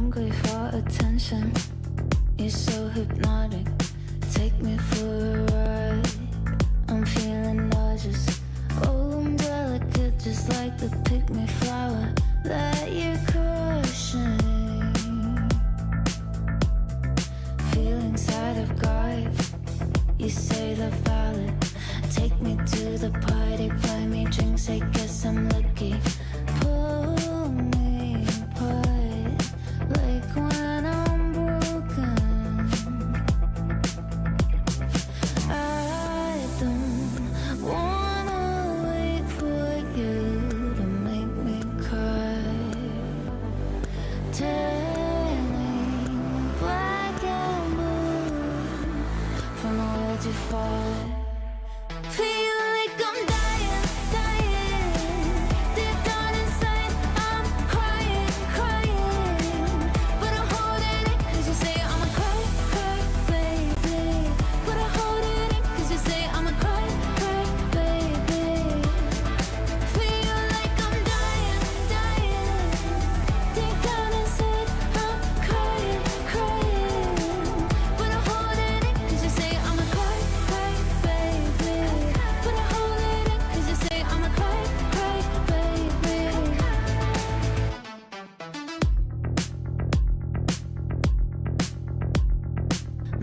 hungry for attention. You're so hypnotic. Take me for a ride. I'm feeling nauseous. Oh, I'm delicate, just like the pick-me flower that you're crushing. Feelings out of guard. You say they're valid. Take me to the party, buy me drinks, I guess I'm lucky. Pull me apart, like when I'm broken. I don't wanna wait for you to make me cry. Turning black and blue from the world you fought. Feel like I'm dying, dying. Deep down inside, I'm crying, crying. But I'm holding it, cause you say I'm a cry, cry, baby. But I'm holding it, cause you say I'm a cry, cry, baby. Feel like I'm dying, dying. Deep down inside, I'm crying, crying. But I'm holding it, cause you say I'm a cry, cry, baby. But I'm holding it, cause you say I'm a cry, cry, baby.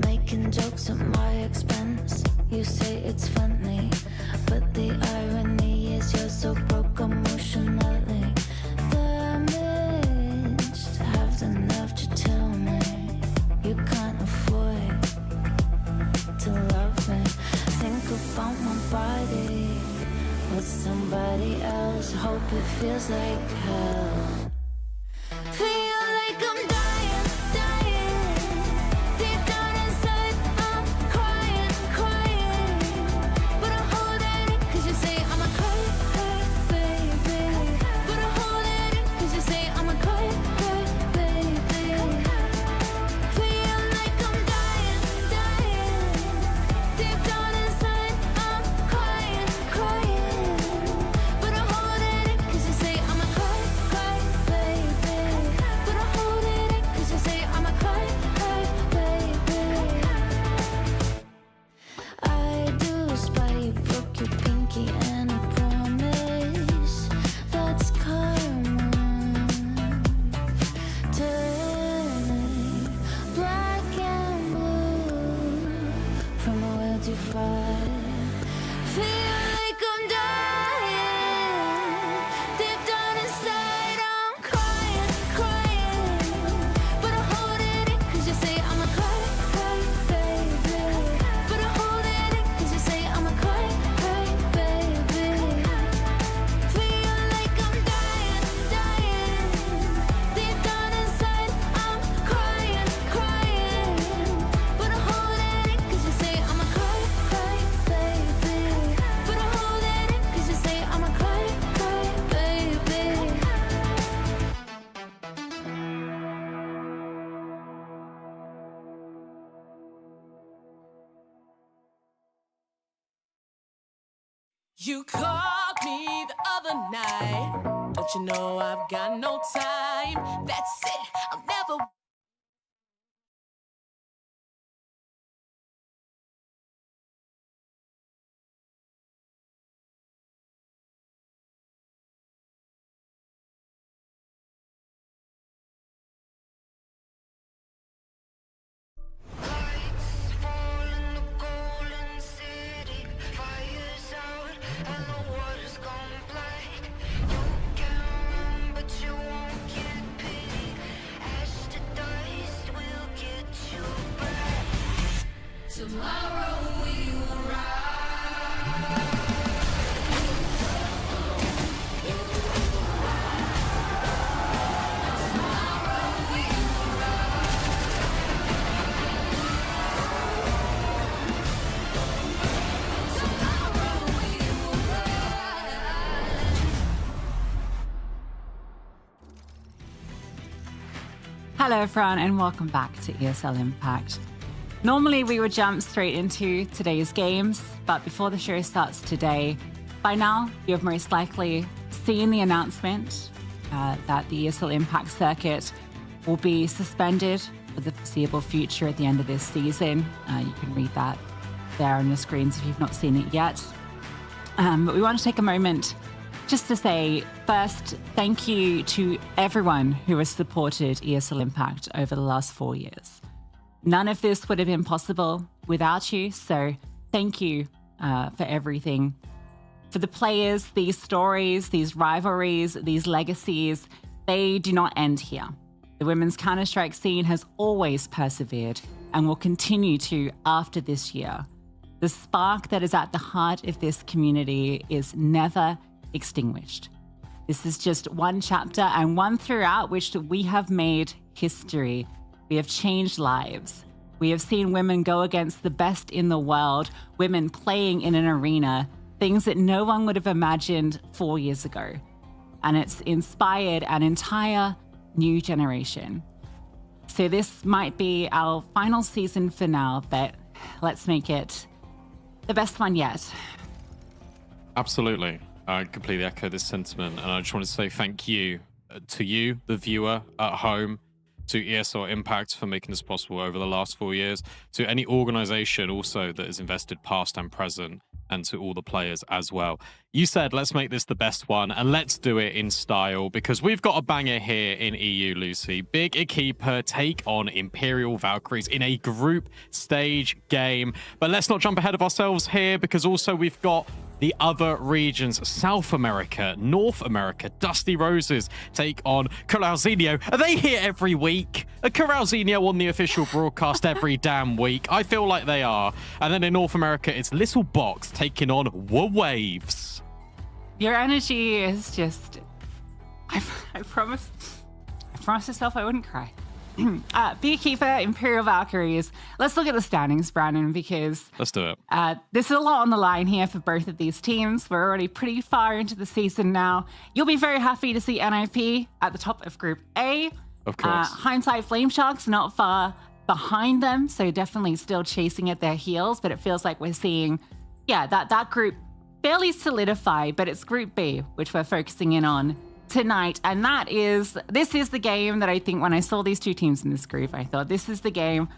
Making jokes at my expense. You say it's funny, but the irony is you're so broke emotionally damaged. Have the nerve to tell me you can't afford to love me. Think about my body with somebody else. Hope it feels like hell. Feel like I'm dying, dying. Deep down inside, I'm crying, crying. But I'm holding it, cause you say I'm a cry, cry, baby. But I'm holding it, cause you say I'm a cry, cry, baby. Feel like I'm dying, dying. Deep down inside, I'm crying, crying. But I'm holding it, cause you say I'm a cry, cry, baby. But I'm holding it, cause you say I'm a cry, cry, baby. I do spy you broke your pinky and a promise. That's karma. Turning black and blue from the world you fight. Feel like I'm dying. Deep down inside, I'm crying, crying. But I'm holding it, cause you say I'm a cry, cry, baby. But I'm holding it, cause you say I'm a cry, cry, baby. Feel like I'm dying, dying. Deep down inside, I'm crying, crying. But I'm holding it, cause you say I'm a cry, cry, baby. But I'm holding it, cause you say I'm a cry, cry, baby. You called me the other night. Don't you know I've got no time? That's it, I'll never. Lights fall in the golden city. Fire's out and the water's gone black. You can run, but you won't get pity. Ash to dust will get you back. Tomorrow we will rise. Hello everyone and welcome back to ESL Impact. Normally we would jump straight into today's games, but before the show starts today, by now you have most likely seen the announcement that the ESL Impact circuit will be suspended for the foreseeable future at the end of this season. You can read that there on your screens if you've not seen it yet. But we want to take a moment just to say, first, thank you to everyone who has supported ESL Impact over the last 4 years. None of this would have been possible without you, so thank you for everything. For the players, these stories, these rivalries, these legacies, they do not end here. The women's Counter-Strike scene has always persevered and will continue to after this year. The spark that is at the heart of this community is never extinguished. This is just one chapter and one throughout which we have made history. We have changed lives. We have seen women go against the best in the world, women playing in an arena, things that no one would have imagined 4 years ago. And it's inspired an entire new generation. So this might be our final season for now, but let's make it the best one yet. Absolutely. I completely echo this sentiment. And I just want to say thank you to you, the viewer at home, to ESL Impact for making this possible over the last 4 years, to any organization also that has invested past and present, and to all the players as well. You said, let's make this the best one, and let's do it in style, because we've got a banger here in EU, Lucy. BIG Equipa take on Imperial Valkyries in a group stage game. But let's not jump ahead of ourselves here, because also we've got the other regions. South America, North America, Dusty Roses take on Curralzinho. Are they here every week? Are Curralzinho on the official broadcast every damn week? I feel like they are. And then in North America, it's Little Bocks taking on wwaves. Your energy is just... I promised myself I wouldn't cry. BIG Equipa, Imperial Valkyries. Let's look at the standings, Brandon, because... Let's do it. There's a lot on the line here for both of these teams. We're already pretty far into the season now. You'll be very happy to see NIP at the top of Group A. Of course. Hindsight Flame Sharks not far behind them, so definitely still chasing at their heels, but it feels like we're seeing, that group fairly solidified, but it's Group B, which we're focusing in on tonight. And this is the game that I think when I saw these two teams in this group, I thought this is the game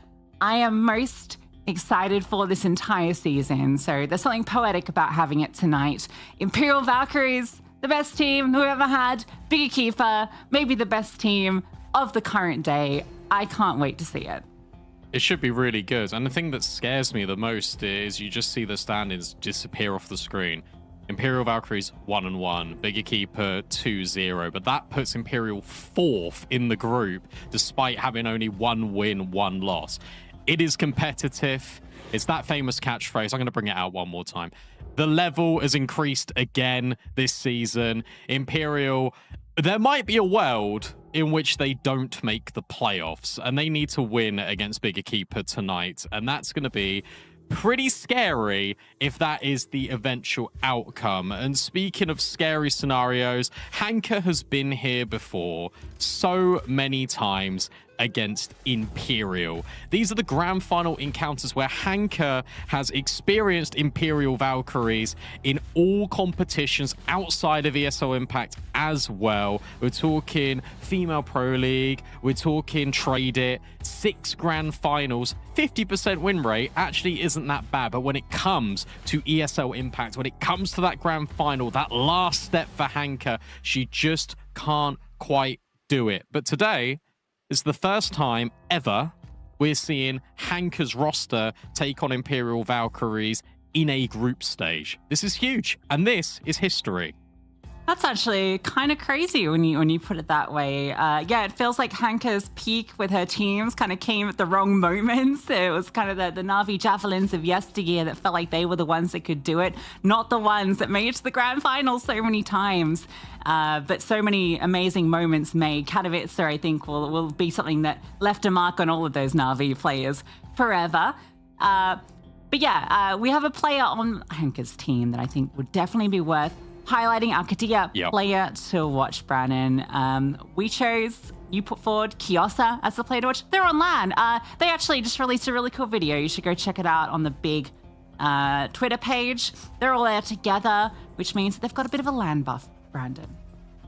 I am most excited for this entire season. So there's something poetic about having it tonight. Imperial Valkyries, the best team who ever had. BIG Equipa, maybe the best team of the current day. I can't wait to see it. It should be really good. And the thing that scares me the most is you just see the standings disappear off the screen. Imperial Valkyries 1-1, BIG Equipa 2-0, but that puts Imperial 4th in the group despite having only 1 win, 1 loss. It is competitive. It's that famous catchphrase. I'm going to bring it out one more time. The level has increased again this season. Imperial, there might be a world in which they don't make the playoffs and they need to win against BIG Equipa tonight, and that's going to be pretty scary if that is the eventual outcome. And speaking of scary scenarios, Hanka has been here before so many times against Imperial. These are the grand final encounters where Hanka has experienced Imperial Valkyries in all competitions outside of ESL Impact as well. We're talking Female Pro League, we're talking Trade It, 6 grand finals, 50% win rate actually isn't that bad. But when it comes to ESL Impact, when it comes to that grand final, that last step for Hanka, she just can't quite do it. But today, it's the first time ever we're seeing Hanka's roster take on Imperial Valkyries in a group stage. This is huge, and this is history. That's actually kind of crazy when you put it that way. It feels like Hanka's peak with her teams kind of came at the wrong moments. It was kind of the Na'Vi Javelins of yesteryear that felt like they were the ones that could do it, not the ones that made it to the grand final so many times. But so many amazing moments made. Katowice, I think, will be something that left a mark on all of those Na'Vi players forever. We have a player on Hanka's team that I think would definitely be worth highlighting. Arcadia player to watch, Brandon. We chose, you put forward Kiosa as the player to watch. They're on LAN. They actually just released a really cool video. You should go check it out on the BIG Twitter page. They're all there together, which means that they've got a bit of a LAN buff, Brandon.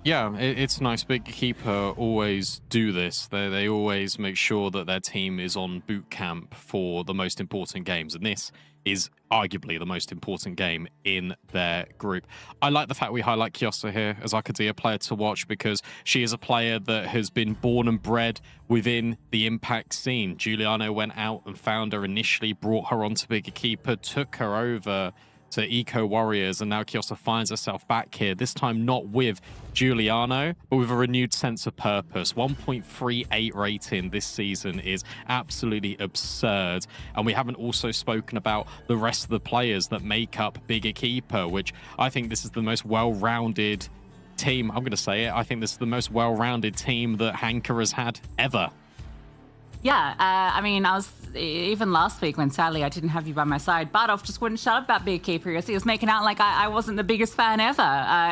Yeah, it's nice. Big Equipa always do this. They always make sure that their team is on boot camp for the most important games, and this is arguably the most important game in their group. I like the fact we highlight Kiosa here as Arcadia player to watch, because she is a player that has been born and bred within the Impact scene. Giuliano went out and found her initially, brought her onto Big Equipa, took her over to Eco Warriors, and now Kiosa finds herself back here, this time not with Giuliano, but with a renewed sense of purpose. 1.38 rating this season is absolutely absurd. And we haven't also spoken about the rest of the players that make up Big Equipa, which I think this is the most well-rounded team. I'm going to say it. I think this is the most well-rounded team that Hanka has had ever. Yeah, I mean, I was even last week when sadly I didn't have you by my side. Bardolph just wouldn't shut up about Big Equipa. He was making out like I wasn't the biggest fan ever.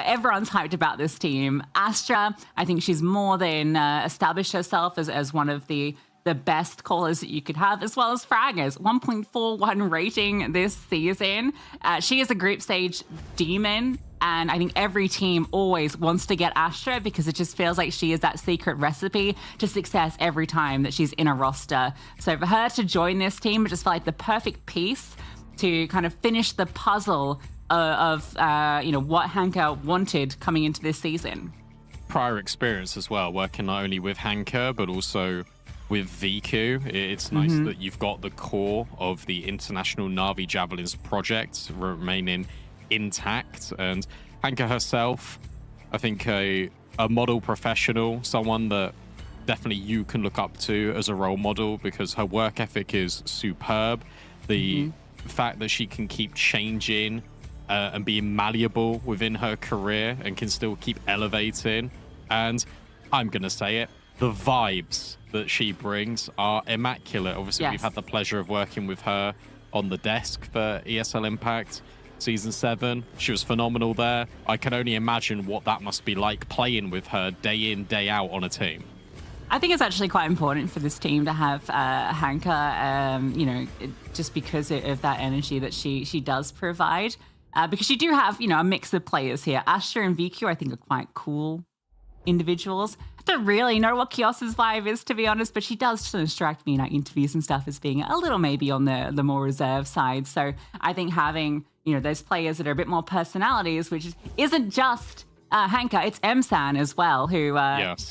Everyone's hyped about this team. Astra, I think she's more than established herself as one of the best callers that you could have, as well as Fraggers. 1.41 rating this season. She is a group stage demon. And I think every team always wants to get Astra because it just feels like she is that secret recipe to success every time that she's in a roster. So for her to join this team, it just felt like the perfect piece to kind of finish the puzzle of what Hanka wanted coming into this season. Prior experience as well, working not only with Hanka, but also with VQ. It's nice that you've got the core of the International Na'Vi Javelins project remaining intact, and Hanka herself, I think a model professional, someone that definitely you can look up to as a role model, because her work ethic is superb. The fact that she can keep changing and being malleable within her career and can still keep elevating, and I'm gonna say it, the vibes that she brings are immaculate. Obviously, we've had the pleasure of working with her on the desk for ESL Impact Season 7. She was phenomenal there. I can only imagine what that must be like playing with her day in, day out on a team. I think it's actually quite important for this team to have Hanka, just because of that energy that she does provide. Because you do have, a mix of players here. Astra and VQ, I think, are quite cool individuals. I don't really know what Kiosa's vibe is, to be honest, but she does sort of strike me in interviews and stuff as being a little maybe on the more reserved side. So I think having those players that are a bit more personalities, which isn't just Hanka, it's M-San as well, who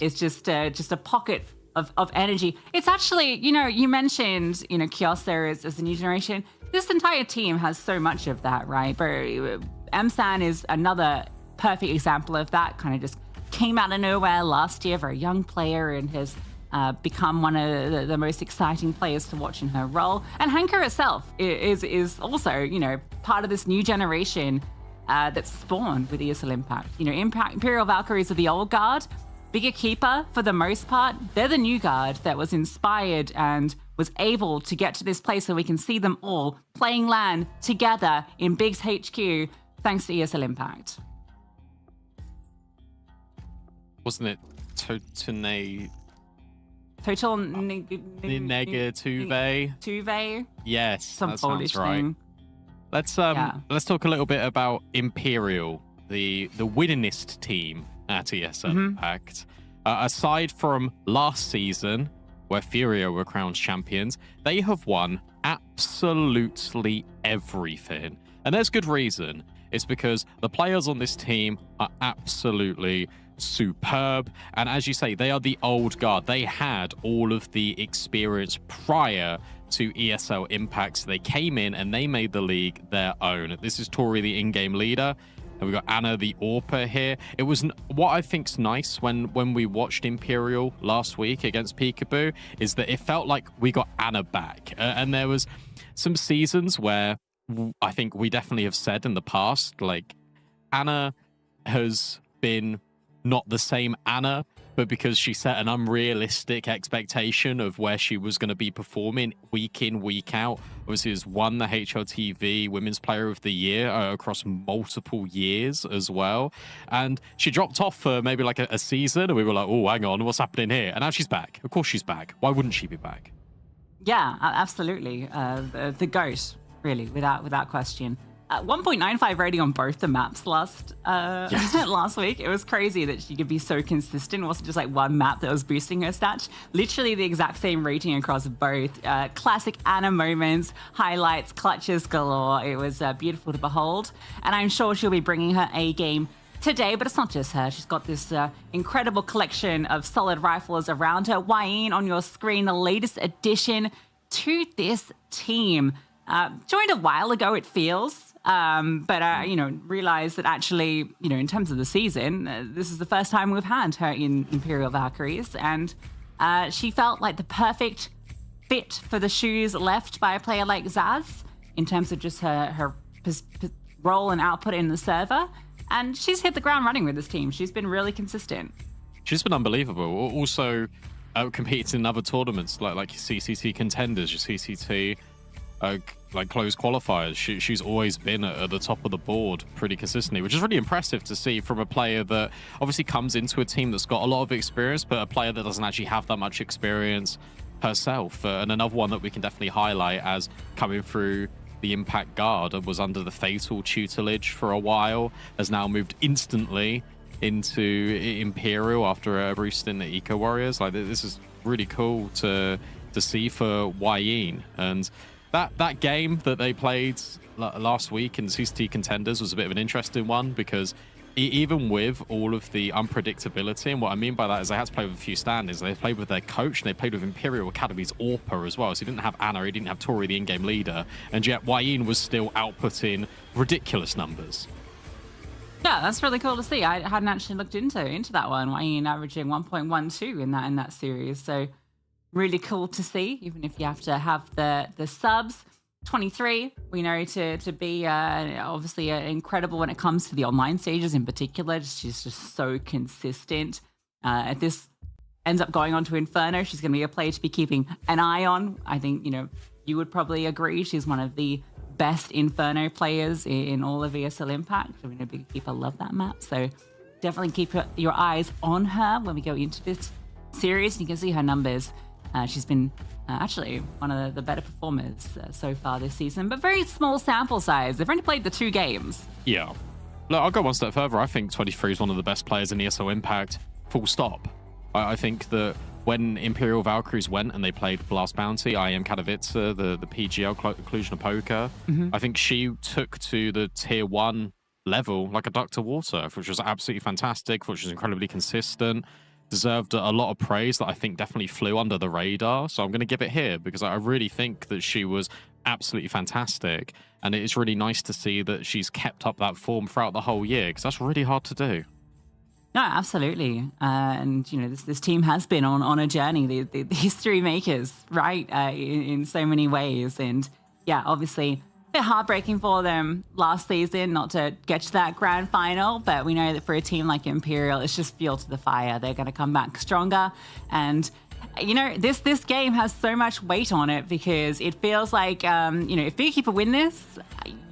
is just a pocket of energy. It's actually, you mentioned, Kiosa as the new generation. This entire team has so much of that, right? But M-San is another perfect example of that. Kind of just came out of nowhere last year, very young player, and has become one of the most exciting players to watch in her role. And Hanka herself is also, part of this new generation that's spawned with ESL Impact. Imperial Valkyries are the old guard. Big Equipa, for the most part, they're the new guard that was inspired and was able to get to this place where we can see them all playing LAN together in Big's HQ thanks to ESL Impact. Wasn't it Totune? Total Tuve? Tuve? Yes, Some that Polish sounds right. thing. Let's talk a little bit about Imperial, the winningest team at ESL Impact. Aside from last season, where Furio were crowned champions, they have won absolutely everything. And there's good reason. It's because the players on this team are absolutely superb. And as you say, they are the old guard. They had all of the experience prior to ESL Impact. So they came in and they made the league their own. This is Tori, the in-game leader. And we've got Anna, the AWPer here. It was what I think's nice when we watched Imperial last week against Peekaboo, is that it felt like we got Anna back. And there was some seasons where I think we definitely have said in the past, like, Anna has been not the same Anna, but because she set an unrealistic expectation of where she was going to be performing week in, week out. Obviously, has won the HLTV Women's Player of the Year across multiple years as well. And she dropped off for maybe like a season, and we were like, oh, hang on, what's happening here? And now she's back. Of course she's back. Why wouldn't she be back? Yeah, absolutely. The GOAT, really, without question. 1.95 rating on both the maps last week. It was crazy that she could be so consistent. It wasn't just like one map that was boosting her stats. Literally the exact same rating across both. Classic Anna moments, highlights, clutches galore. It was beautiful to behold. And I'm sure she'll be bringing her A game today, but it's not just her. She's got this incredible collection of solid rifles around her. Wayne on your screen, the latest addition to this team. Joined a while ago, it feels, but realized that actually, in terms of the season, this is the first time we've had her in Imperial Valkyries, and she felt like the perfect fit for the shoes left by a player like Zaz in terms of just her role and output in the server. And she's hit the ground running with this team. She's been really consistent. She's been unbelievable. Also, competed in other tournaments like your CCT contenders, your CCT like closed qualifiers. She's always been at the top of the board pretty consistently, which is really impressive to see from a player that obviously comes into a team that's got a lot of experience, but a player that doesn't actually have that much experience herself. And another one that we can definitely highlight as coming through the Impact Guard, was under the Fatal tutelage for a while, has now moved instantly into Imperial after a brief stint at Eco Warriors. Like, this is really cool to see for Wayne. And that game that they played last week in CCT Contenders was a bit of an interesting one, because even with all of the unpredictability, and what I mean by that is they had to play with a few standings. They played with their coach, and they played with Imperial Academy's Orpa as well. So he didn't have Anna, he didn't have Tori, the in-game leader, and yet Wayne was still outputting ridiculous numbers. Yeah, that's really cool to see. I hadn't actually looked into that one. Wayne averaging 1.12 in that series. So really cool to see, even if you have to have the subs. 23, we know to be obviously incredible when it comes to the online stages in particular. She's just so consistent. If this ends up going on to Inferno, she's going to be a player to be keeping an eye on. I think, you would probably agree. She's one of the best Inferno players in all of ESL Impact. I mean, a Big Equipa love that map. So definitely keep your eyes on her when we go into this series. You can see her numbers. She's been actually one of the better performers so far this season, but very small sample size. They've only played the 2 games. Yeah. Look, I'll go one step further. I think 23 is one of the best players in ESL Impact, full stop. I think that when Imperial Valkyries went and they played Blast Bounty, IM Katowice, the PGL, Inclusive Poker, I think she took to the tier 1 level like a duck to water, which was absolutely fantastic, which was incredibly consistent. Deserved a lot of praise that I think definitely flew under the radar. So I'm going to give it here because I really think that she was absolutely fantastic. And it's really nice to see that she's kept up that form throughout the whole year, because that's really hard to do. No, absolutely. And, this team has been on a journey, the history makers, right, in so many ways. And yeah, obviously a bit heartbreaking for them last season not to get to that grand final, but we know that for a team like Imperial, it's just fuel to the fire. They're going to come back stronger. And this game has so much weight on it, because it feels like if Big Equipa win this,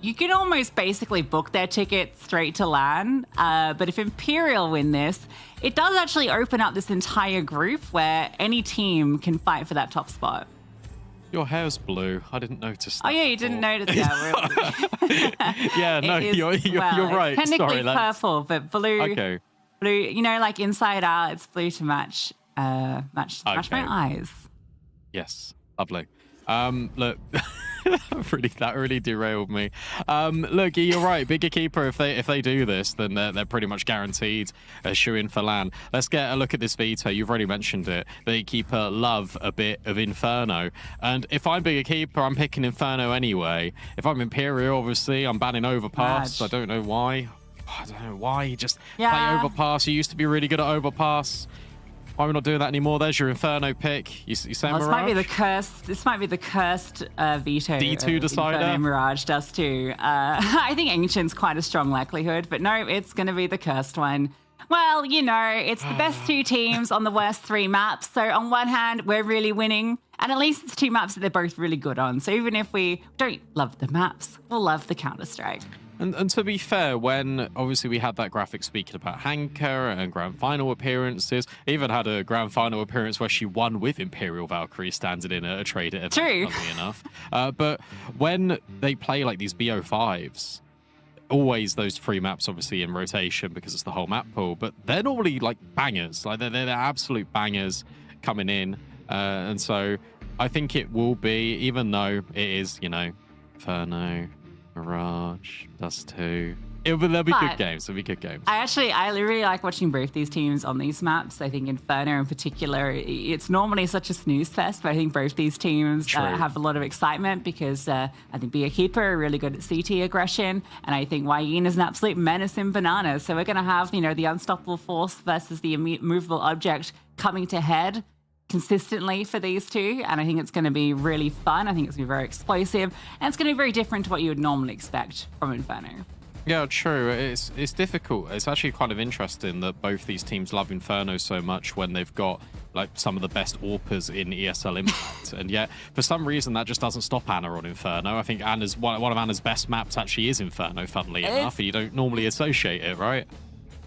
you can almost basically book their ticket straight to LAN. But if Imperial win this, it does actually open up this entire group where any team can fight for that top spot. Your hair's blue. I didn't notice that. Oh yeah, you didn't notice that. Yeah, no, you're right. It's technically Sorry, purple, but blue. Okay. Blue, like Inside Out, it's blue to match my eyes. Yes, lovely. Look, that really derailed me. Look, you're right. Big Equipa, if they do this, then they're pretty much guaranteed a shoe-in for LAN. Let's get a look at this veto. You've already mentioned it. Big Equipa love a bit of Inferno. And if I'm Big Equipa, I'm picking Inferno anyway. If I'm Imperial, obviously, I'm banning Overpass. I don't know why. You just play Overpass. You used to be really good at Overpass. Why are we not doing that anymore? There's your Inferno pick. You say Mirage? This might be the cursed veto. D2 decider. Inferno Mirage does too. I think Ancient's quite a strong likelihood, but no, it's going to be the cursed one. Well, it's the best 2 teams on the worst 3 maps. So on one hand, we're really winning, and at least it's 2 maps that they're both really good on. So even if we don't love the maps, we'll love the Counter-Strike. And to be fair, when obviously we had that graphic speaking about Hanka and grand final appearances, even had a grand final appearance where she won with Imperial Valkyries standing in a trade event, True. funnily enough. But when they play like these BO5s, always those 3 maps obviously in rotation because it's the whole map pool, but they're normally like bangers, like they're absolute bangers coming in. And so I think it will be, even though it is, you know, Inferno, Mirage, Dust 2. They'll be good games. They'll be good games. I really like watching both these teams on these maps. I think Inferno in particular, it's normally such a snooze fest, but I think both these teams have a lot of excitement because I think BIG Equipa are really good at CT aggression, and I think YEN is an absolute menace in bananas. So we're going to have, you know, the unstoppable force versus the immovable object coming to head consistently for these two, and I think it's going to be really fun. I think it's going to be very explosive, and it's going to be very different to what you would normally expect from Inferno. Yeah, true. It's difficult. It's actually kind of interesting that both these teams love Inferno so much when they've got like some of the best AWPers in ESL Impact, and yet for some reason that just doesn't stop Anna on Inferno. I think Anna's one of Anna's best maps actually is Inferno, funnily enough, and you don't normally associate it, right?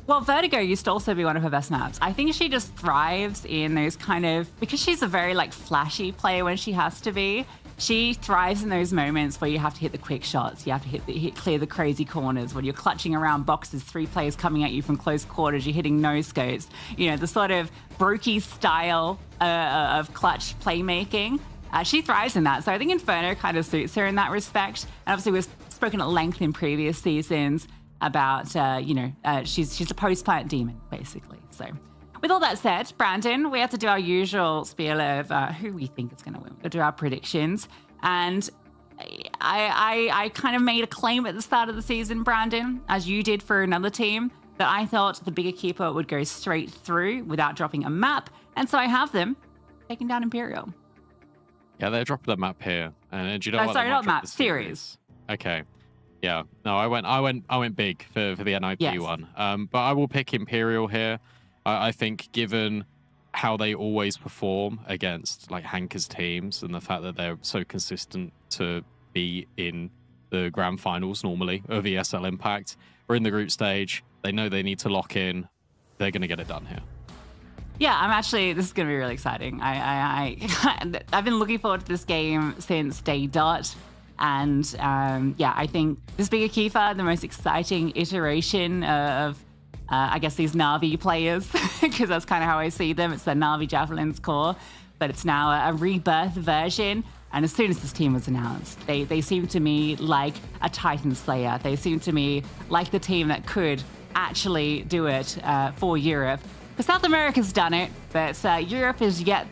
Well, Vertigo used to also be one of her best maps. I think she just thrives in those kind of, because she's a very like flashy player when she has to be. She thrives in those moments where you have to hit the quick shots, you have to clear the crazy corners, when you're clutching around boxes, 3 players coming at you from close quarters, you're hitting no scopes. You know, the sort of brokey style of clutch playmaking. She thrives in that. So I think Inferno kind of suits her in that respect. And obviously we've spoken at length in previous seasons about, she's a post-plant demon, basically. So with all that said, Brandon, we have to do our usual spiel of who we think is going to win. We'll do our predictions. And I kind of made a claim at the start of the season, Brandon, as you did for another team, that I thought the BIG Equipa would go straight through without dropping a map. And so I have them taking down Imperial. Yeah, they're dropping the map here. And do you know what? Sorry, not map, series. Okay. Yeah. No, I went big for the NIP one. But I will pick Imperial here. I think given how they always perform against like Hanka's teams and the fact that they're so consistent to be in the grand finals normally of ESL Impact, we're in the group stage. They know they need to lock in. They're going to get it done here. Yeah, this is going to be really exciting. I've been looking forward to this game since day dot. And I think this BIG Equipa, the most exciting iteration of I guess these Na'Vi players, because that's kind of how I see them. It's the Na'Vi Javelin's core, but it's now a rebirth version. And as soon as this team was announced, they seem to me like a Titan Slayer. They seem to me like the team that could actually do it for Europe. Because South America's done it, but Europe is yet.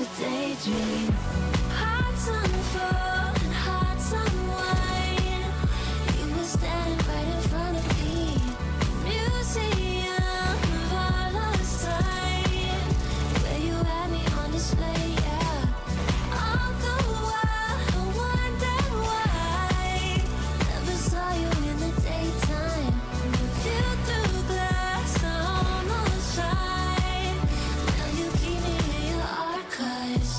to daydream. Hearts on fire and hearts on wine. You were standing right in front of me. Museum of our lost time, where you had me on display, yeah. All the while I wondered why never saw you in the daytime. You view through glass, I almost tried. Now you keep me in your archives.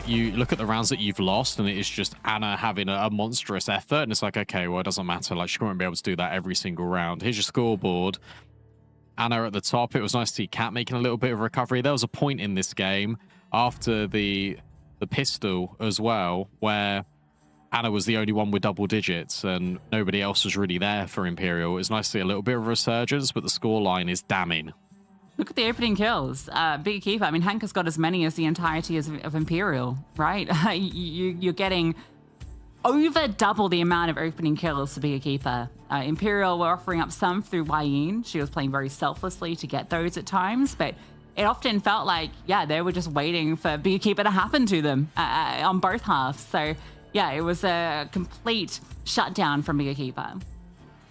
you look at the rounds that you've lost, and it is just Anna having a monstrous effort, and it's like, okay, well, it doesn't matter. Like, she won't be able to do that every single round. Here's your scoreboard. Anna at the top. It was nice to see Kat making a little bit of recovery. There was a point in this game after the pistol as well, where Anna was the only one with double digits and nobody else was really there for Imperial. It was nice to see a little bit of resurgence, but the scoreline is damning. Look at the opening kills. BIG Equipa. I mean, Hank has got as many as the entirety of Imperial, right? You're getting over double the amount of opening kills to BIG Equipa. Imperial were offering up some through Wayne. She was playing very selflessly to get those at times, but it often felt like, yeah, they were just waiting for BIG Equipa to happen to them on both halves. So, yeah, it was a complete shutdown from BIG Equipa.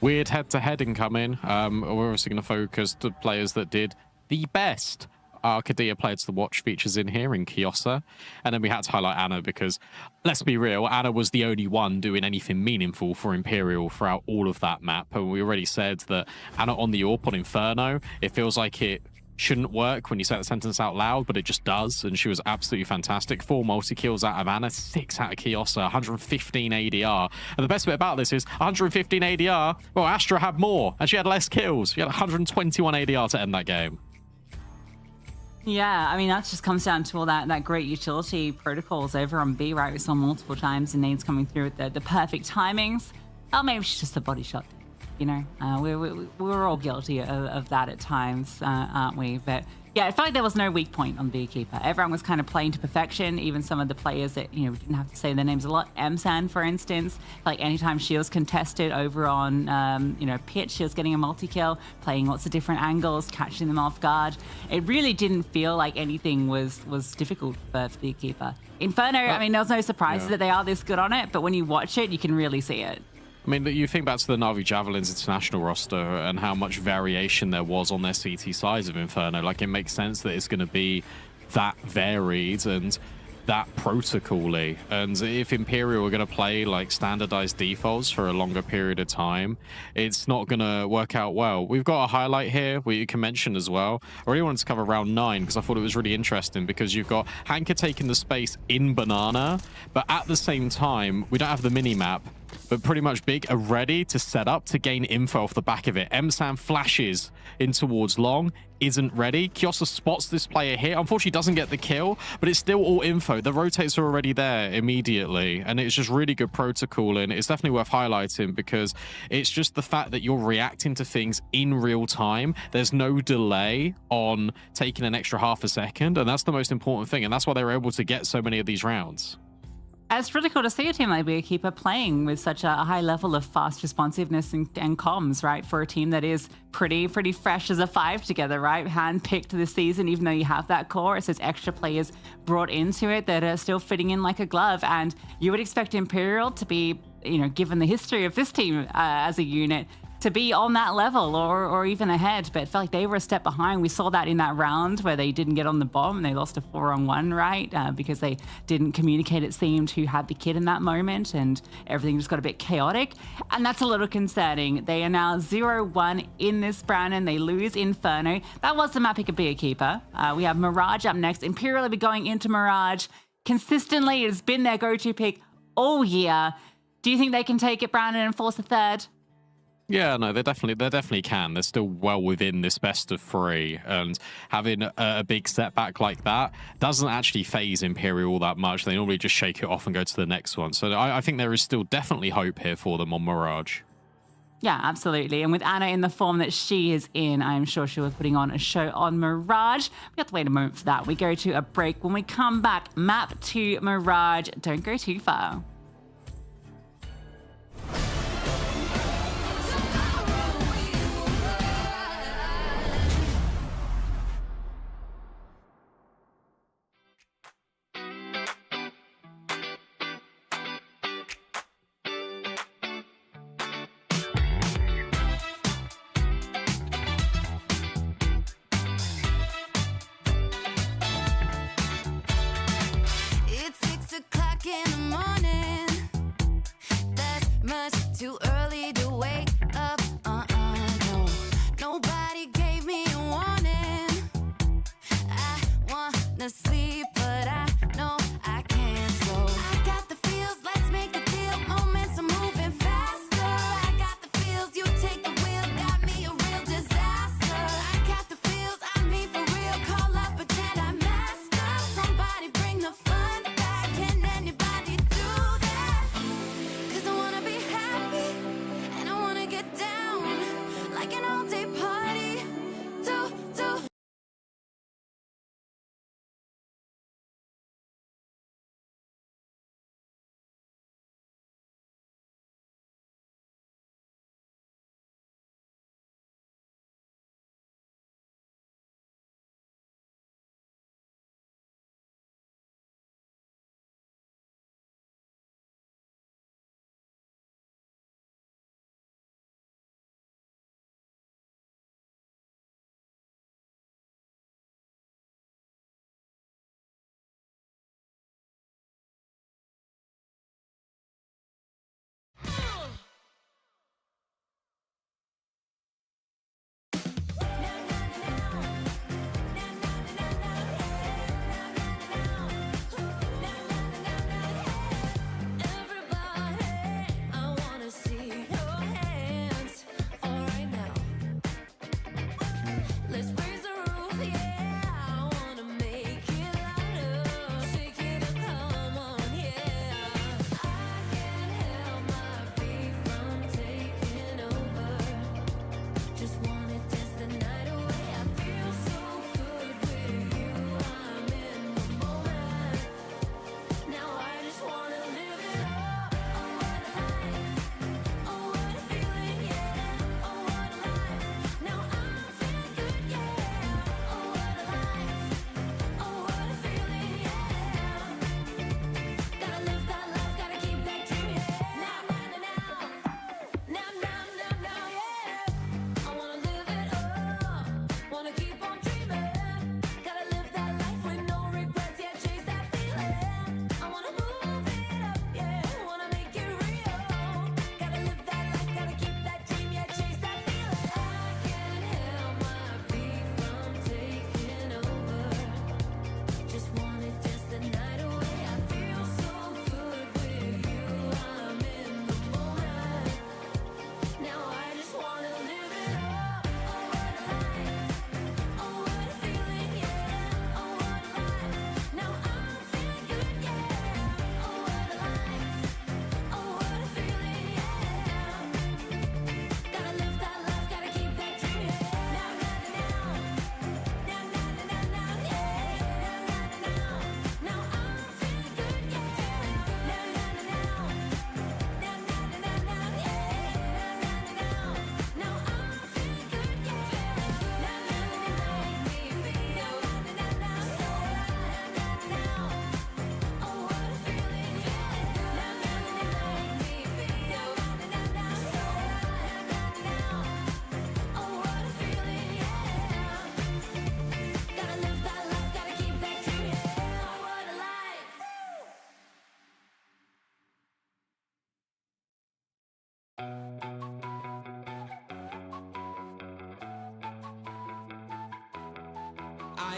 Weird head-to-head incoming. We're obviously going to focus the players that did the best. Arcadia players to watch features in here in Kiosa. And then we had to highlight Anna because, let's be real, Anna was the only one doing anything meaningful for Imperial throughout all of that map. And we already said that Anna on the AWP on Inferno, it feels like it shouldn't work when you say the sentence out loud, but it just does, and she was absolutely fantastic. 4 multi-kills out of Anna, 6 out of Kiosa, 115 ADR. And the best bit about this is 115 ADR, well, Astra had more, and she had less kills. She had 121 ADR to end that game. Yeah, I mean, that just comes down to all that great utility protocols over on B, right? We saw multiple times and Nade's coming through with the perfect timings. Oh, maybe she's just a body shot. You know, we're all guilty of that at times, aren't we? But yeah, it felt like there was no weak point on BIG Equipa. Everyone was kind of playing to perfection. Even some of the players that, you know, we didn't have to say their names a lot. Msan, for instance, like anytime she was contested over on, you know, pitch, she was getting a multi-kill, playing lots of different angles, catching them off guard. It really didn't feel like anything was difficult for BIG Equipa. Inferno, I mean, there was no surprises that they are this good on it, but when you watch it, you can really see it. I mean, you think back to the Na'Vi Javelins international roster and how much variation there was on their CT size of Inferno. Like, it makes sense that it's going to be that varied and that protocol-y. And if Imperial are going to play like standardized defaults for a longer period of time, it's not going to work out well. We've got a highlight here where you can mention as well. I really wanted to cover round 9 because I thought it was really interesting, because you've got Hanka taking the space in Banana, but at the same time, we don't have the mini-map, but pretty much Big are ready to set up to gain info off the back of it. Msan flashes in towards long, isn't ready. Kiosa spots this player here. Unfortunately, doesn't get the kill, but it's still all info. The rotates are already there immediately, and it's just really good protocol, and it's definitely worth highlighting because it's just the fact that you're reacting to things in real time. There's no delay on taking an extra half a second, and that's the most important thing, and that's why they were able to get so many of these rounds. It's really cool to see a team like BIG Equipa playing with such a high level of fast responsiveness and comms, right? For a team that is pretty fresh as a 5 together, right? Handpicked this season, even though you have that core, it's those extra players brought into it that are still fitting in like a glove. And you would expect Imperial to be, you know, given the history of this team as a unit, to be on that level or even ahead, but it felt like they were a step behind. We saw that in that round where they didn't get on the bomb and they lost a 4-on-1, right? Because they didn't communicate, it seemed, who had the kid in that moment, and everything just got a bit chaotic. And that's a little concerning. They are now 0-1 in this Brandon. They lose Inferno. That was the map pick of BIG Equipa. We have Mirage up next. Imperial will be going into Mirage. Consistently, it's been their go-to pick all year. Do you think they can take it, Brandon, and force a third? Yeah, no, they definitely can. They're still well within this best of 3, and having a big setback like that doesn't actually phase Imperial all that much. They normally just shake it off and go to the next one. So I think there is still definitely hope here for them on Mirage. Yeah, absolutely. And with Anna in the form that she is in, I'm sure she'll be putting on a show on Mirage. We have to wait a moment for that. We go to a break. When we come back, map to Mirage. Don't go too far. It's 6 o'clock in the morning.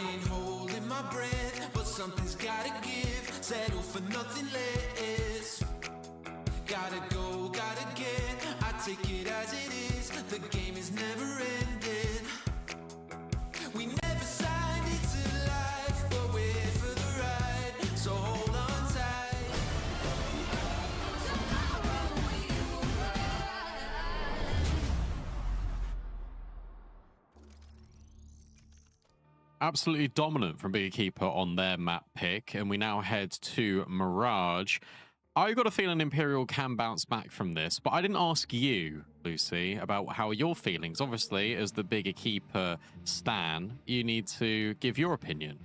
ain't holding my breath, but something's gotta give. Settle for nothing less. Gotta go, gotta get. I take it as it is. The game is never ending. We never signed it to life, but we're here for the ride. So hold on tight. Tomorrow we will rise. Absolutely dominant from BIG Equipa on their map pick, and we now head to Mirage. I got a feeling Imperial can bounce back from this, but I didn't ask you, Lucy, about how you're feelings. Obviously, as the BIG Equipa stan, you need to give your opinion.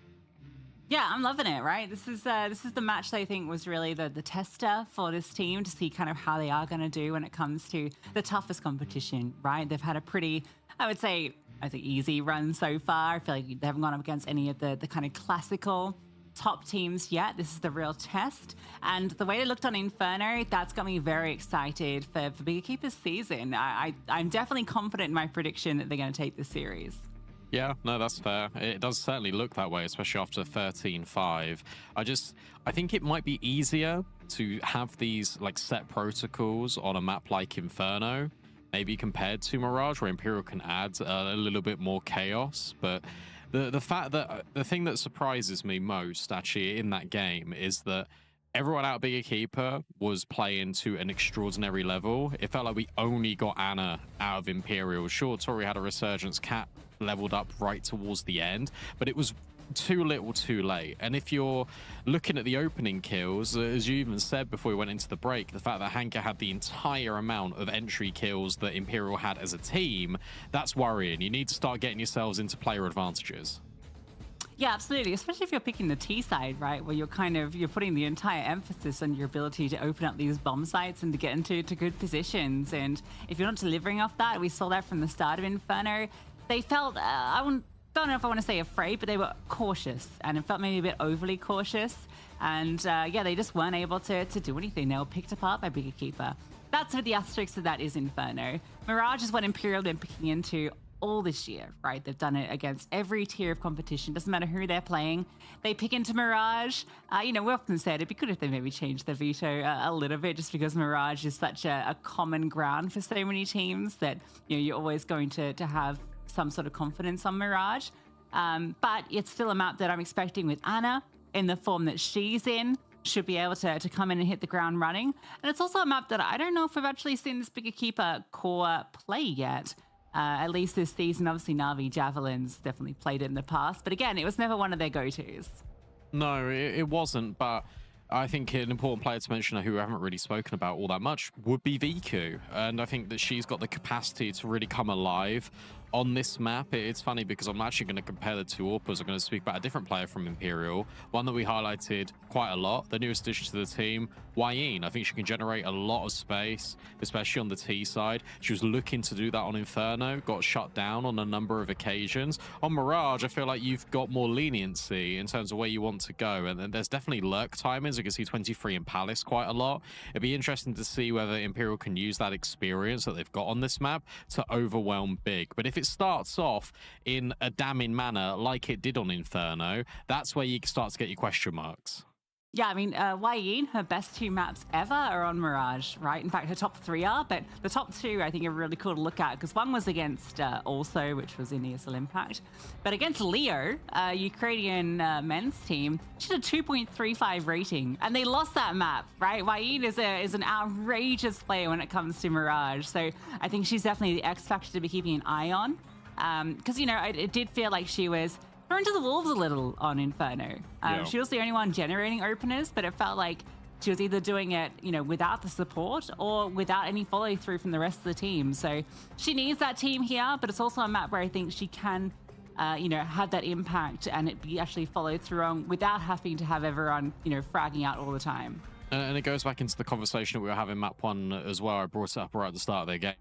Yeah, I'm loving it, right? This is the match that I think was really the tester for this team to see kind of how they are going to do when it comes to the toughest competition, right? They've had a pretty, I think easy run so far. I feel like they haven't gone up against any of the kind of classical top teams yet. This is the real test. And the way they looked on Inferno, that's got me very excited for BIG Equipa's season. I'm definitely confident in my prediction that they're going to take this series. Yeah, no, that's fair. It does certainly look that way, especially after 13-5. I think it might be easier to have these like set protocols on a map like Inferno, maybe compared to Mirage, where Imperial can add a little bit more chaos. But the fact that the thing that surprises me most actually in that game is that everyone out of BIG Equipa was playing to an extraordinary level. It felt like we only got Ana out of Imperial. Sure, Tori had a resurgence, Cat leveled up right towards the end, but it was too little too late. And if you're looking at the opening kills, as you even said before we went into the break, the fact that Hanka had the entire amount of entry kills that Imperial had as a team, that's worrying. You need to start getting yourselves into player advantages. Yeah, absolutely. Especially if you're picking the T side, right? Where you're putting the entire emphasis on your ability to open up these bomb sites and to get into good positions. And if you're not delivering off that, we saw that from the start of Inferno. They felt, don't know if I want to say afraid, but they were cautious, and it felt maybe a bit overly cautious. And they just weren't able to do anything. They were picked apart by BIG Equipa. That's what the asterisk of that is Inferno. Mirage is what Imperial have been picking into all this year, right? They've done it against every tier of competition. Doesn't matter who they're playing. They pick into Mirage. We often said it'd be good if they maybe changed the veto a little bit, just because Mirage is such a common ground for so many teams that you're always going to have some sort of confidence on Mirage. But it's still a map that I'm expecting with Ana in the form that she's in. Should be able to come in and hit the ground running. And it's also a map that I don't know if we've actually seen this BIG Equipa core play yet. At least this season. Obviously, Na'Vi Javelins definitely played it in the past. But again, it was never one of their go-tos. No, it wasn't. But I think an important player to mention who we haven't really spoken about all that much would be Viku. And I think that she's got the capacity to really come alive on this map. It's funny because I'm actually going to compare the two AWPers. I'm going to speak about a different player from Imperial, one that we highlighted quite a lot, the newest addition to the team, Wayne. I think she can generate a lot of space, especially on the T side. She was looking to do that on Inferno, got shut down on a number of occasions. On Mirage, I feel like you've got more leniency in terms of where you want to go, and there's definitely lurk timings. You can see 23 in Palace quite a lot. It'd be interesting to see whether Imperial can use that experience that they've got on this map to overwhelm Big. But if it starts off in a damning manner like it did on Inferno, that's where you start to get your question marks. Yeah, I mean, Wayne, her best two maps ever are on Mirage, right? In fact, her top three are, but the top two I think are really cool to look at, because one was against Also, which was in ESL Impact. But against Leo, Ukrainian men's team, she had a 2.35 rating, and they lost that map, right? Wayne is an outrageous player when it comes to Mirage, so I think she's definitely the X factor to be keeping an eye on. Because, it did feel like she was thrown to the wolves a little on Inferno. She was the only one generating openers, but it felt like she was either doing it, without the support or without any follow through from the rest of the team. So she needs that team here, but it's also a map where I think she can, have that impact and it be actually followed through on without having to have everyone, fragging out all the time. And it goes back into the conversation that we were having map one as well. I brought it up right at the start of their game.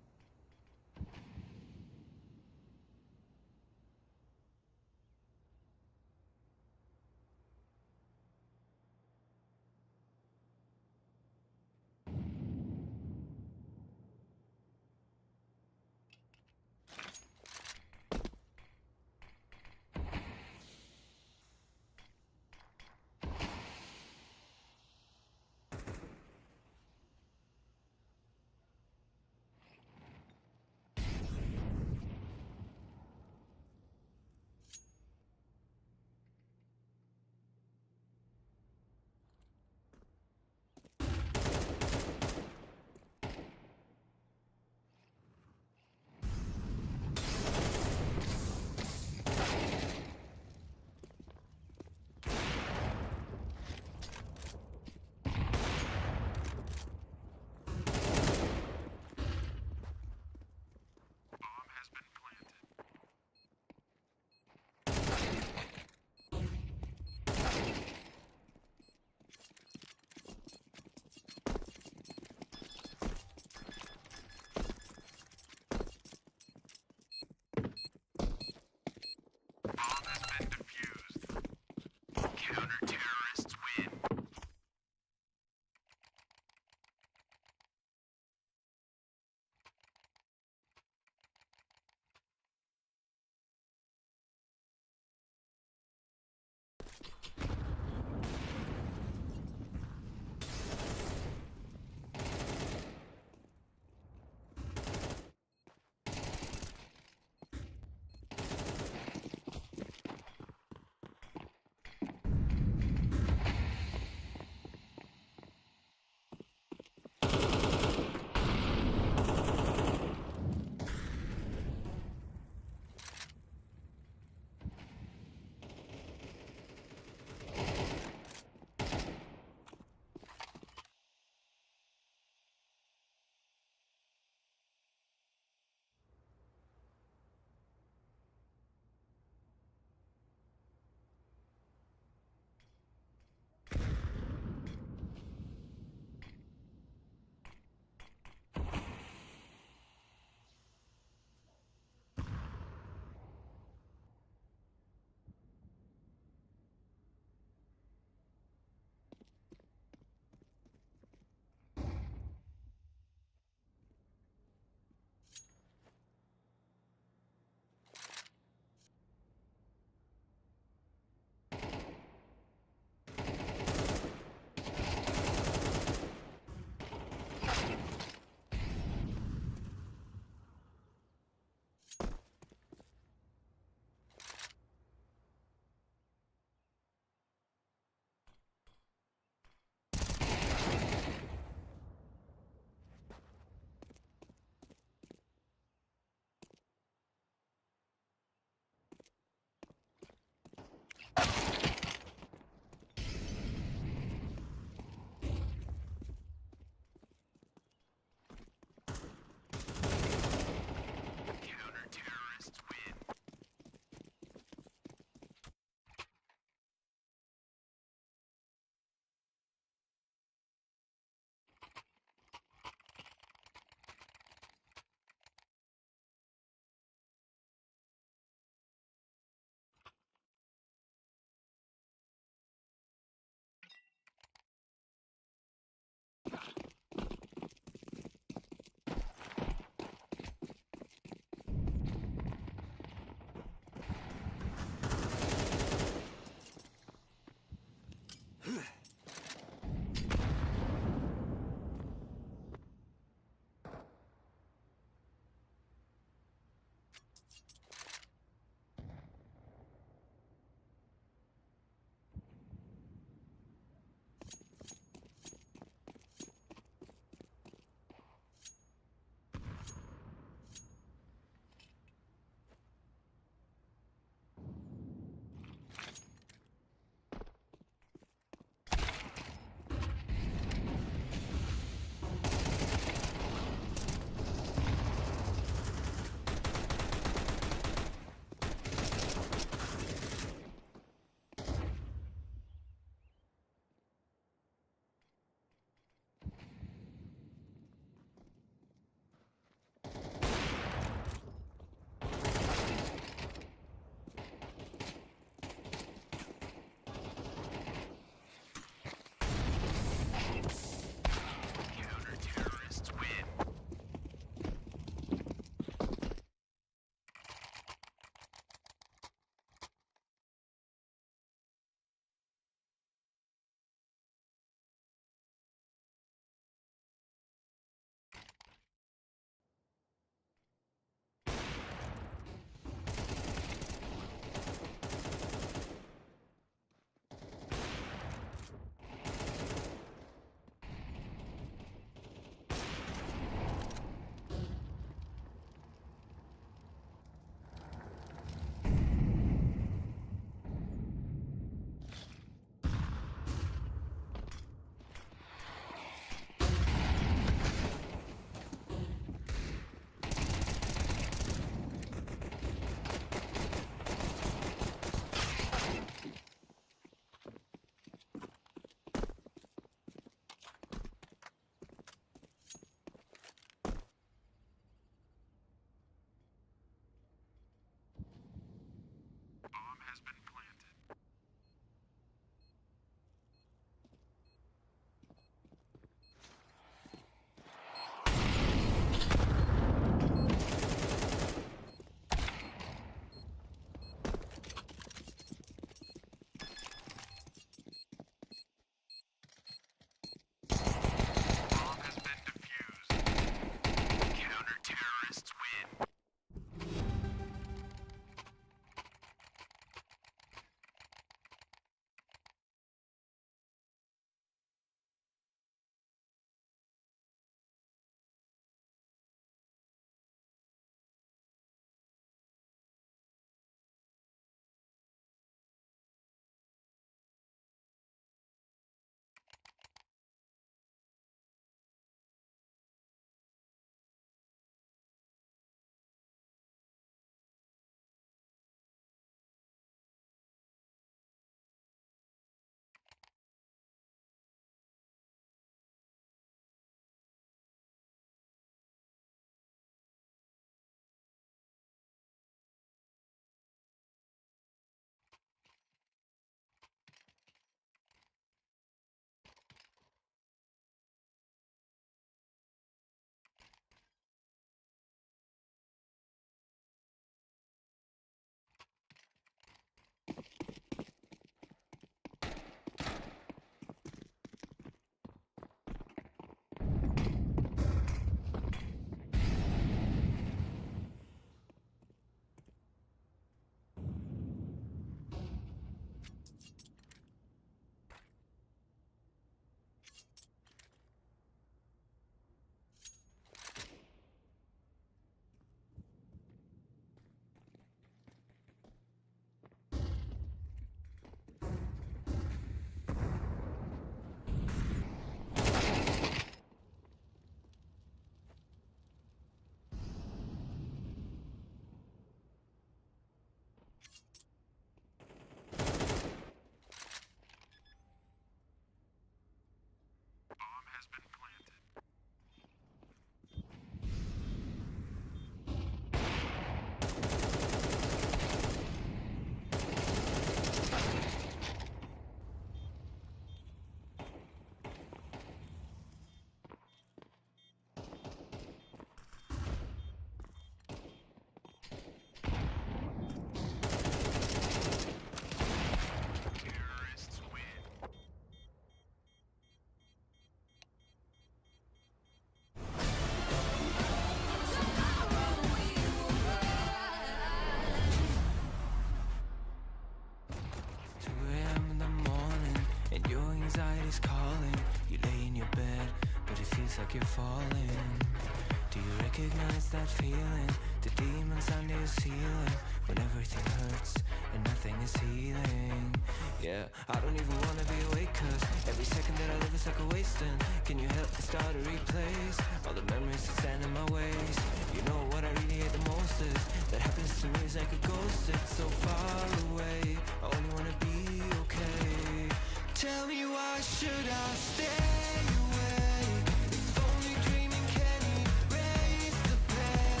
recognize that feeling. The demons under your ceiling, when everything hurts and nothing is healing. Yeah, I don't even wanna be awake, cause every second that I live is like a wasting. Can you help me start a replace all the memories that stand in my ways? You know what I really hate the most is that happens to me is like a ghost. It's so far away, I only wanna be okay. Tell me why should I stay away? If only dreaming can erase the pain.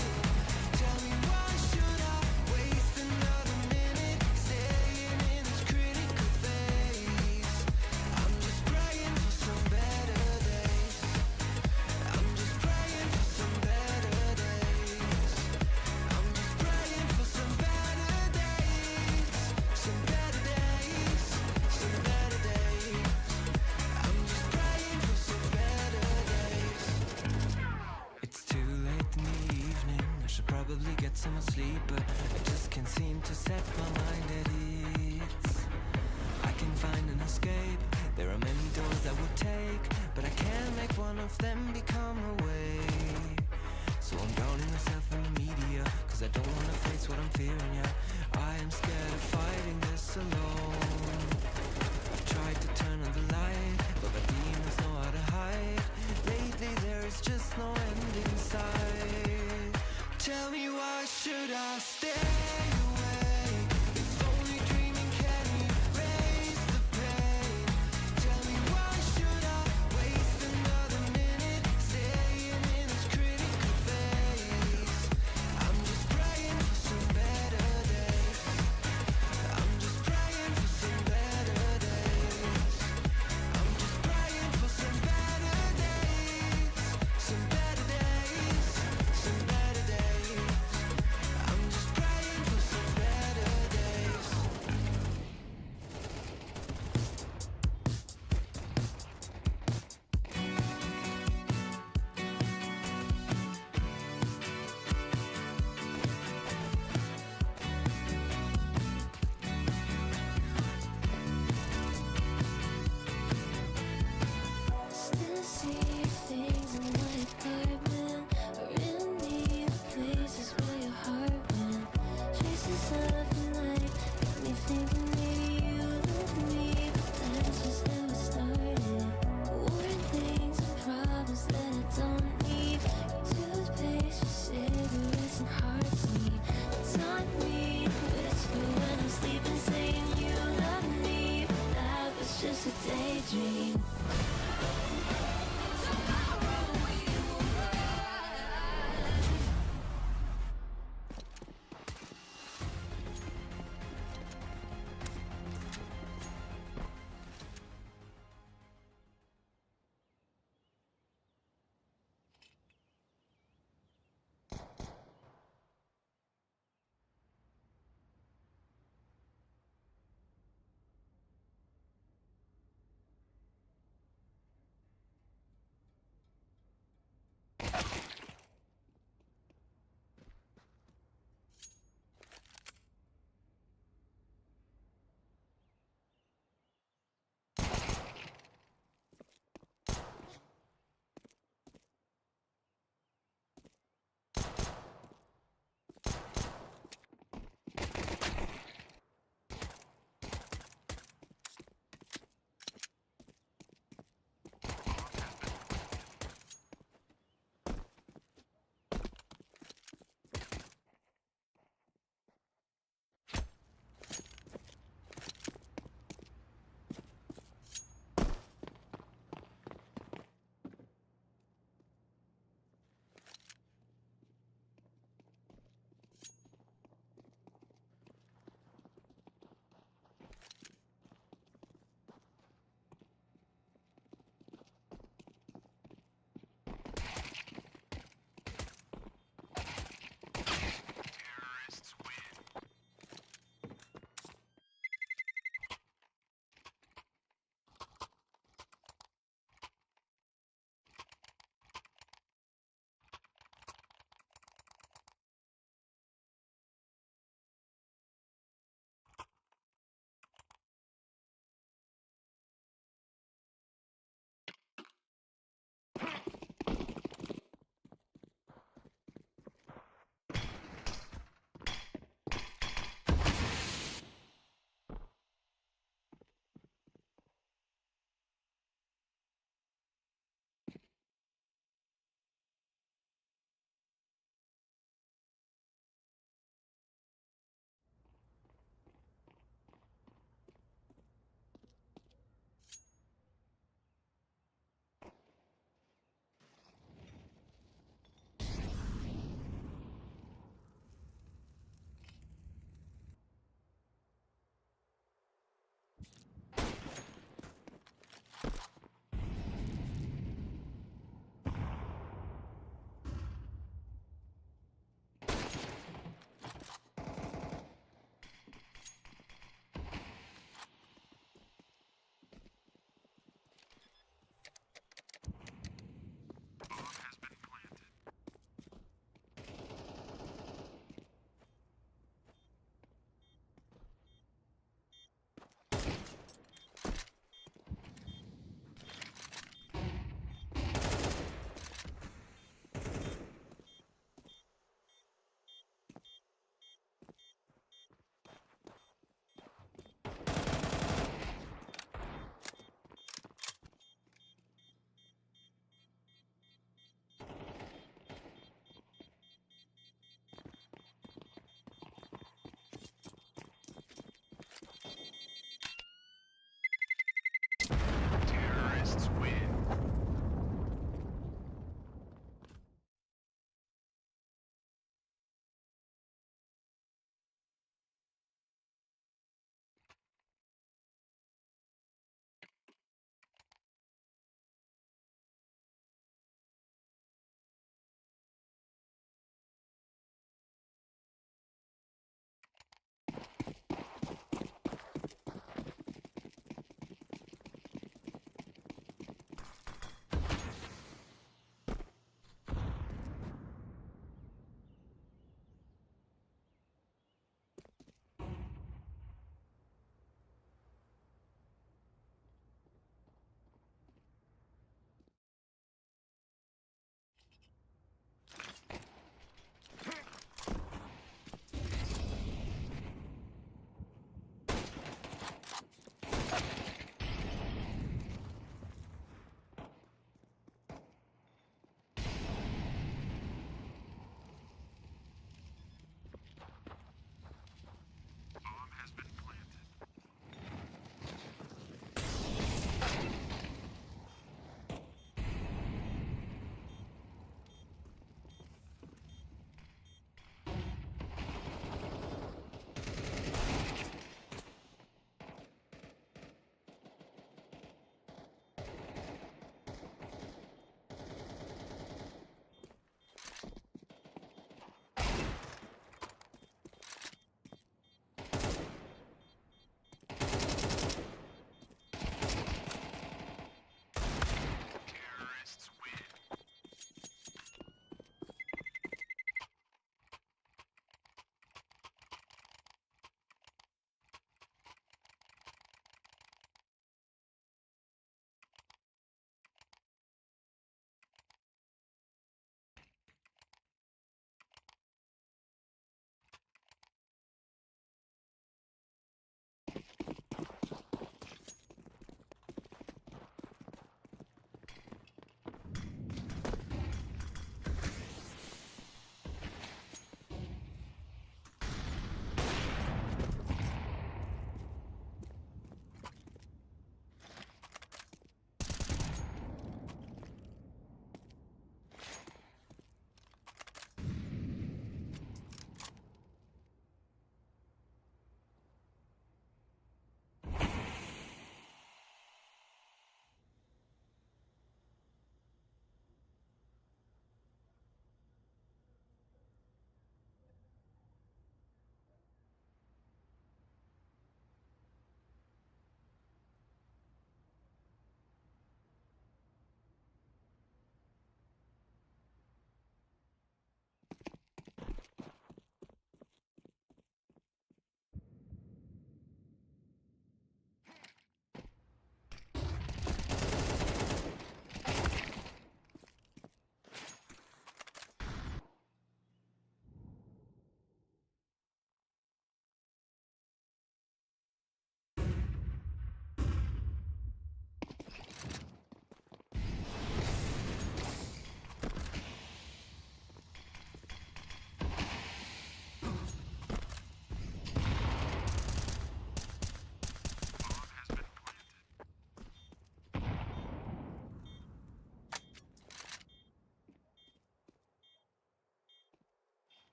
Tell me why should I waste another minute staying in this critical phase? I'm just praying for some better days. I'm just praying for some better days. I'm just praying for some better days. Some better days. Some better days. I'm just praying for some better days. It's too late in the evening, I should probably get some more sleep, but I just can't seem to set my mind at ease. I can find an escape, there are many doors that would take, but I can't make one of them become a way. So I'm drowning myself in the media, cause I don't wanna face what I'm fearing, yeah. I am scared of fighting this alone. I've tried to turn on the light, but my demons know how to hide. Lately there is just no end in sight. Tell me why should I stay away? If only dreaming can erase the pain. Tell me why should I waste another minute staying in this critical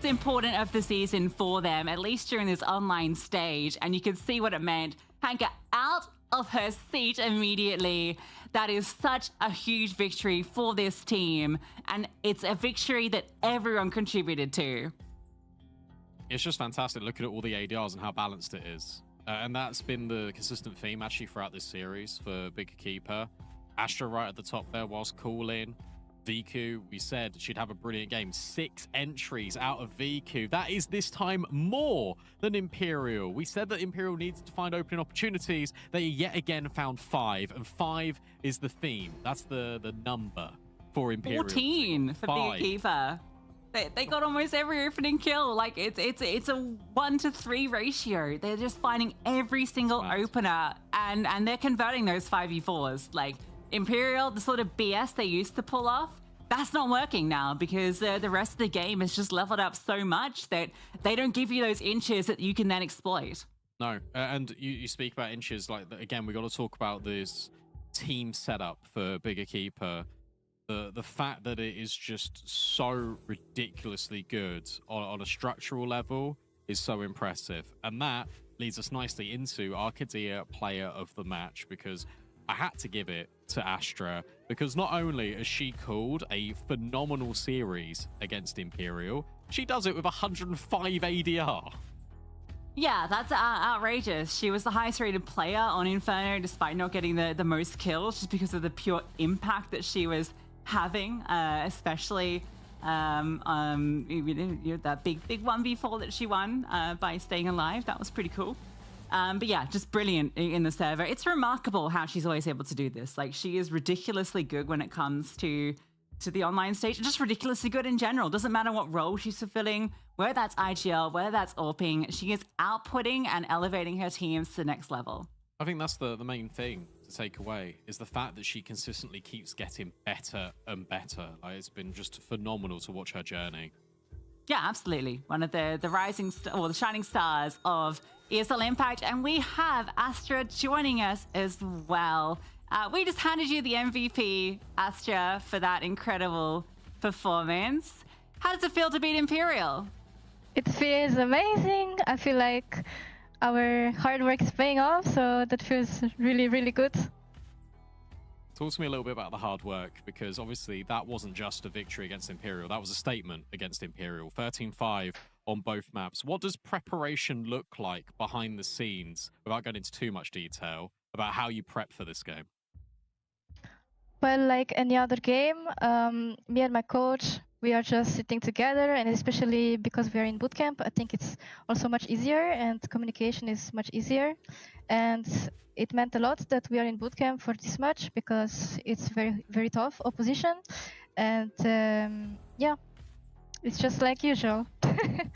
important of the season for them, at least during this online stage, and you could see what it meant. Hanka out of her seat immediately. That is such a huge victory for this team, and it's a victory that everyone contributed to. It's just fantastic looking at all the ADRs and how balanced it is. And that's been the consistent theme actually throughout this series for BIG Equipa. Astra right at the top there whilst calling. Viku, we said she'd have a brilliant game. 6 entries out of Viku. That is this time more than Imperial. We said that Imperial needs to find opening opportunities. They yet again found 5, and 5 is the theme. That's the number for Imperial. 14 for BIG Equipa. They got almost every opening kill. Like it's a 1 to 3 ratio. They're just finding every single opener and they're converting those 5v4s. Like Imperial, the sort of BS they used to pull off, that's not working now because the rest of the game is just leveled up so much that they don't give you those inches that you can then exploit. No, and you speak about inches. Like again, we got to talk about this team setup for BIG Equipa. The fact that it is just so ridiculously good on a structural level is so impressive. And that leads us nicely into our Kadia player of the match, because I had to give it to Astra, because not only has she called a phenomenal series against Imperial, she does it with 105 ADR. Yeah, that's outrageous. She was the highest rated player on Inferno despite not getting the most kills, just because of the pure impact that she was having, especially that big 1v4 that she won by staying alive. That was pretty cool. But yeah, just brilliant in the server. It's remarkable how she's always able to do this. Like, she is ridiculously good when it comes to the online stage, and just ridiculously good in general. Doesn't matter what role she's fulfilling, whether that's IGL, whether that's AWPing, she is outputting and elevating her teams to the next level. I think that's the main thing to take away, is the fact that she consistently keeps getting better and better. Like, it's been just phenomenal to watch her journey. Yeah, absolutely. One of the rising or the shining stars of ESL Impact, and we have Astra joining us as well. We just handed you the MVP, Astra, for that incredible performance. How does it feel to beat Imperial? It feels amazing. I feel like our hard work is paying off, so that feels really, really good. Talk to me a little bit about the hard work, because obviously that wasn't just a victory against Imperial. That was a statement against Imperial. 13-5 on both maps. What does preparation look like behind the scenes, without going into too much detail, about how you prep for this game? Well, like any other game, me and my coach, we are just sitting together, and especially because we are in bootcamp, I think it's also much easier and communication is much easier. And it meant a lot that we are in bootcamp for this match, because it's very, very tough opposition. And yeah, it's just like usual. I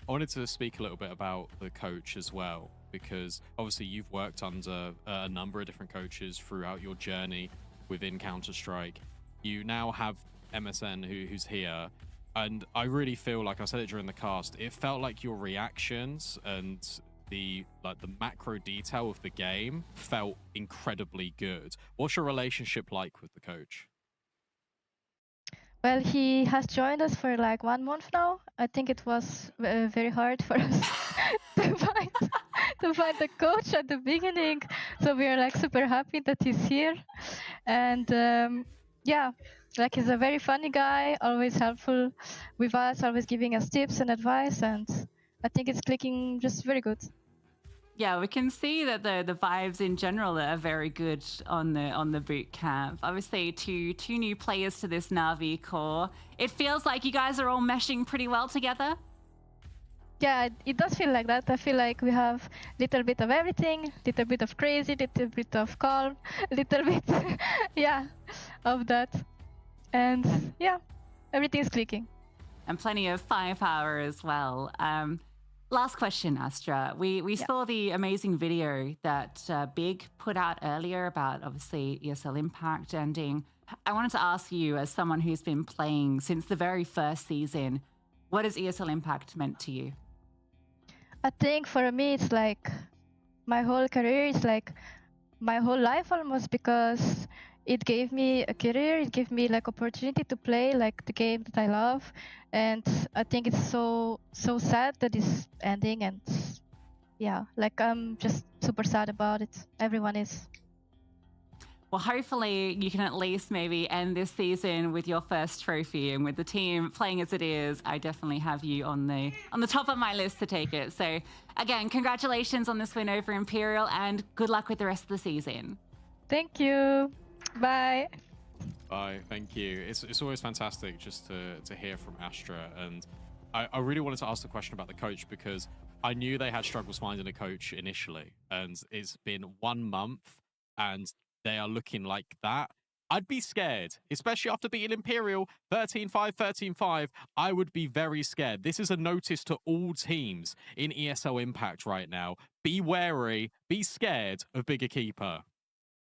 wanted to speak a little bit about the coach as well, because obviously you've worked under a number of different coaches throughout your journey within Counter-Strike. You now have MSN who's here, and I really feel, like I said it during the cast, it felt like your reactions and the macro detail of the game felt incredibly good. What's your relationship like with the coach? Well, he has joined us for like 1 month now. I think it was very hard for us to find the coach at the beginning. So we are like super happy that he's here. And yeah, like, he's a very funny guy, always helpful with us, always giving us tips and advice. And I think it's clicking just very good. Yeah, we can see that the vibes in general are very good on the boot camp. Obviously, two new players to this Na'Vi core. It feels like you guys are all meshing pretty well together. Yeah, it does feel like that. I feel like we have a little bit of everything, little bit of crazy, little bit of calm, little bit, yeah, of that. And yeah, everything's clicking. And plenty of firepower as well. Last question, Astra. We saw the amazing video that BIG put out earlier about, obviously, ESL Impact ending. I wanted to ask you, as someone who's been playing since the very first season, what has ESL Impact meant to you? I think for me, it's like my whole career, is like my whole life almost, because it gave me a career. It gave me like opportunity to play like the game that I love, and I think it's so sad that it's ending. And yeah, like I'm just super sad about it. Everyone is. Well, hopefully you can at least maybe end this season with your first trophy, and with the team playing as it is, I definitely have you on the top of my list to take it. So again, congratulations on this win over Imperial, and good luck with the rest of the season. Thank you. Bye. Bye. Thank you. It's always fantastic just to hear from Astra, and I really wanted to ask the question about the coach because I knew they had struggles finding a coach initially, and it's been 1 month and they are looking like that. I'd be scared, especially after beating Imperial 13-5, 13-5. I would be very scared. This is a notice to all teams in ESL Impact right now. Be wary, be scared of BIG Equipa.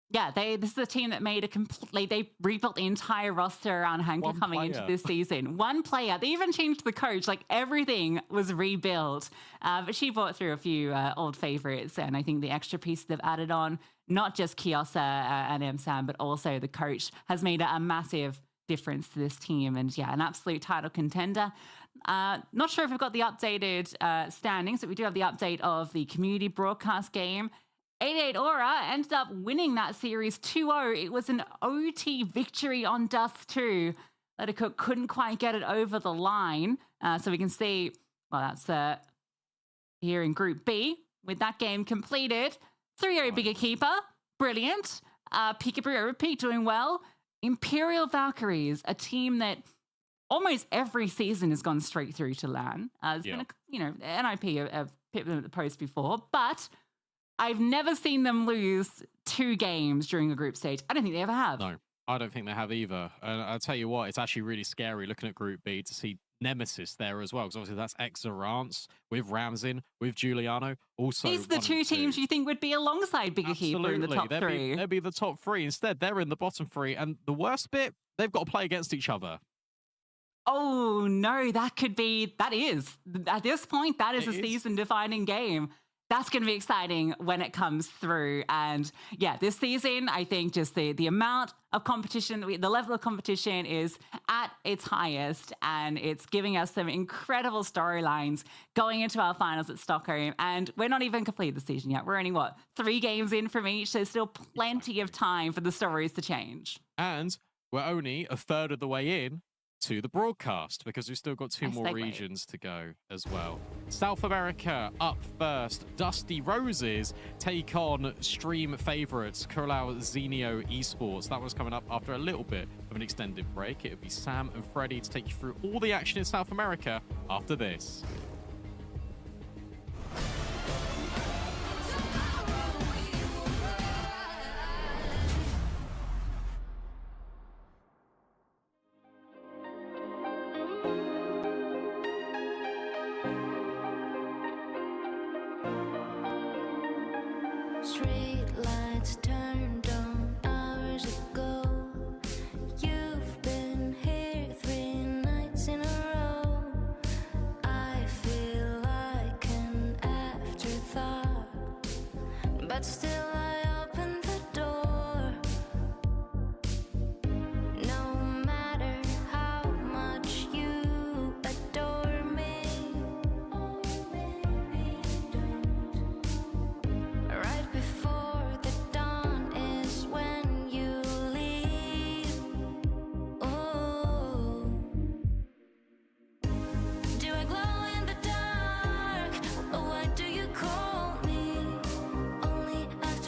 Yeah, this is a team that made they rebuilt the entire roster around Hanka coming into this season. One player, they even changed the coach, like everything was rebuilt. But she brought through a few old favorites, and I think the extra piece they've added on, not just Kiosa and M-Sam, but also the coach has made a massive difference to this team. And yeah, an absolute title contender. Not sure if we've got the updated standings, but we do have the update of the community broadcast game. 88 Aura ended up winning that series 2-0. It was an OT victory on Dust 2. Lettercook couldn't quite get it over the line. So we can see, well, that's here in Group B with that game completed. 3-0 BIG Equipa, brilliant. Peekaboo Repeat doing well. Imperial Valkyries, a team that almost every season has gone straight through to LAN. There's been NIP have picked them at the post before, but I've never seen them lose 2 games during a group stage. I don't think they ever have. No, I don't think they have either. And I'll tell you what, it's actually really scary looking at Group B to see Nemesis there as well, because obviously that's Exorance with Ramzin, with Giuliano. Also, these are the 2 teams you think would be alongside BIG Equipa in the top 3. They'd be the top 3. Instead, they're in the bottom 3. And the worst bit, they've got to play against each other. Oh, no, that is. At this point, that is a season-defining game. That's going to be exciting when it comes through. And yeah, this season, I think just the amount of competition, the level of competition is at its highest, and it's giving us some incredible storylines going into our finals at Stockholm. And we're not even completed the season yet. We're only, 3 games in from each. There's still plenty of time for the stories to change. And we're only a third of the way in to the broadcast, because we've still got 2 more regions to go as well. South America up first. Dusty Roses take on stream favorites Curralzinho Esports. That was coming up after a little bit of an extended break. It would be Sam and Freddie to take you through all the action in South America after this. Street lights turned on hours ago. You've been here 3 nights in a row. I feel like an afterthought, but still I open the door. No matter how much you adore me, oh maybe don't. Right before the dawn is when you leave. Oh, do I glow in the dark? Or why do you call me? Only after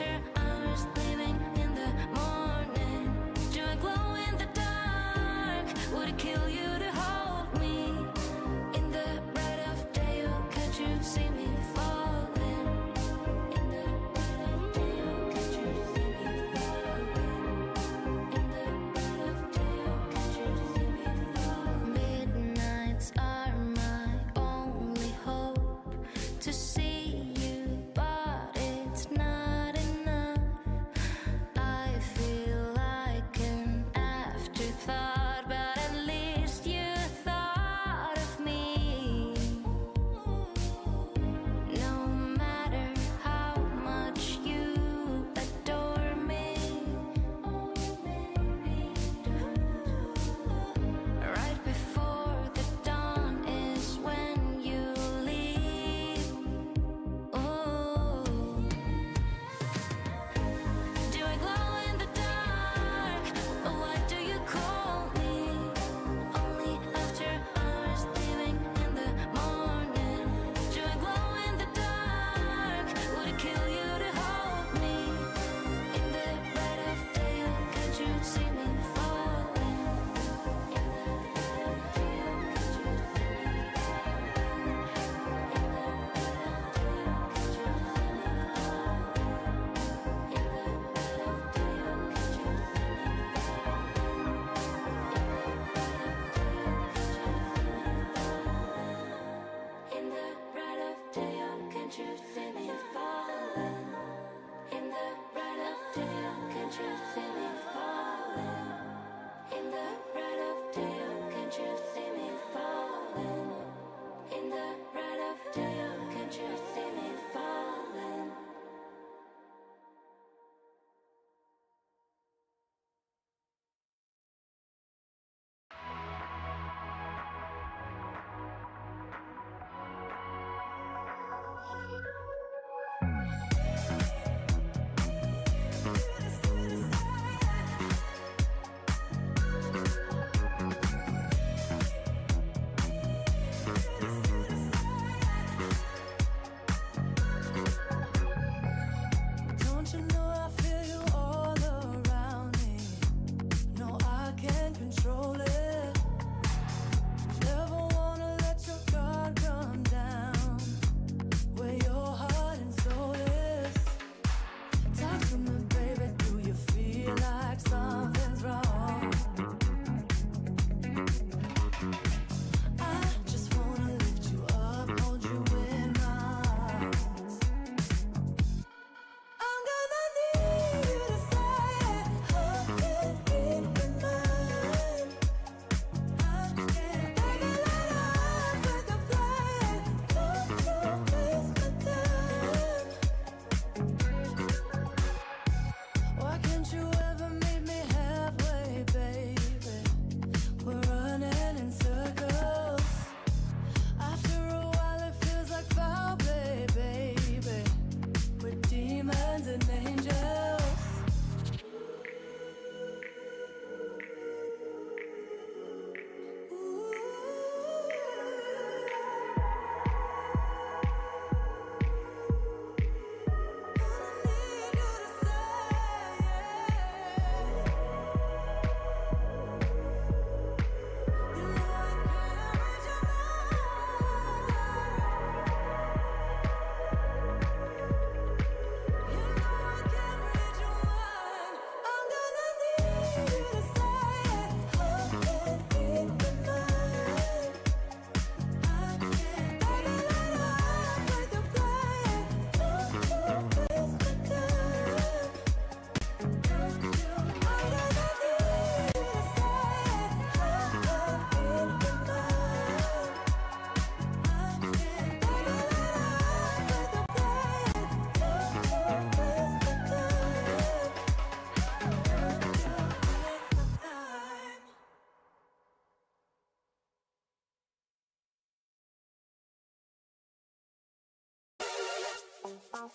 Cut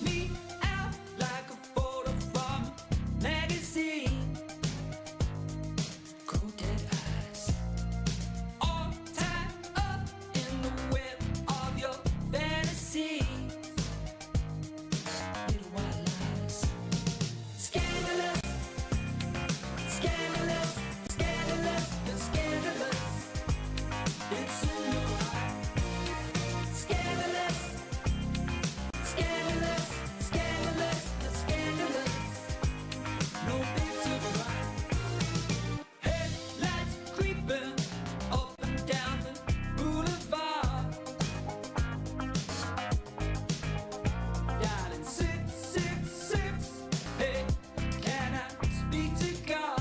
me out like a photo from a magazine. Cold dead eyes, all tied up in the web of your fantasy. Little white lies, scandalous, scandalous, scandalous, and scandalous. It's in your eyes, scandalous. Scandalous, scandalous, and scandalous. No big surprise. Headlights creeping up and down the boulevard. Dialing 666. Hey, can I speak to God?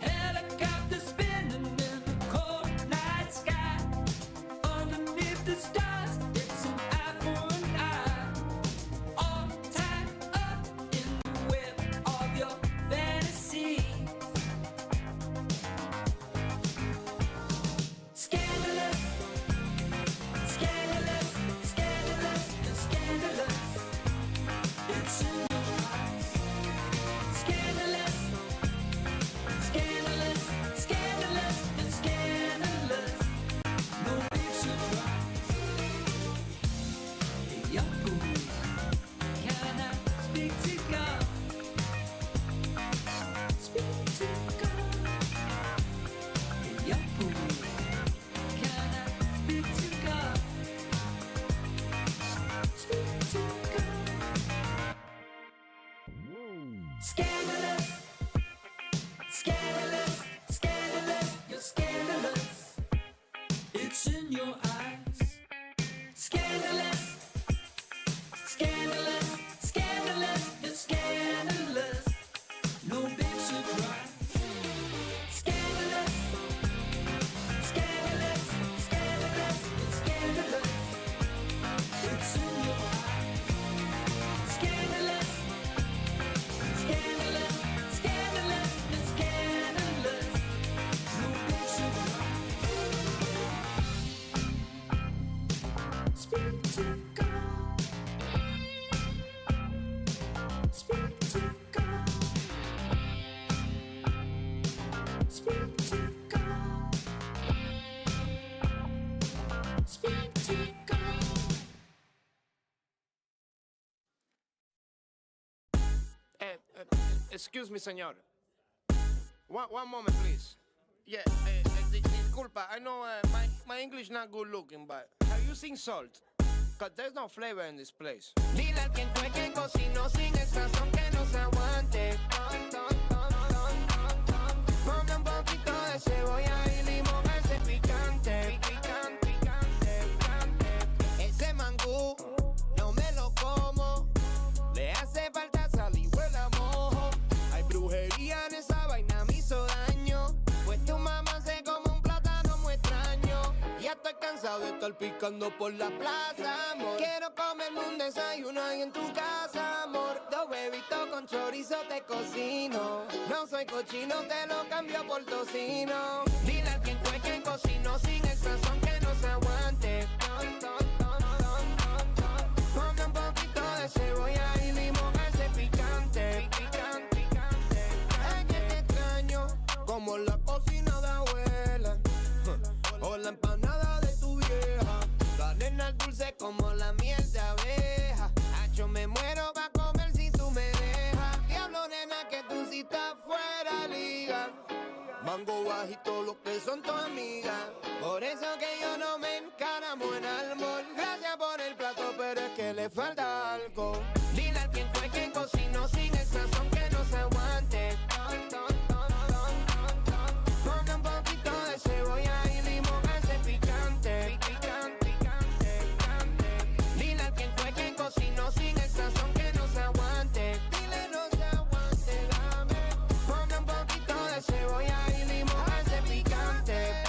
Helicopter spinning in the cold night sky. Underneath the stars, it's an eye for an eye. All tied up in the web of your fantasy. Scandalous, scandalous, scandalous, and scandalous. It's in your eyes. Scandalous, scandalous, scandalous, and scandalous. No big surprise. Young boy, can I speak to God? Speak to God. Young boy, can I speak to God? Speak to God. Scandalous, scandalous, scandalous, you're scandalous. It's in your eyes. Scandalous, scandalous, scandalous, it's scandalous. No big surprise. Scandalous, scandalous, scandalous, it's scandalous. It's in your eyes. Scandalous, scandalous, scandalous, it's scandalous. No big surprise. Speak to God. Speak to God. Speak to God. Speak to God. Excuse me, señor. One moment, please. Yeah, disculpa. I know my English not good looking, but have you seen salt? Cause there's no flavor in this place. Dile al quien fue que cocinó sin el sazón que no se aguante. Ponle un poquito de cebolla y limón a ese picante. Ese mangú no me lo como. Le hace falta sal y huele a mojo. Hay brujería en esa vaina, me hizo daño. Pues tu mamá se come un plátano muy extraño. Ya estoy cansado de estar picando por la plaza, amor. Quiero comerme un desayuno ahí en tu casa, amor. 2 huevitos con chorizo te cocino. No soy cochino, te lo cambio por tocino. Dile a quien fue que cocinó sin el sazón que no se aguante. Ponle un poquito de cebolla y limón a ese picante. Es que te extraño como la cocina de abuela o la empanada de tu vieja. La nena dulce como la miel de abeja. Yo me muero pa' comer si tú me dejas. Diablo, nena, que tú sí estás fuera liga. Mango bajito, lo que son tus amigas. Por eso que yo no me encaramo en almor. Gracias por el plato, pero es que le falta algo. Dile a quien fue que cocinó sin el sazón que no se aguante. Ponle un poquito de cebolla y limón a ese picante. Dile a quien fue que cocinó sin el sazón que no se aguante. Dile no se aguante, dame. Ponle un poquito de cebolla y limón a ese picante.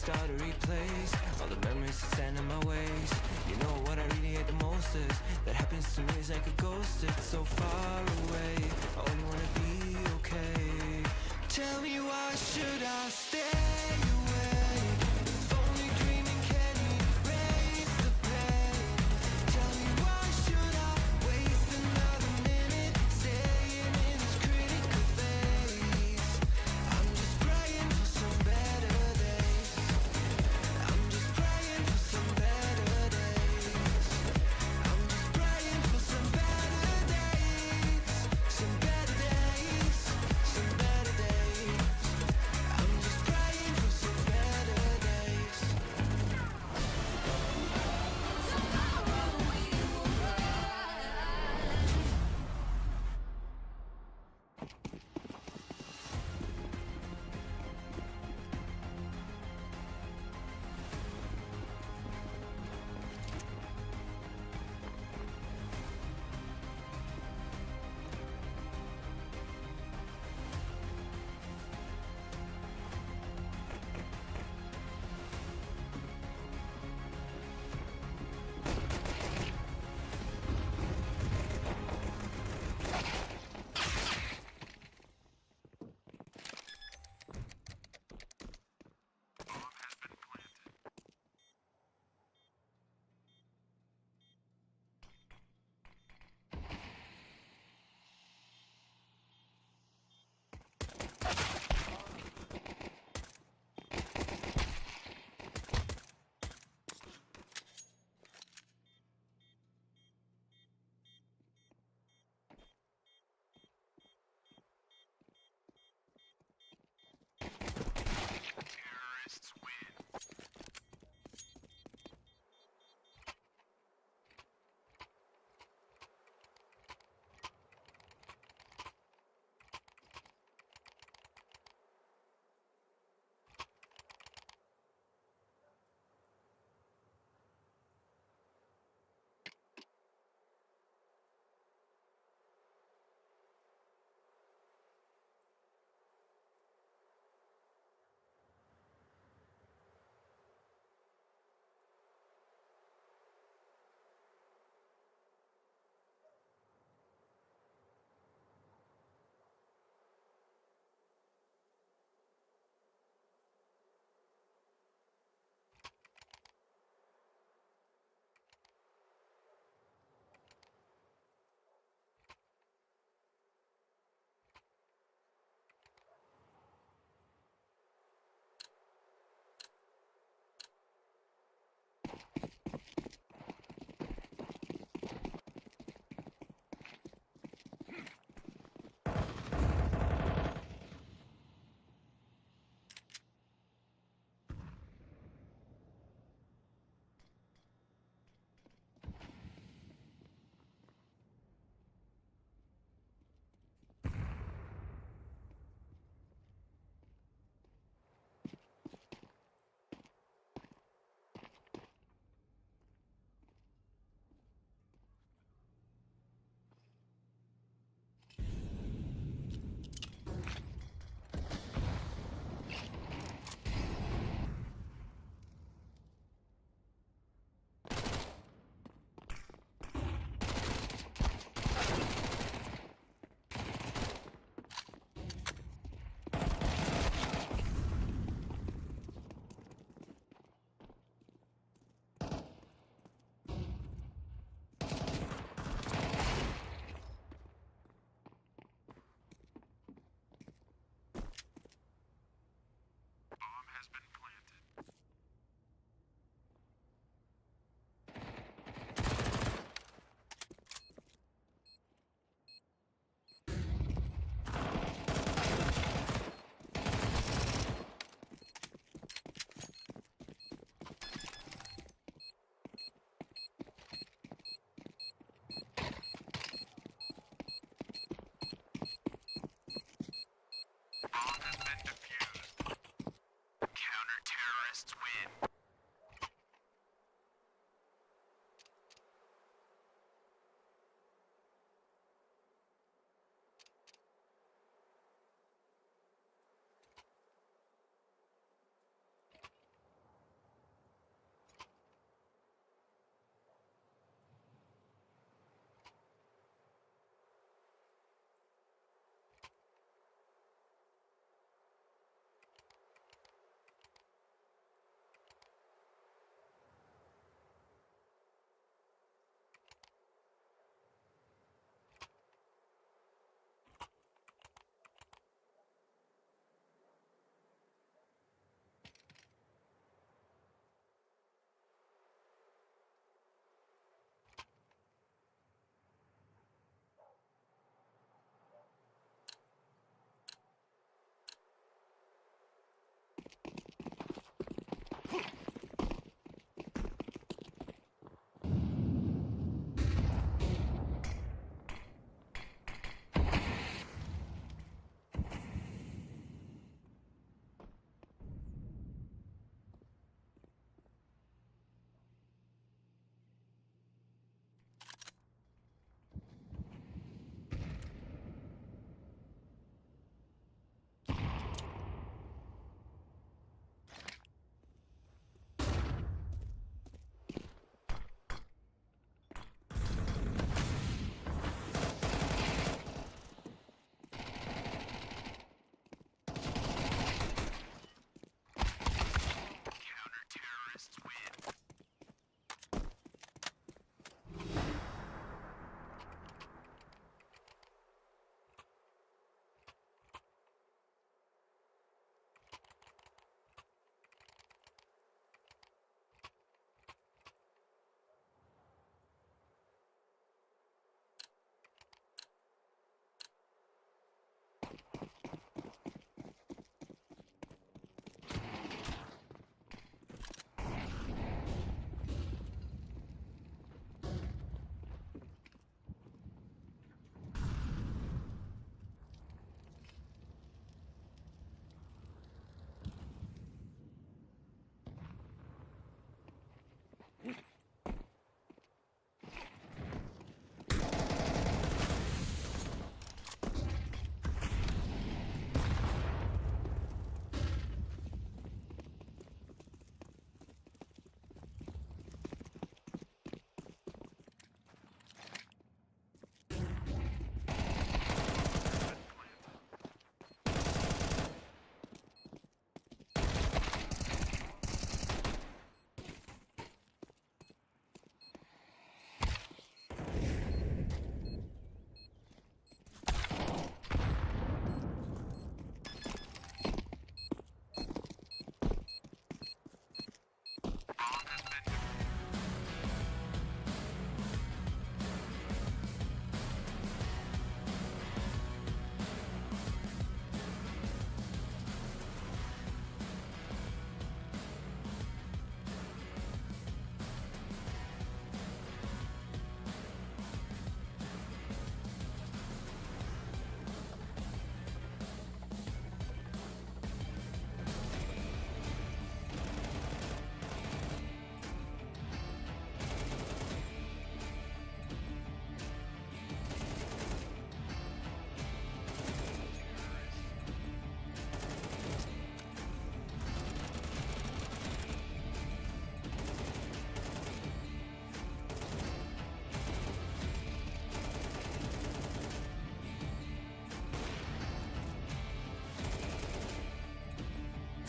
start to replace all the memories that stand in my ways. You know what I really hate the most is that happens to me is like a ghost. It's so far away. I only wanna be okay. Tell me why should I stay away? If only dreaming can erase the pain. Tell me why should I waste another minute staying in this critical phase? I'm just praying for some better days. I'm just praying for some better days. I'm just praying for some better days.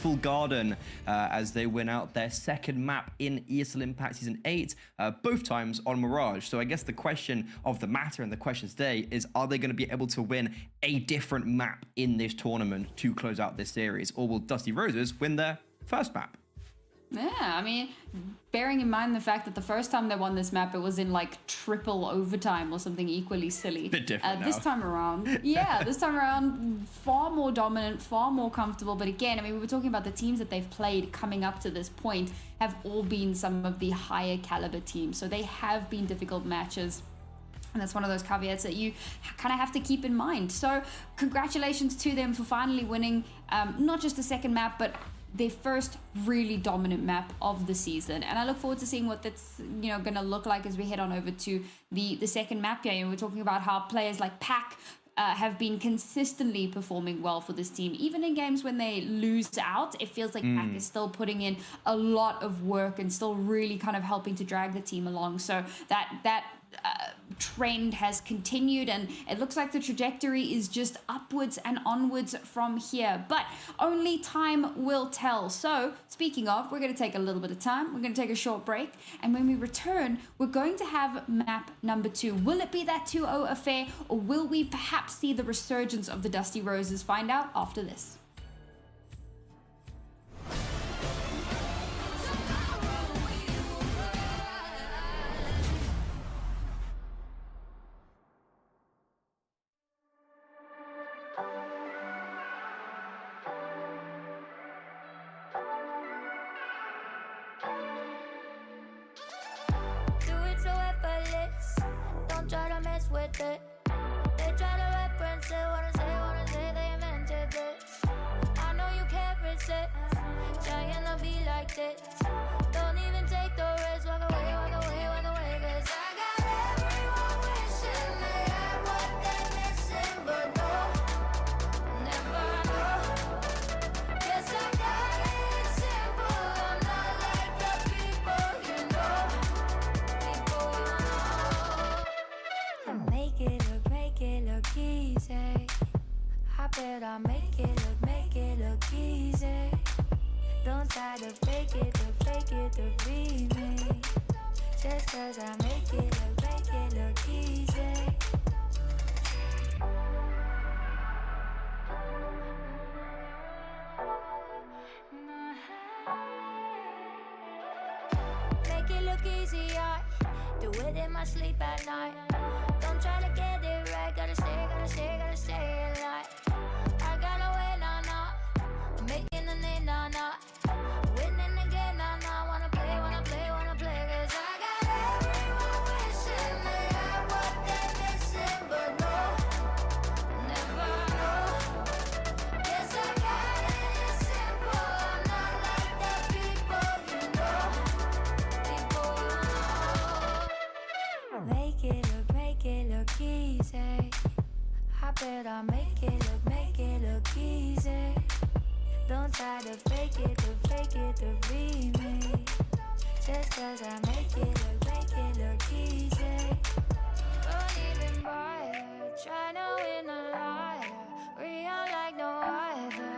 Full Garden as they win out their second map in ESL Impact Season 8, both times on Mirage. So I guess the question of the matter and the question today is, are they going to be able to win a different map in this tournament to close out this series, or will Dusty Roses win their first map? Yeah, I mean, bearing in mind the fact that the first time they won this map, it was in like triple overtime or something equally silly. Bit different now. This time around, this time around, far more dominant, far more comfortable. But again, I mean, we were talking about the teams that they've played coming up to this point have all been some of the higher caliber teams. So they have been difficult matches. And that's one of those caveats that you kind of have to keep in mind. So congratulations to them for finally winning not just the second map, but their first really dominant map of the season. And I look forward to seeing what that's going to look like as we head on over to the second map here. And we're talking about how players like Pack have been consistently performing well for this team. Even in games when they lose out, it feels like Pack is still putting in a lot of work and still really kind of helping to drag the team along. So that trend has continued, and it looks like the trajectory is just upwards and onwards from here, but only time will tell. So speaking of, we're going to take a little bit of time, we're going to take a short break, and when we return, we're going to have map number 2. Will it be that 2-0 affair, or will we perhaps see the resurgence of the Dusty Roses? Find out after this. With it, they try to reference it, wanna say they invented this. I know you can't resist, trying to be like this. Don't even take the risk, walk away, cause I got everyone wishing they had what they're missing, but no, never know. Guess I got it simple, I'm not like the people you know. Make it look easy. I bet I make it look easy. Don't try to fake it to be me. Just cause I make it look easy. Make it look easy, I do it in my sleep at night. Don't try to get it right, gotta stay alive. I gotta win, nah. Making the name, nah. Winning again, nah. Wanna play, cause I got everyone wishing they had what they're missing, but no, never know. Guess I got it simple, I'm not like the people you know. Make it look easy. I bet I make it look easy. Don't try to fake it to be me. Just cause I make it look easy. Don't even bother, try to win a liar. Real like no other.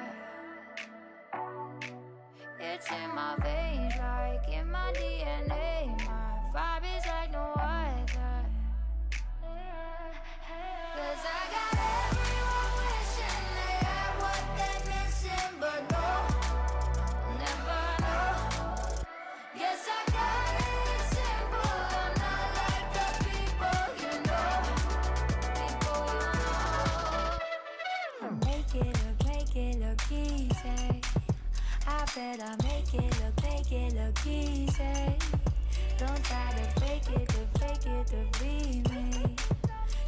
It's in my veins, like in my DNA. My vibe is like no other. Cause I got everyone wishing they had what they're missing, but no, never know. Guess I got it simple, I'm not like the people you know. Make it look easy. I bet I make it look easy. Don't try to fake it to be me.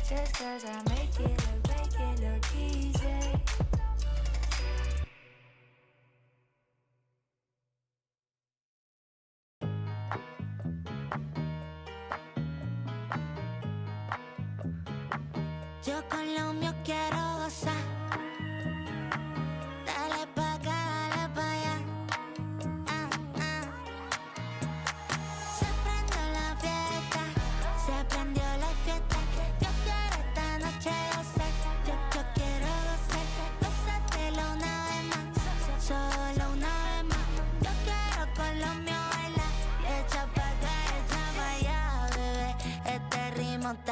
Just cause I make it look easy. Yo con lo mío quiero gozar. Dale pa' acá, dale pa' allá. Se prendió la fiesta, se prendió la fiesta. Yo quiero esta noche gozar, yo quiero gozar. Gózatelo una vez más, solo una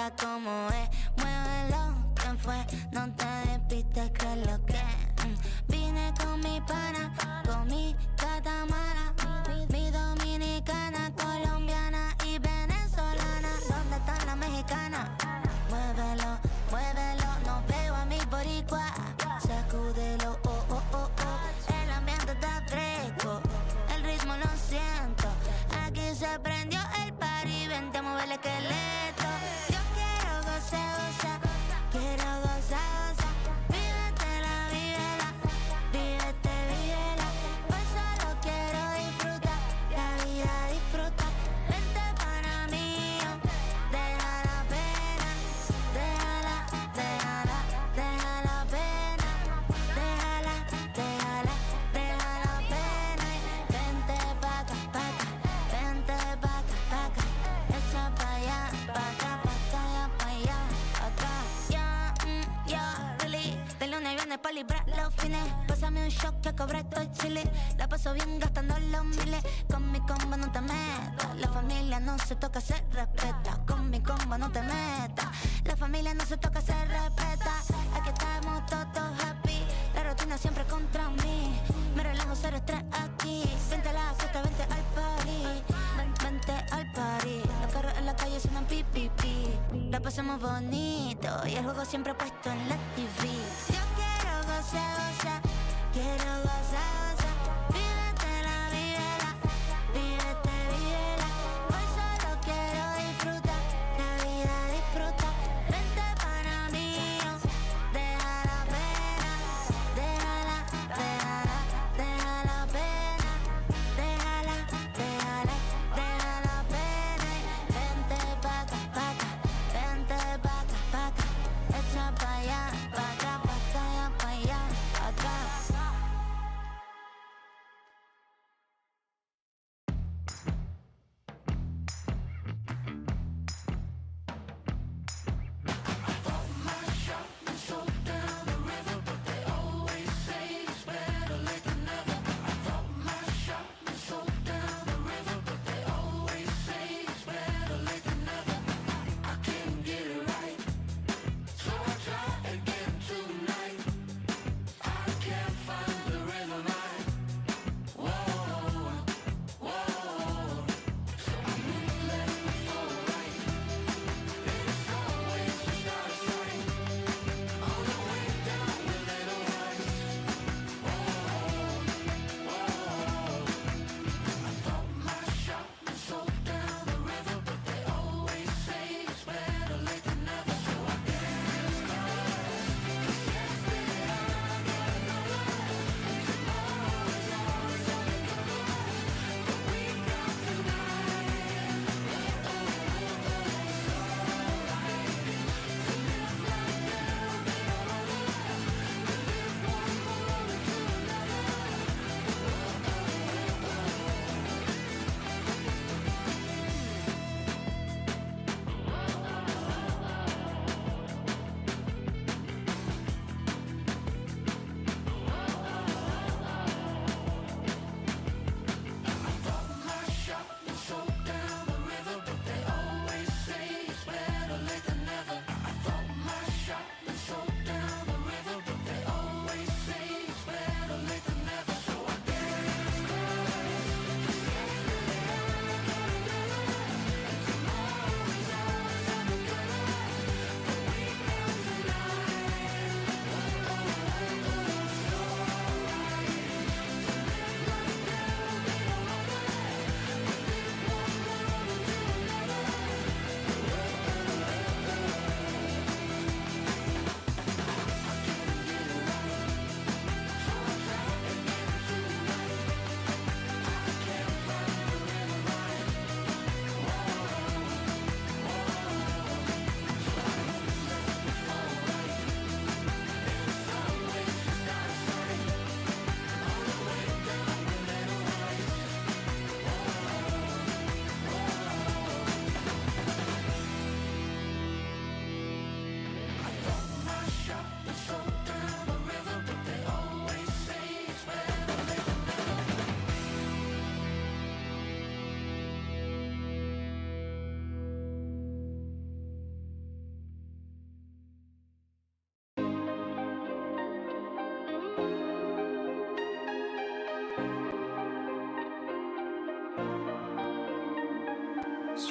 gusta como es. Muévelo, ¿quién fue? No te despistes que es lo que. Vine con mi pana, con mi catamara, mi dominicana, colombiana y venezolana. ¿Dónde están las mexicanas? Muévelo, muévelo, no veo a mi boricua. Sacúdelo, oh, oh, oh, oh. El ambiente está fresco, el ritmo lo siento. Aquí se prendió el party, vente a mover el esqueleto. Yo quiero gozar, gozar, quiero gozar, gozar. Vívetela, vívela, vívete, vívela. Pues solo quiero disfrutar, la vida disfruta. Vente para mí, deja la pena, déjala, déjala, deja la pena, déjala, déjala, deja la pena. Vente pa' acá, vente pa' acá, echa pa' allá, pa' acá, pa' allá, acá. Ya, really, de lunes a viernes pa' librar los fines. Pásame un shot que cobré estos chiles. La paso bien gastando los miles. Con mi combo no te metas, la familia no se toca, se respeta. Con mi combo no te metas, la familia no se toca, se respeta. Aquí estamos todos happy, la rutina siempre contra mí. Me relajo, cero estrés aquí. Vente a la fiesta, vente al party, vente al party. Los carros en la calle suenan pi, pi, pi. La pasamos bonito y el juego siempre puesto en la TV. Yo quiero gozar, gozar, quiero gozar, gozar. Vívetela, vívela, vívete, vívela. Hoy solo quiero disfrutar, la vida disfruta. Vente para mí, deja la pena, déjala, déjala, deja la pena, déjala, déjala, deja la pena. Vente pa' acá, vente pa' acá, echa pa' allá, pa' acá, pa' allá, pa' allá,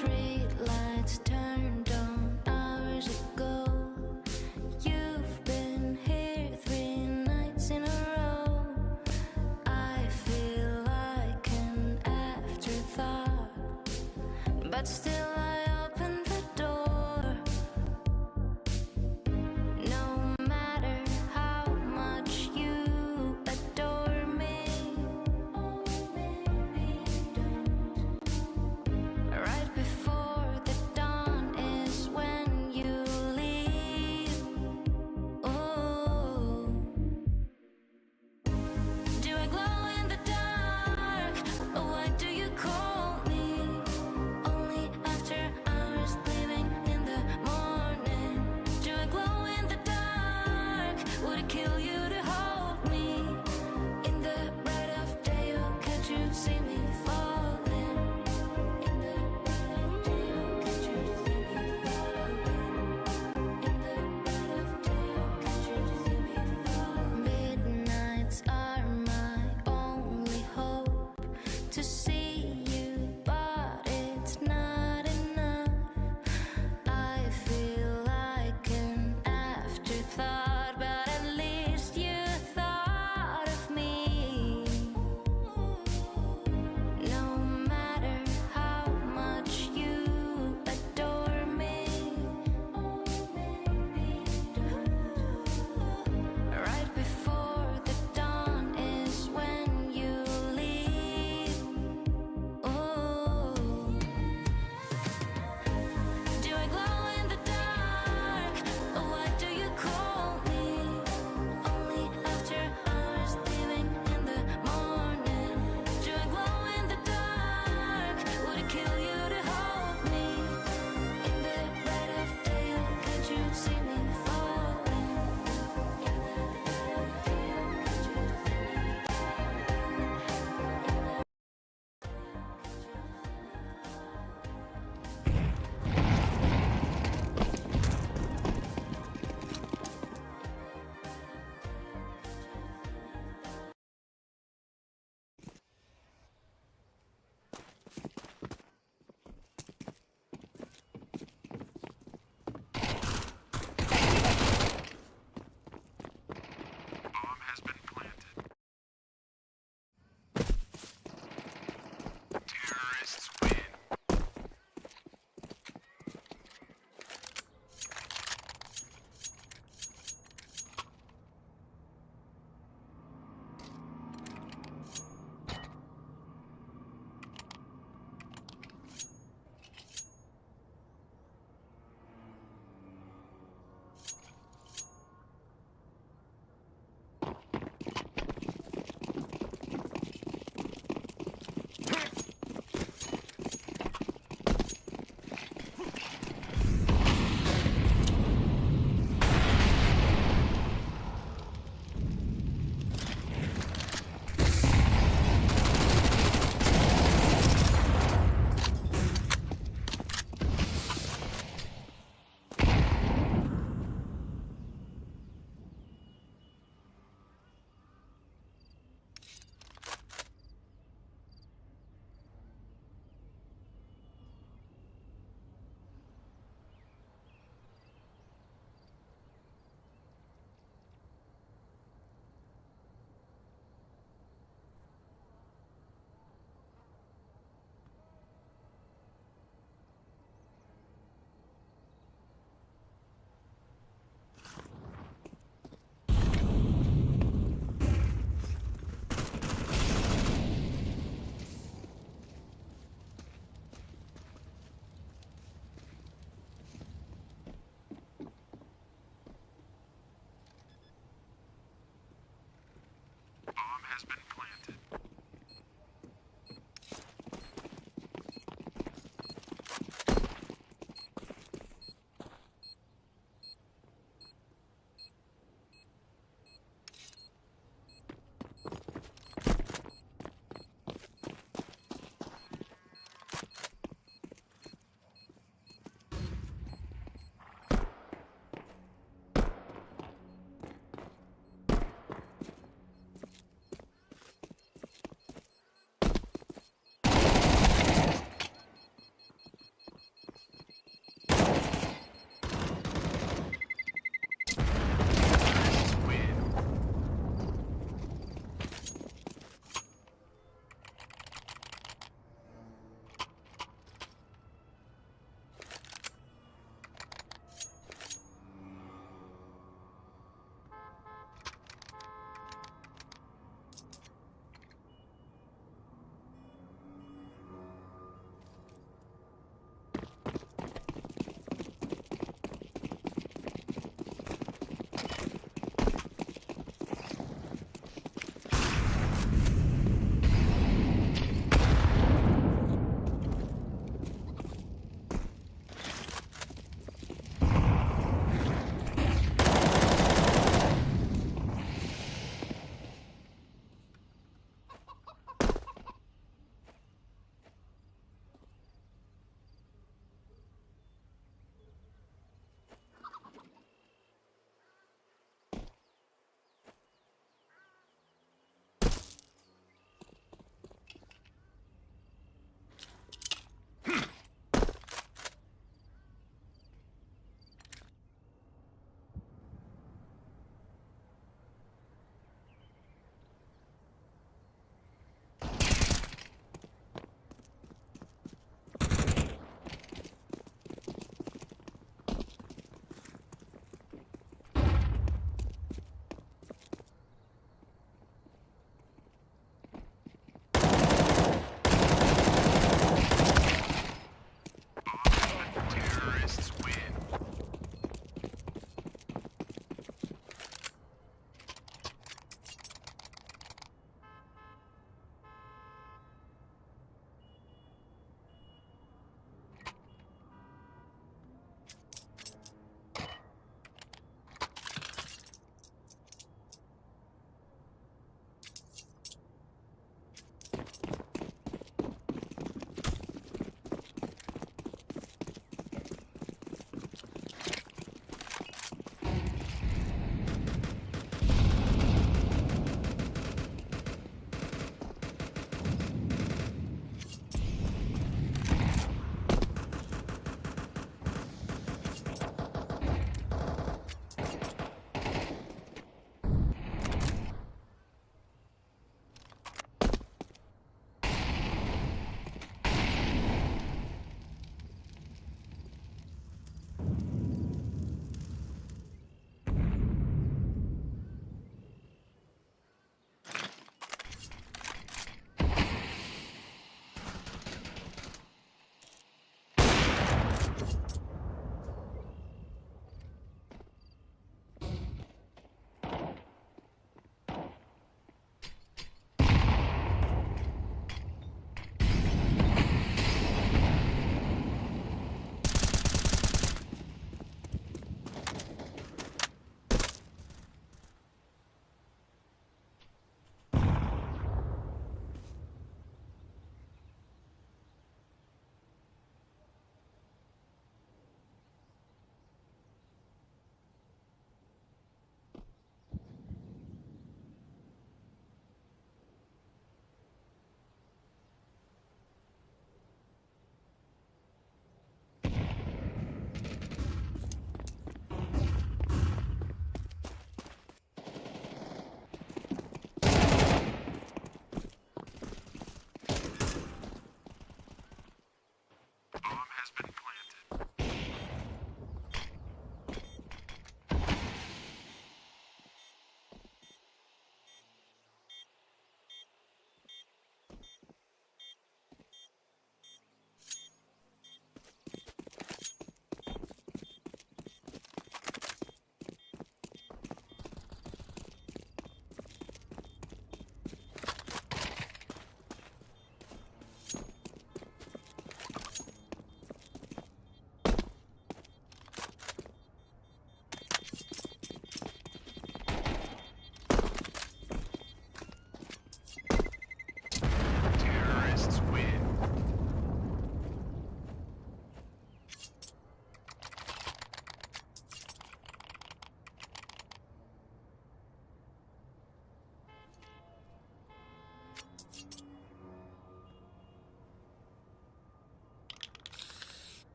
street lights turned on hours ago. You've been here 3 nights in a row. I feel like an afterthought, but still I open the door. No matter how much you adore me, right before the dawn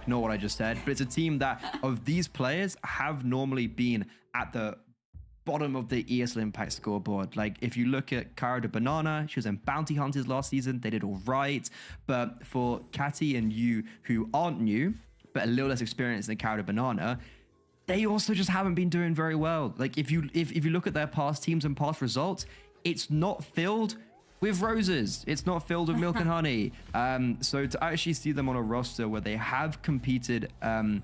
ignore what I just said, but it's a team that of these players have normally been at the bottom of the ESL Impact scoreboard. Like if you look at Cara de Banana, she was in Bounty Hunters last season, they did all right. But for Catty and you, who aren't new, but a little less experienced than Cara de Banana, they also just haven't been doing very well. Like if you look at their past teams and past results, it's not filled with roses. It's not filled with milk and honey. So to actually see them on a roster where they have competed and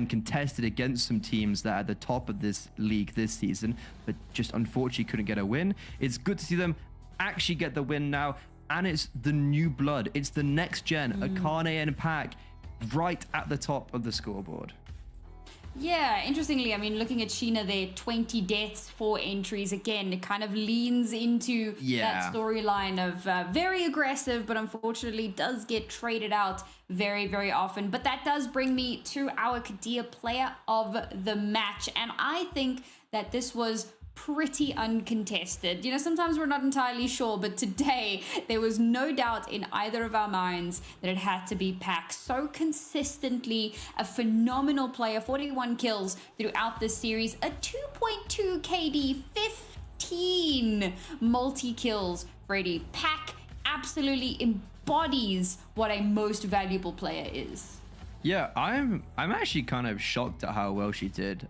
contested against some teams that are at the top of this league this season, but just unfortunately couldn't get a win, it's good to see them actually get the win now. And it's the new blood. It's the next gen, Akane and Pack, right at the top of the scoreboard. Yeah, interestingly, I mean, looking at Sheena there, 20 deaths, 4 entries. Again, it kind of leans into that storyline of very aggressive, but unfortunately does get traded out very, very often. But that does bring me to our Kadia player of the match. And I think that this was pretty uncontested. You know, sometimes we're not entirely sure, but today there was no doubt in either of our minds that it had to be Pack. So consistently a phenomenal player, 41 kills throughout this series, a 2.2 KD, 15 multi-kills. Freddie, Pack absolutely embodies what a most valuable player is. Yeah, I'm actually kind of shocked at how well she did.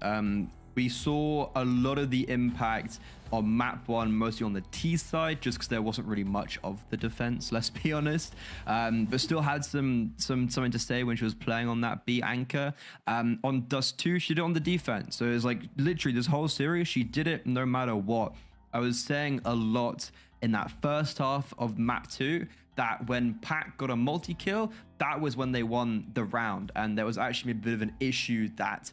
We saw a lot of the impact on map 1, mostly on the T side, just because there wasn't really much of the defense, let's be honest. But still had something to say when she was playing on that B anchor. On Dust 2, she did it on the defense. So it was like literally this whole series, she did it no matter what. I was saying a lot in that first half of map 2 that when Pack got a multi-kill, that was when they won the round. And there was actually a bit of an issue that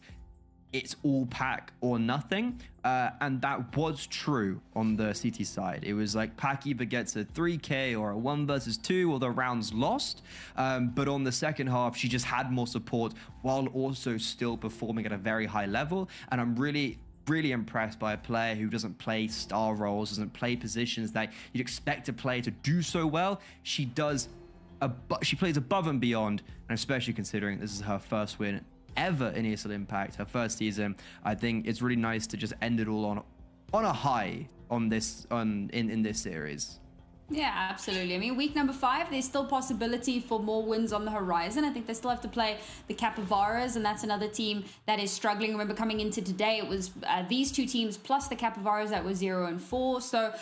it's all Pack or nothing, and that was true on the CT side. It was like Pack either gets a 3k or a 1 versus 2 or the round's lost, but on the second half she just had more support while also still performing at a very high level. And I'm really impressed by a player who doesn't play star roles, doesn't play positions that you'd expect a player to do so well. She does, she plays above and beyond, and especially considering this is her first win ever in ESL Impact, her first season. I think it's really nice to just end it all on a high in this series. Yeah, absolutely. I mean, week number 5, there's still possibility for more wins on the horizon. I think they still have to play the Capyvaras, and that's another team that is struggling. Remember, coming into today, it was these 2 teams plus the Capyvaras that were 0-4. So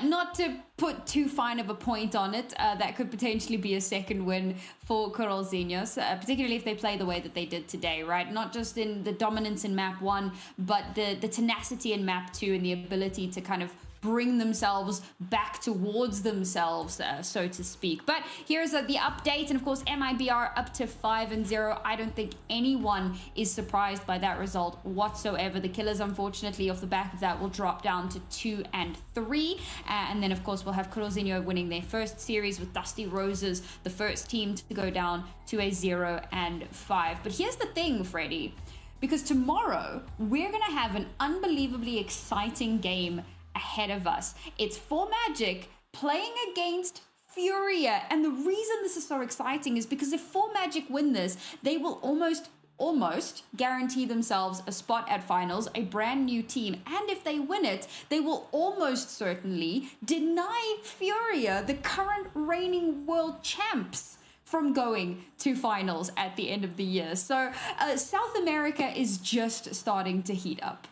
not to put too fine of a point on it, that could potentially be a second win for Curralzinho, particularly if they play the way that they did today, right? Not just in the dominance in map 1, but the tenacity in map 2 and the ability to kind of bring themselves back towards themselves, so to speak. But here's the update, and of course MIBR up to 5-0. I don't think anyone is surprised by that result whatsoever. The Killers, unfortunately, off the back of that, will drop down to 2-3, and then of course we'll have Curralzinho winning their first series with Dusty Roses, the first team to go down to a 0-5. But here's the thing, Freddie, because tomorrow we're gonna have an unbelievably exciting game ahead of us. It's for Magic playing against Furia, and the reason this is so exciting is because if 4 Magic win this, they will almost guarantee themselves a spot at finals, a brand new team, and if they win it, they will almost certainly deny Furia, the current reigning world champs, from going to finals at the end of the year. So South America is just starting to heat up.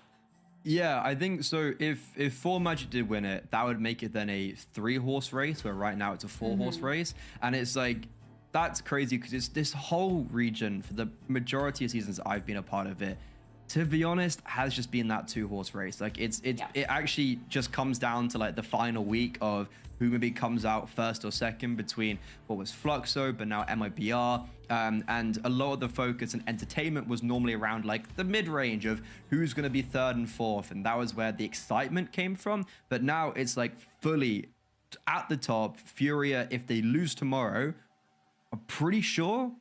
Yeah, I think so. If 4 Magic did win it, that would make it then a 3-horse race, where right now it's a 4-horse race. And it's like, that's crazy, because it's this whole region, for the majority of seasons I've been a part of it, to be honest, has just been that 2-horse race. Like it actually just comes down to like the final week of who maybe comes out first or second between what was Fluxo, but now MIBR. And a lot of the focus and entertainment was normally around like the mid-range of who's going to be 3rd and 4th. And that was where the excitement came from. But now it's like fully at the top. Furia, if they lose tomorrow, I'm pretty sure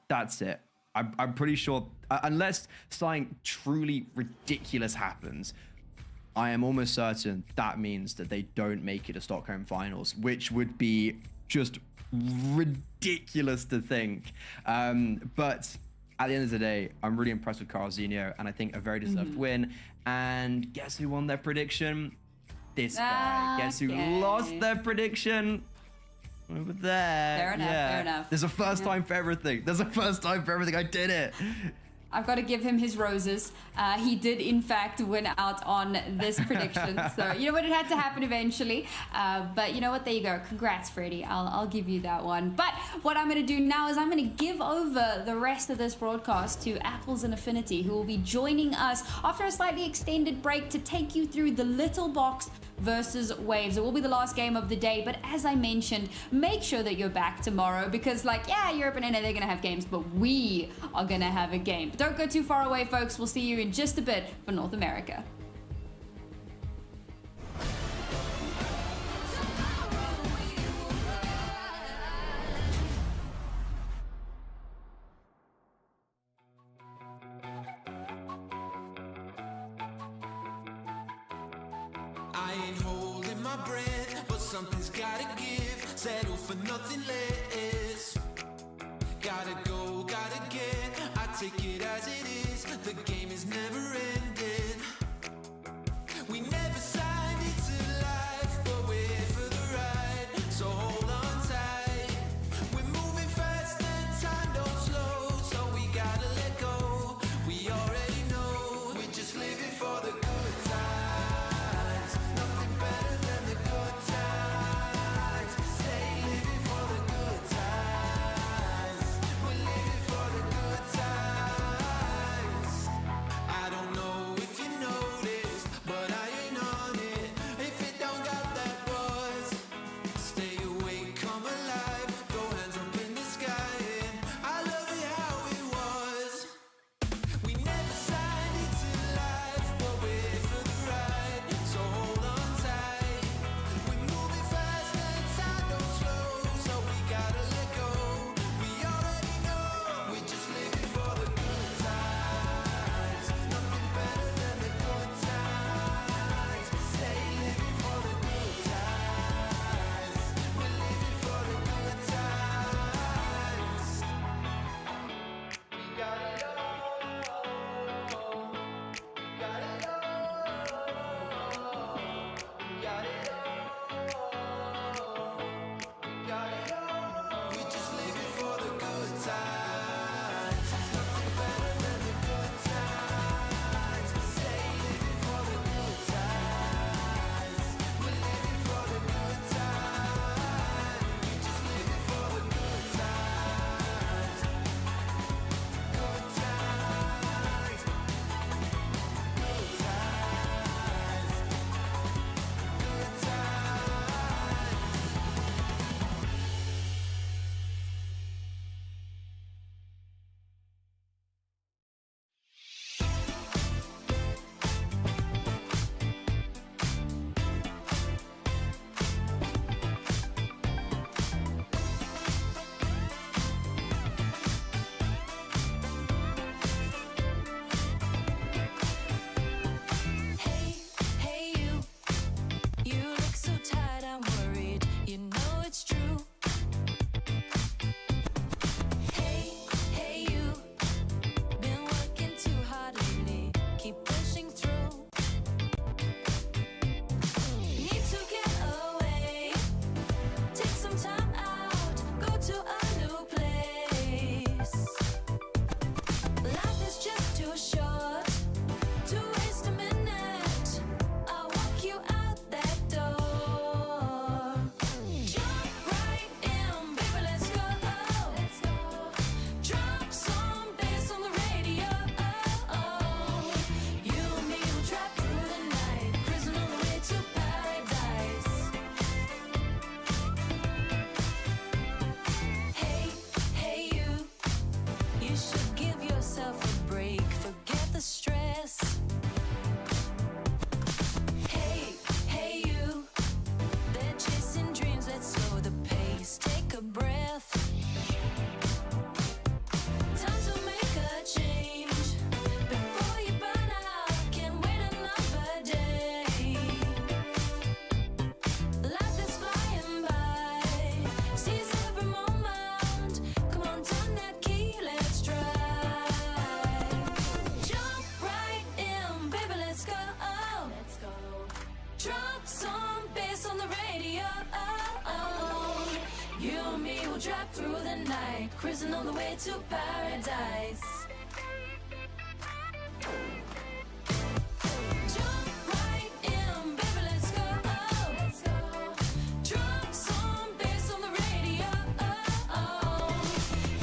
that's it. I'm pretty sure, unless something truly ridiculous happens, I am almost certain that means that they don't make it to Stockholm finals, which would be just ridiculous to think. But at the end of the day, I'm really impressed with Curralzinho, and I think a very deserved win. And guess who won their prediction? This guy. Guess who lost their prediction? Over there. Fair enough, fair enough. There's a first time for everything. There's a first time for everything. I did it. I've got to give him his roses. He did, in fact, win out on this prediction. So, you know what? It had to happen eventually. But you know what? There you go. Congrats, Freddie. I'll give you that one. But what I'm going to do now is I'm going to give over the rest of this broadcast to Apples and Affinity, who will be joining us after a slightly extended break to take you through the Little Bocks versus Waves. It will be the last game of the day, but as I mentioned, make sure that you're back tomorrow because, like, yeah, Europe and NA, they're gonna have games, but we are gonna have a game. But don't go too far away, folks. We'll see you in just a bit for North America. I ain't holding my breath, but something's gotta give. Settle for nothing less. Gotta go, gotta get. I take it as it is. The game is never ending. We never signed it to life, but we're here for the ride. So hold on tight. We're moving fast and time don't slow, so we gotta let go. We already know we're just living for the good times. Nothing better than the good times. Stay living for the good times. We're living for the good times. will drive through the night, cruising all the way to paradise. Jump right in, baby, let's go. Let's go. Drop some bass on the radio.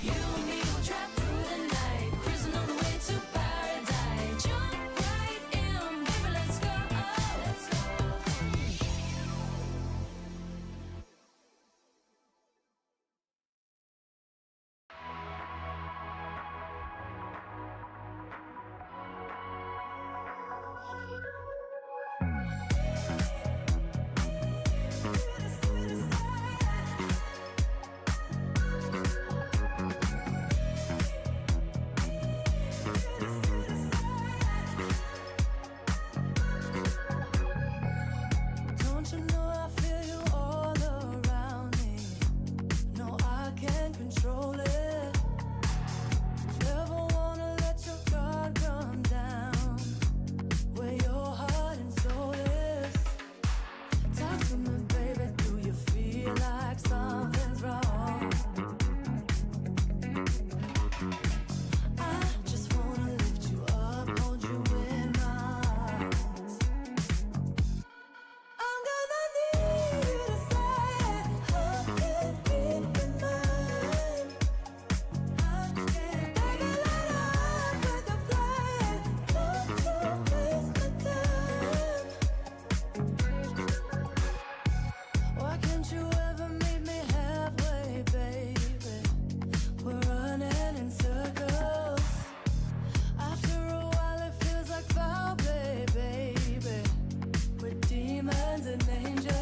You and me will drive through the night, cruising all the way to paradise. Jump right in, baby, let's go. Let's go. Don't you know I feel you all around me? No, I can't control it. Never wanna let your guard come down. Where your heart and soul is. Talk to me, baby. Do you feel like something's wrong? I just wanna lift you up, hold you in my arms. I'm gonna need you to say, I can't read your mind. I can't take it let up with the plan. Don't you waste my time. Why can't you ever meet me halfway, baby? We're running in circles. After a while it feels like foul play, baby. We're demons and angels.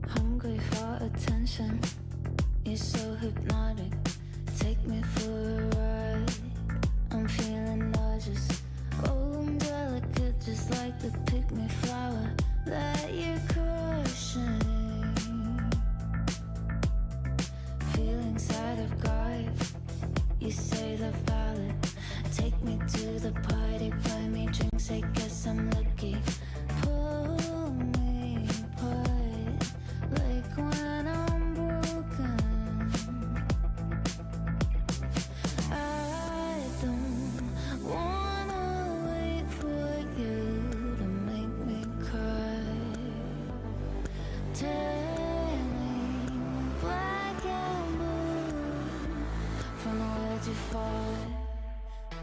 Hungry for attention, you're so hypnotic. Take me for a ride, I'm feeling nauseous. Oh, I'm delicate, just like the pick-me flower that you're crushing. Feelings that I've got, you say they're valid. Take me to the party, buy me drinks, I guess I'm lucky. Pull me apart, like when I'm broken. I don't wanna wait for you to make me cry. Turning black and blue from the words you fought.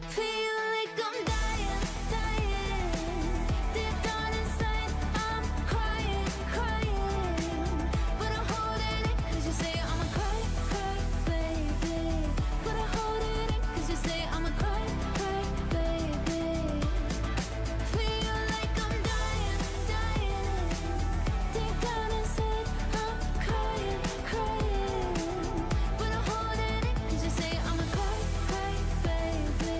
Feel like I'm dying, dying. Deep down inside, I'm crying, crying. But I'm holding it, cause you say I'm a cry, cry, baby. But I'm holding it, cause you say I'm a cry, cry, baby. Feel like I'm dying, dying. Deep down inside, I'm crying, crying. But I'm holding it, cause you say I'm a cry, cry, baby.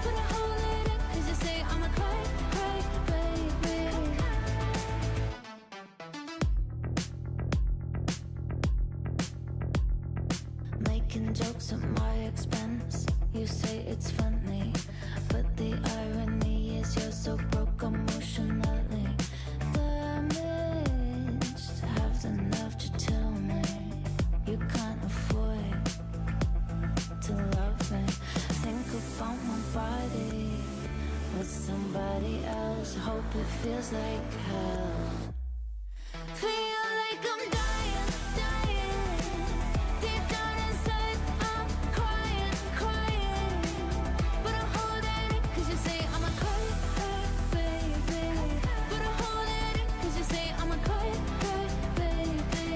But I'm holding it, cause you say I'm a cry, cry, baby. Making jokes at my expense, you say it's funny, but the irony is you're so broke emotionally damaged. Have the nerve to tell me you can't afford it feels like hell. Feel like I'm dying, dying. Deep down inside, I'm crying, crying. But I'm holding it, cause you say I'm a cry, cry, baby. But I'm holding it, cause you say I'm a cry, cry, baby.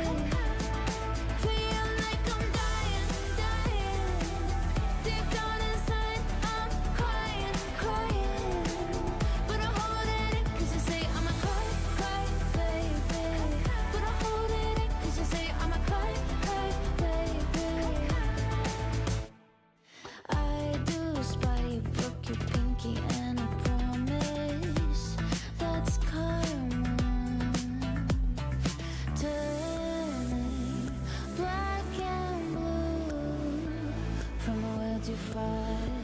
Feel like I'm dying, dying. Deep down inside, I'm crying, crying. But I'm holding it, cause you say I'm a cry, cry, baby. But I'm holding it, cause you say I'm a cry, cry, baby. I do spy you broke your pinky and I promise that's karma. Turning black and blue from a will to fight.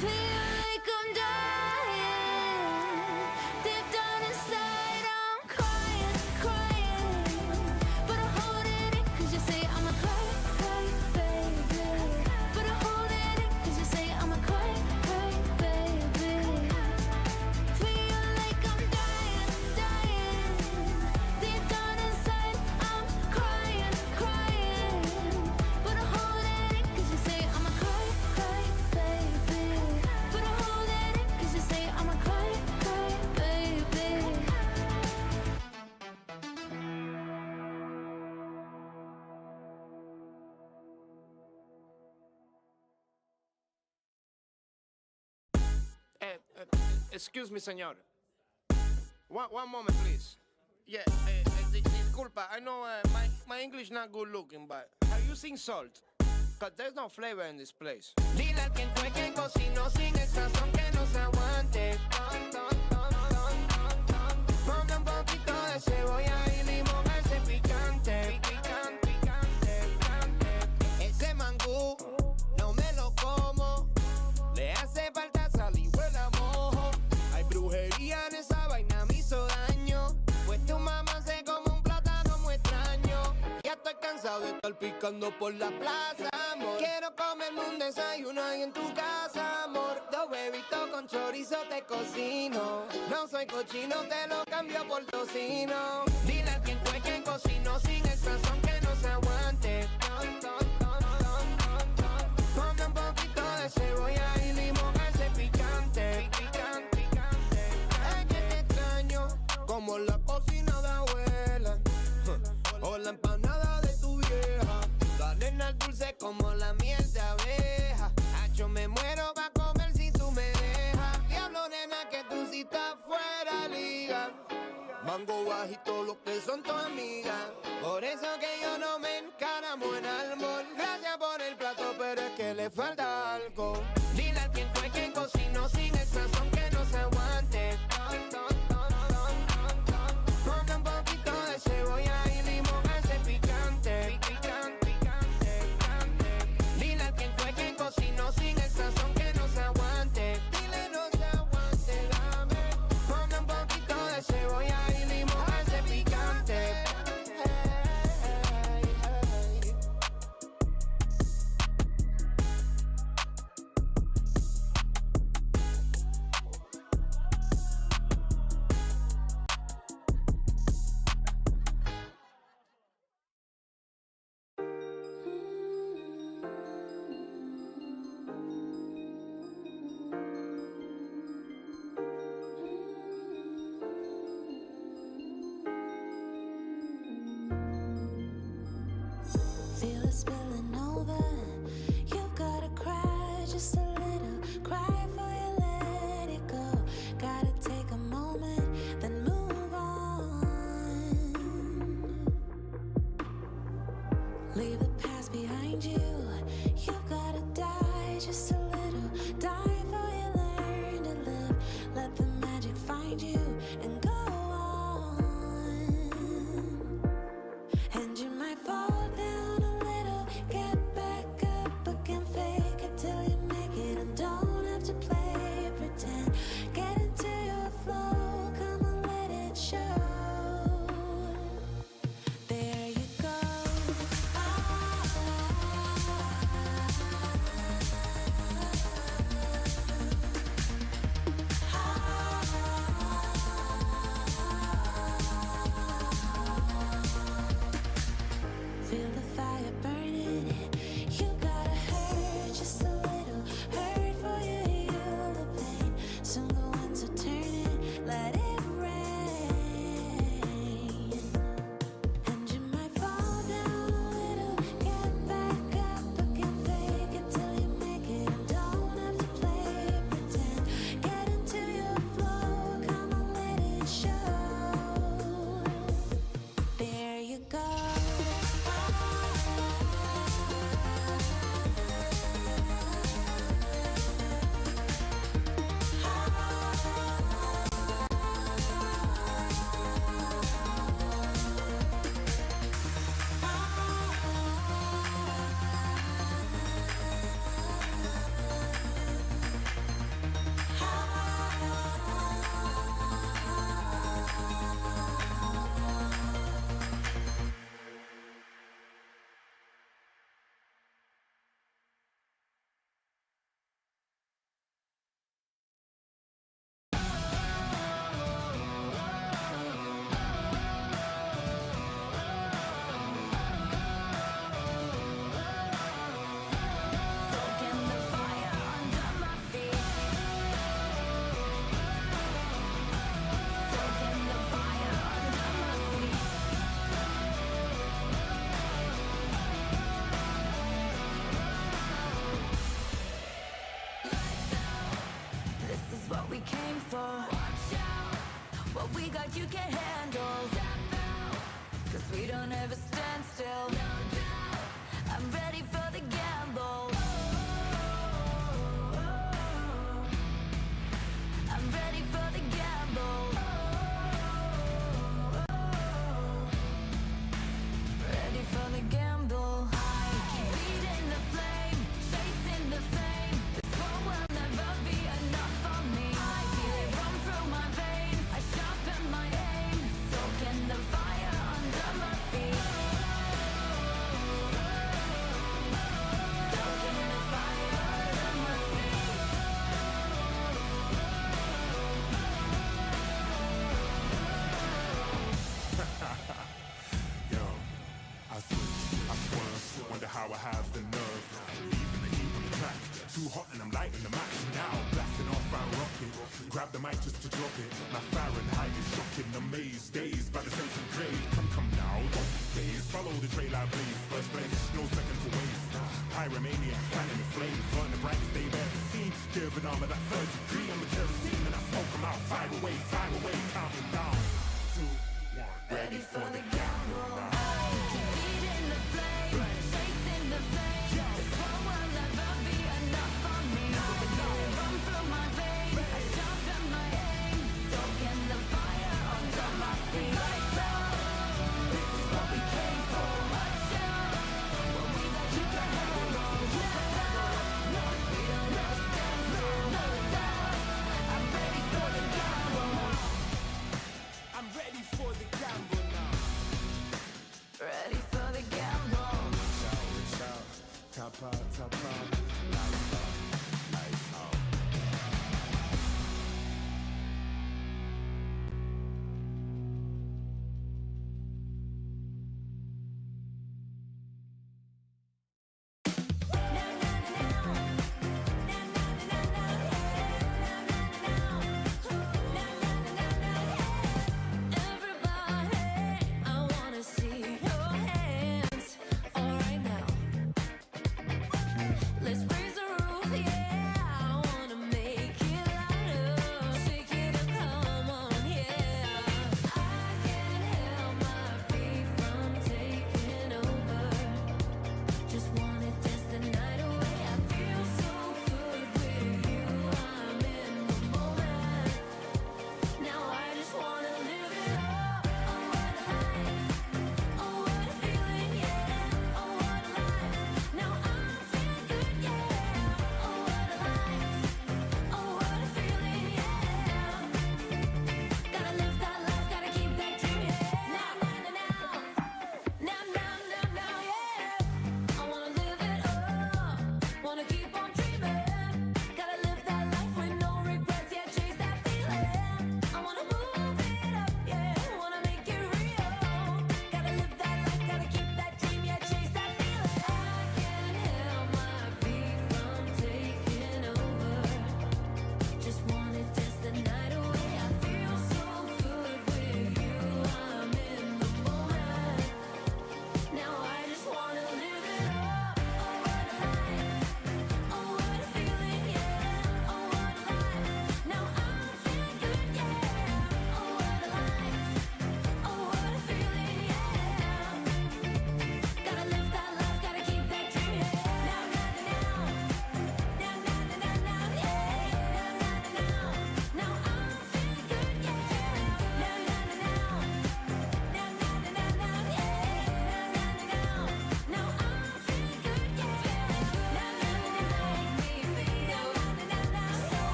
Feel like I'm dying. Deep down inside, I'm crying, crying. But I'm holding it, cause you say I'm a cry, cry, baby. But I'm holding it, cause you say I'm a cry, cry, baby. Feel like I'm dying, dying. Deep down inside, I'm crying, crying. But I'm holding it, cause you say I'm a cry, cry, baby. But I'm holding it, cause you say I'm a cry, cry, baby. Excuse me, señor. One moment, please. Yeah, disculpa. I know my English not good looking, but are you using salt? Cause there's no flavor in this place. Dile a quien fue quien cocinó sin el sazón que no se aguante. Ponle un poquito de cebolla y limón a ese picante. Ese mangú no me lo como. Le hace falta sal y huele a mojo. Hay brujería en esa vaina, me hizo daño. Pues tu mamá se come un plátano muy extraño. Ya estoy cansado de estar picando por la plaza, amor. Quiero comerme un desayuno ahí en tu casa, amor. 2 huevitos con chorizo te cocino. No soy cochino, te lo cambio por tocino. Dile a quien fue quien cocinó sin el sazón que no se aguante. Ponle un poquito de cebolla y limón a ese picante. Es que te extraño como la cocina de abuela o la empanada de tu vieja. La nena dulce como la miel de abeja. Yo me muero pa' comer si tú me dejas. Diablo, nena, que tú sí estás fuera liga. Mango bajito, los que son tu amiga. Por eso que yo no me encaramo en almor. Gracias por el plato, pero es que le falta algo. Dile a quien fue quien cocinó sin el sazón que no se aguante. Ponle un poquito de cebolla y limón a ese picante. Dile a quien fue quien cocinó sin el sazón que no se aguante. Dile no se aguante, dame. Ponle un poquito de cebolla y limón a ese picante. Feel it spilling over. You gotta cry just a little. Cry before you let it go. Gotta take a moment, then move on. Leave the past behind you. You gotta die just a little. Die before you learn to live. Let the magic find you and go on. And you might fall down a little, get back up again, fake it till you make it, and don't have to play pretend. Get into your flow, come on, let it show. There you go. Ah, the fire burning. You gotta hurt just a little, hurt for you heal the pain. Soon the winds are turning, let it rain. And you might fall down a little, get back up, but can't fake it till you make it. Don't have to play pretend. Get into your flow, come on, let it show. There you go. Soaking the fire under my feet. Soaking the fire under my feet. This is what we came for. Watch out. What we got you can't handle. Step out. 'Cause we don't ever stand still. No doubt. I'm ready for the gamble. I'm ready for the gamble. Ready for the gamble. I keep feeding the flame, chasing the fame. This war will never be enough for me. I feel it run through my veins. I sharpen my aim, soaking the fire under my feet. Soaking the fire under my feet. Yo, I switch, I swerve, wonder how I have the nerve. Leaving the heat on the track, too hot and I'm lighting the match now. Blasting off, I rock it, grab the mic just to drop it. My Fahrenheit is shocking, amazed, dazed by the sense of grade. Come now, don't be phased, follow the trail I blaze. First place, no second to waste. Pyromaniac, fanning the flames, burn the brightest they've ever seen. Giving armor that third degree on the kerosene, and I smoke them out. Fire away, counting down. 2, 1, ready for the gamble. Keep feeding the flame, chasing the flame. This war will never be enough for me. I feel it run through my veins. I sharpen my aim, soaking the fire under my feet. This is what we came for. Watch out, what we got you can handle. No, we don't ever stand still. No doubt, I'm ready for the gamble. I'm ready for the gamble now.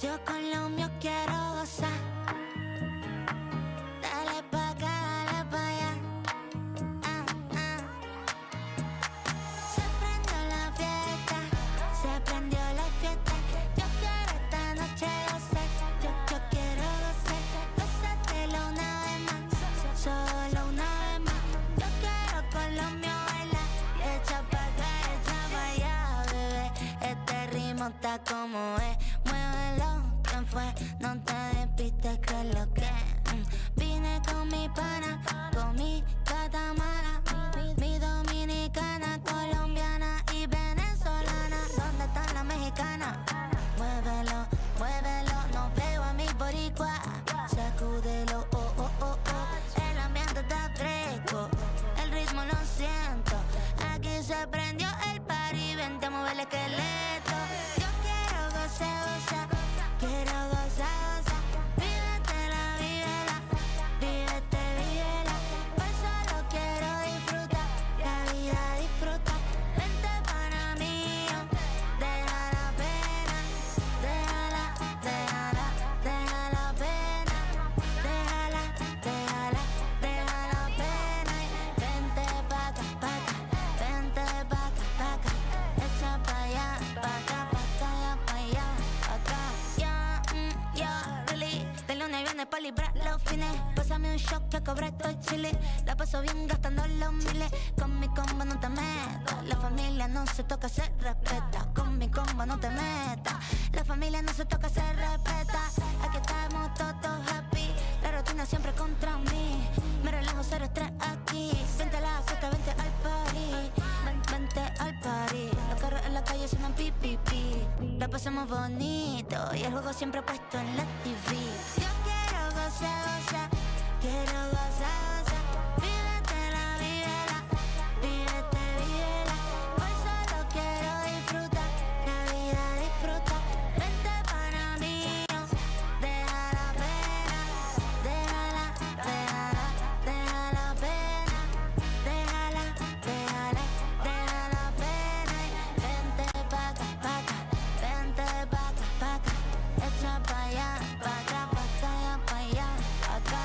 Yo con lo mío quiero gozar. Dale pa' acá, dale pa' allá. Se prendió la fiesta, se prendió la fiesta. Yo quiero esta noche gozar. Yo quiero gozar. Gózatelo una vez más, solo una vez más. Yo quiero con lo mío bailar. Echa pa' acá, echa pa' allá, bebé. Este ritmo está como es. Muévelo, ¿quién fue? No te despistes que es lo que vine con mi pana, con mi catamara, mi dominicana, colombiana y venezolana. ¿Dónde están las mexicanas? Muévelo, muévelo, no veo a mi boricua. Sacúdelo, oh, oh, oh, oh. El ambiente está fresco, el ritmo lo siento. Aquí se prendió el party, vente a mover el esqueleto. Yo quiero gozar, gozar, quiero gozar, gozar. Vívetela, vívela, vívete, vívela. Pues solo quiero disfrutar, la vida disfruta. Vente para mí, deja la pena, déjala, déjala, deja la pena, déjala, déjala, deja la pena. Vente pa' acá, vente pa' acá, pa' acá. Echa pa' allá, pa' acá, pa' acá, pa' allá, acá. Ya, really. De lunes a viernes pa' librar los fines. Pásame un shot que cobré estos chiles. La paso bien gastando los miles. Con mi combo no te metas. La familia no se toca, se respeta. Con mi combo no te metas. La familia no se toca, se respeta. Aquí estamos todos happy. La rutina siempre contra mí. Me relajo, cero estrés aquí. Vente a la fiesta, vente al party. Vente al party. Los carros en la calle suenan pi, pi, pi. La pasamos bonito y el juego siempre puesto en la TV. Yo quiero gozar, gozar, quiero gozar, gozar. Vívetela, vívela, vívete, vívela. Hoy solo quiero disfrutar, la vida disfruta. Vente para mí, deja la pena, déjala, déjala, deja la pena, déjala, déjala, deja la pena. Vente pa' acá, vente pa' acá, pa' acá. Echa pa' allá, pa' acá, pa' acá, pa' allá, acá.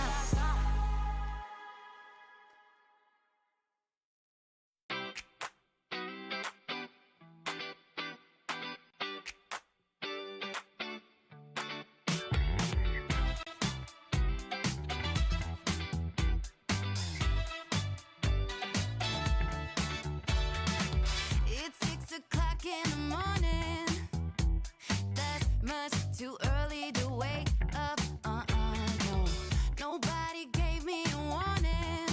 It's 6 o'clock in the morning. That's much too early to wake up. No, nobody gave me a warning.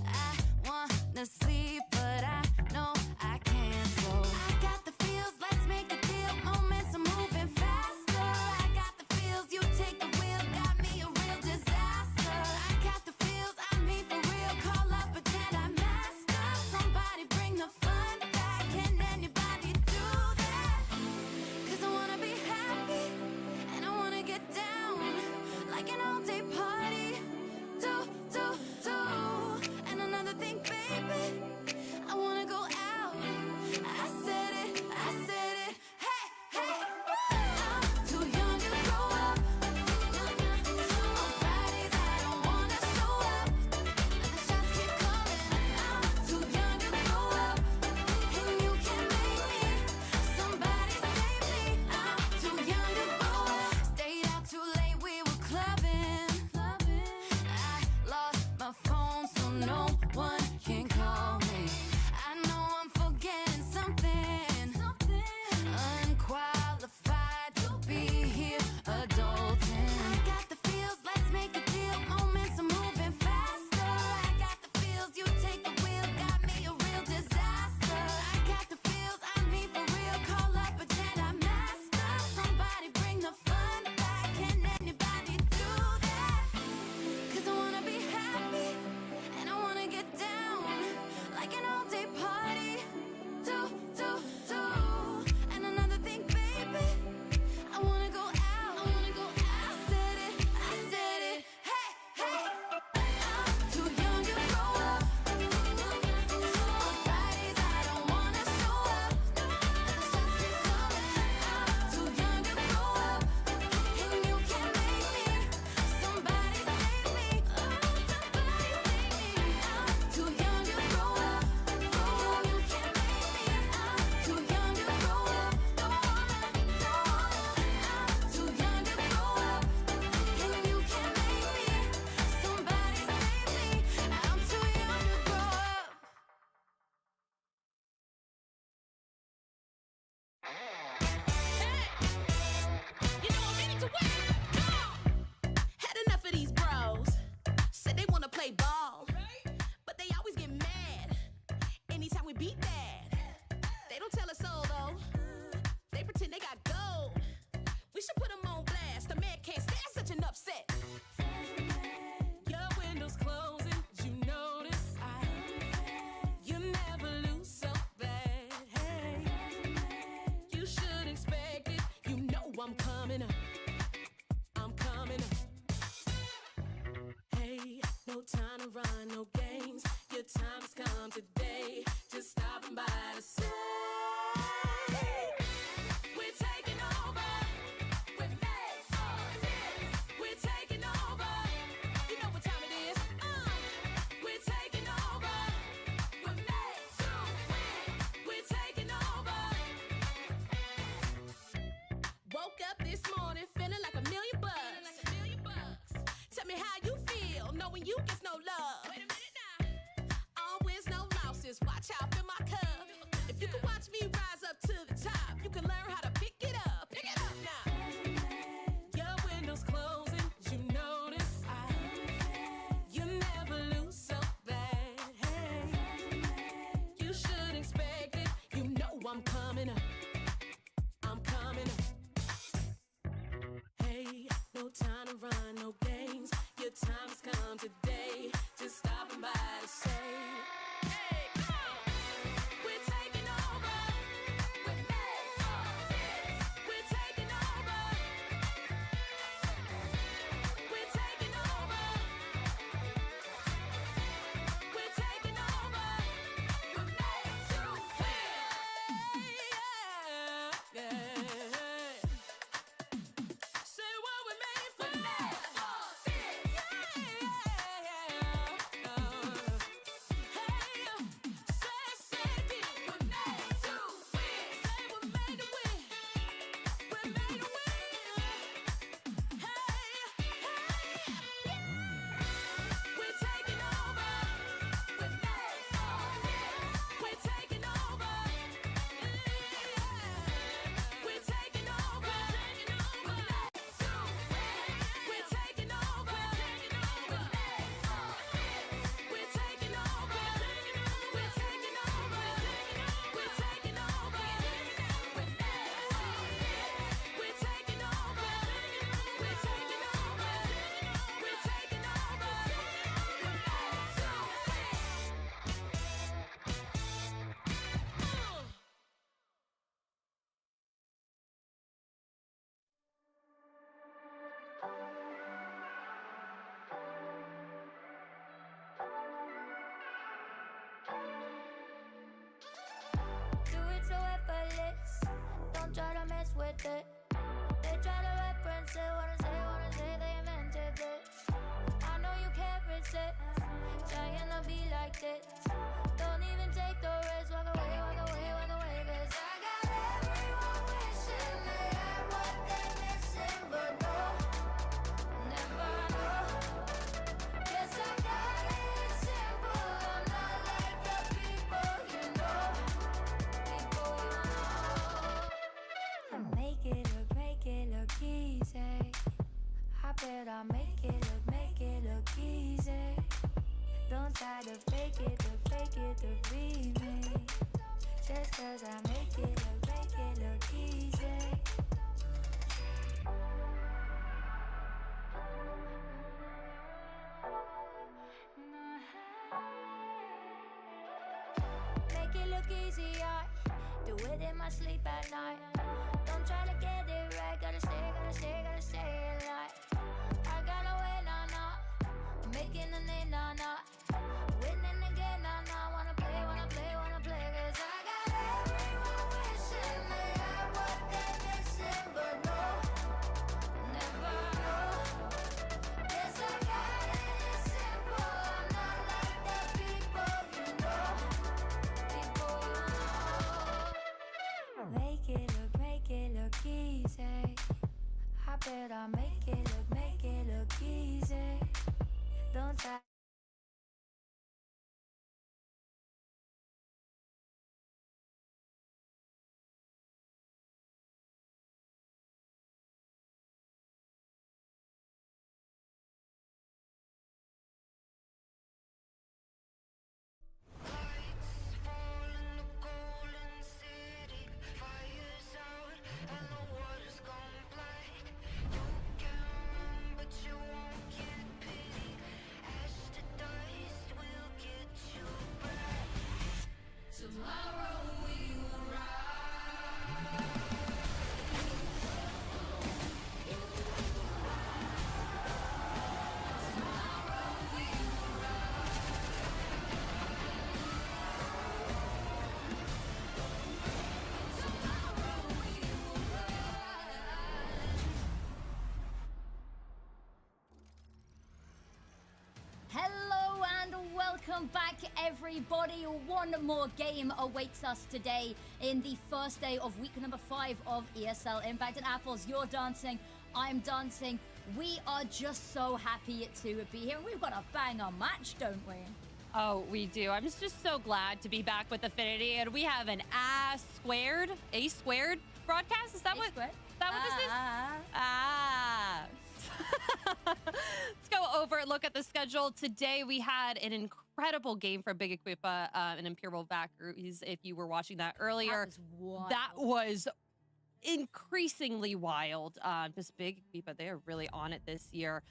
I wanna sleep, but I know I can't. So I got the feels, let's make a deal. Moments are moving faster. I got the feels, you take the wheel, got me a real disaster. I got the feels, I mean for real. Call up, pretend I'm master. Somebody bring the fun back. Can anybody do I'm coming up. I'm coming up. Hey, no time to run, no games. Your time has come today. Just stopping by to say we're taking over. We're made for this. We're taking over. You know what time it is. We're taking over. We're made to win. We're taking over. Woke up this morning feeling like $1 million bucks. Tell me how you feel knowing you get no love. Wait a minute now. All wins, no losses. Watch out, fill my cup. If you can watch me rise up to the top, you can learn how to pick it up. Pick it up now. Your window's closing, you notice. You never lose so bad. You should expect it. You know I'm coming up. I'm coming up. Hey, no time to run, no games. Your time has come today. Just stopping by to say, hey, come on. We're taking over. We're made for this. We're taking over. We're taking over. We're taking over. We're made to win. Yeah. Say what we made for. We're made for this. Do it so effortless. Don't try to mess with it. They try to reference it. Wanna say they invented this. I know you can't resist. Trying to be like this. Don't even take the risk. Walk away, walk away, walk away. 'Cause I got everyone wishing they had what they're missing, but no, never know. Guess I got it simple. I'm not like the people you know. Make it look easy. I bet I make it look easy. Don't try to fake it to be me. Just 'cause I make it look easy. Make it look easy, I do it in my sleep at night. Don't try to get it right, gotta stay alive. I gotta win, nah. I'm making a name, nah. Winning again, nah. Wanna play, 'cause I got everyone wishing they had what they're missing, but no, never know. Guess I got it simple. I'm not like the people you know. Make it look easy. I bet I make it look easy. Don't try. Lights fall in the golden city. Fires out and the water's gone black. You can run, but you won't get pity. Ash everybody. One more game awaits us today in the first day of week number 5 of ESL Impact. And Apples, you're dancing, I'm dancing. We are just so happy to be here. And we've got a banger match, don't we? Oh, we do. I'm just so glad to be back with Affinity. And we have an A squared broadcast. Is that what this is? Let's go over and look at the schedule. Today we had an incredible game for BIG Equipa and Imperial Valkyries. If you were watching that earlier, that was increasingly wild. Just BIG Equipa, they are really on it this year.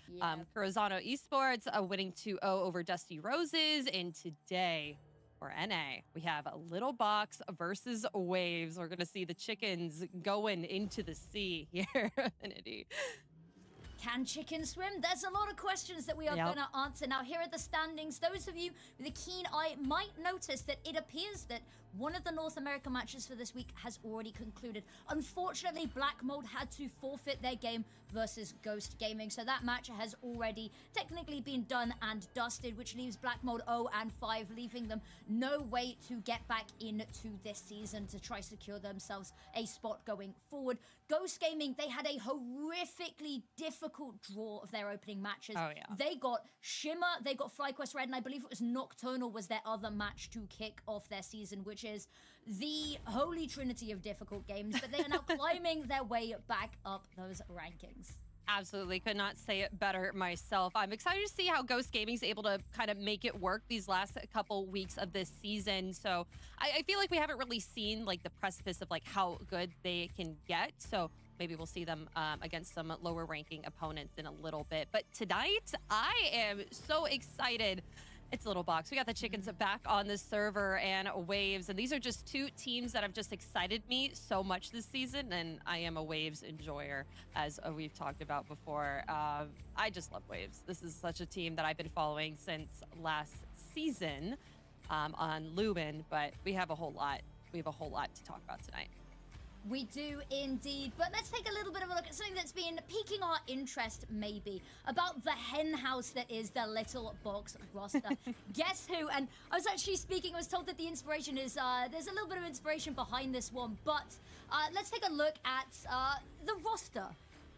Curralzinho Esports winning 2-0 over Dusty Roses. And today, for NA, we have a Little Bocks versus Waves. We're going to see the chickens going into the sea here. Affinity. Can chickens swim? There's a lot of questions that we are going to answer. Now, here are the standings. Those of you with a keen eye might notice that it appears that one of the North American matches for this week has already concluded. Unfortunately, Black Mold had to forfeit their game versus Ghost Gaming. So that match has already technically been done and dusted, which leaves Black Mold 0-5, leaving them no way to get back into this season to try secure themselves a spot going forward. Ghost Gaming, they had a horrifically difficult draw of their opening matches. They got Shimmer, they got FlyQuest Red, and I believe it was Nocturnal was their other match to kick off their season, which is the holy trinity of difficult games, but they are now climbing their way back up those rankings. Absolutely. Could not say it better myself. I'm excited to see how Ghost Gaming is able to kind of make it work these last couple weeks of this season. So I feel like we haven't really seen like the precipice of like how good they can get. So maybe we'll see them against some lower ranking opponents in a little bit. But tonight, I am so excited. It's Little Bocks. We got the chickens back on the server and Waves. And these are just two teams that have just excited me so much this season. And I am a Waves enjoyer, as we've talked about before. I just love Waves. This is such a team that I've been following since last season on Lumen. But we have a whole lot. We have a whole lot to talk about tonight. We do indeed, but let's take a little bit of a look at something that's been piquing our interest, maybe, about the hen house that is the Little Bocks roster. Guess who? And I was actually speaking, I was told that the inspiration is, there's a little bit of inspiration behind this one, but let's take a look at the roster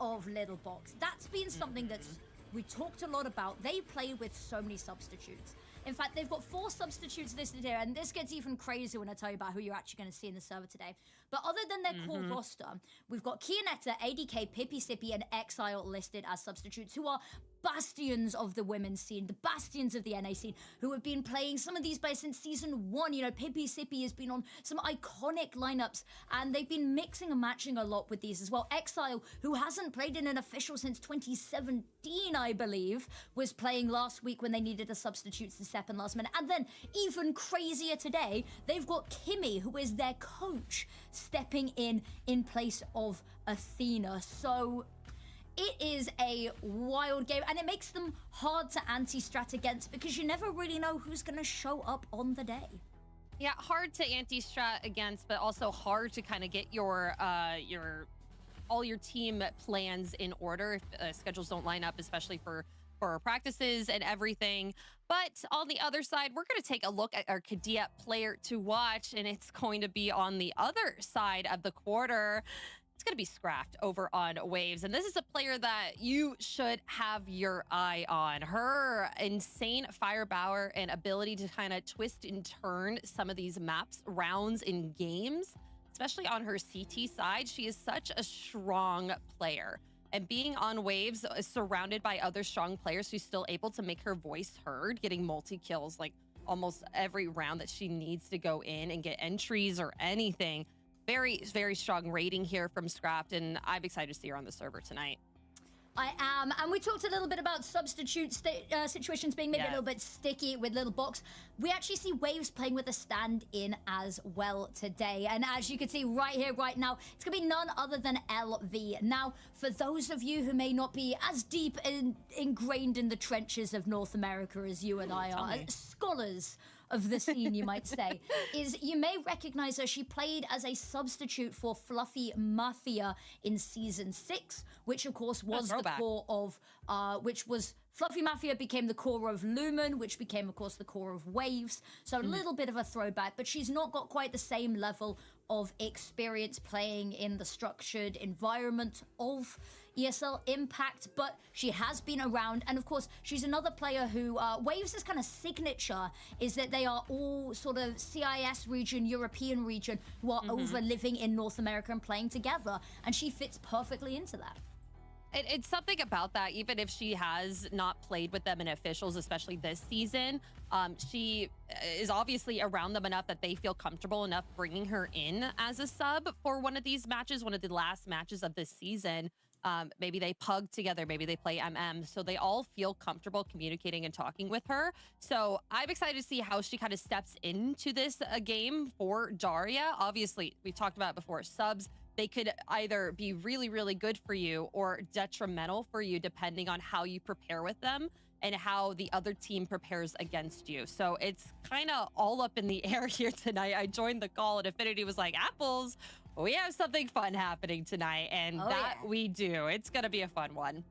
of Little Bocks. That's been something that's we talked a lot about. They play with so many substitutes. In fact, they've got 4 substitutes listed here, and this gets even crazier when I tell you about who you're actually going to see in the server today. But other than their core roster, we've got Kionetta, ADK, Pippi Sippy, and Exile listed as substitutes, who are bastions of the women's scene, the bastions of the NA scene, who have been playing some of these players since season 1. You know, Pippi Sippy has been on some iconic lineups, and they've been mixing and matching a lot with these as well. Exile, who hasn't played in an official since 2017, I believe, was playing last week when they needed a substitute to step in last minute. And then, even crazier today, they've got Kimmy, who is their coach, stepping in place of Athena. So it is a wild game, and it makes them hard to anti-strat against because you never really know who's going to show up on the day. Yeah, hard to anti-strat against, but also hard to kind of get your all your team plans in order if schedules don't line up, especially for practices and everything. But on the other side, we're going to take a look at our Kadia player to watch, and it's going to be on the other side of the quarter. It's going to be Scraft over on Waves. And this is a player that you should have your eye on. Her insane firepower and ability to kind of twist and turn some of these maps, rounds in games, especially on her CT side. She is such a strong player. And being on Waves, surrounded by other strong players, she's still able to make her voice heard, getting multi-kills like almost every round that she needs to go in and get entries or anything. Very, very strong rating here from Scrapped, and I'm excited to see her on the server tonight. I am. And we talked a little bit about substitute situations being maybe a little bit sticky with Little Bocks. We actually see Waves playing with a stand-in as well today. And as you can see right here, right now, it's going to be none other than LV. Now, for those of you who may not be as deep and ingrained in the trenches of North America as you and I are, scholars of the scene, you might say, is you may recognize her. She played as a substitute for Fluffy Mafia in Season 6, which of course was the core of, which was Fluffy Mafia became the core of Lumen, which became, of course, the core of Waves. So a little bit of a throwback, but she's not got quite the same level of experience playing in the structured environment of ESL Impact, but she has been around. And of course, she's another player who, Waves' kind of signature is that they are all sort of CIS region, European region, who are over living in North America and playing together. And she fits perfectly into that. It's something about that, even if she has not played with them in officials, especially this season, she is obviously around them enough that they feel comfortable enough bringing her in as a sub for one of these matches, one of the last matches of this season. Maybe they pug together, maybe they play MM, so they all feel comfortable communicating and talking with her. So I'm excited to see how she kind of steps into this game for Daria. Obviously, we've talked about it before, subs, they could either be really, really good for you or detrimental for you, depending on how you prepare with them and how the other team prepares against you. So it's kind of all up in the air here tonight. I joined the call and Affinity was like, Apples, we have something fun happening tonight. And we do. It's going to be a fun one.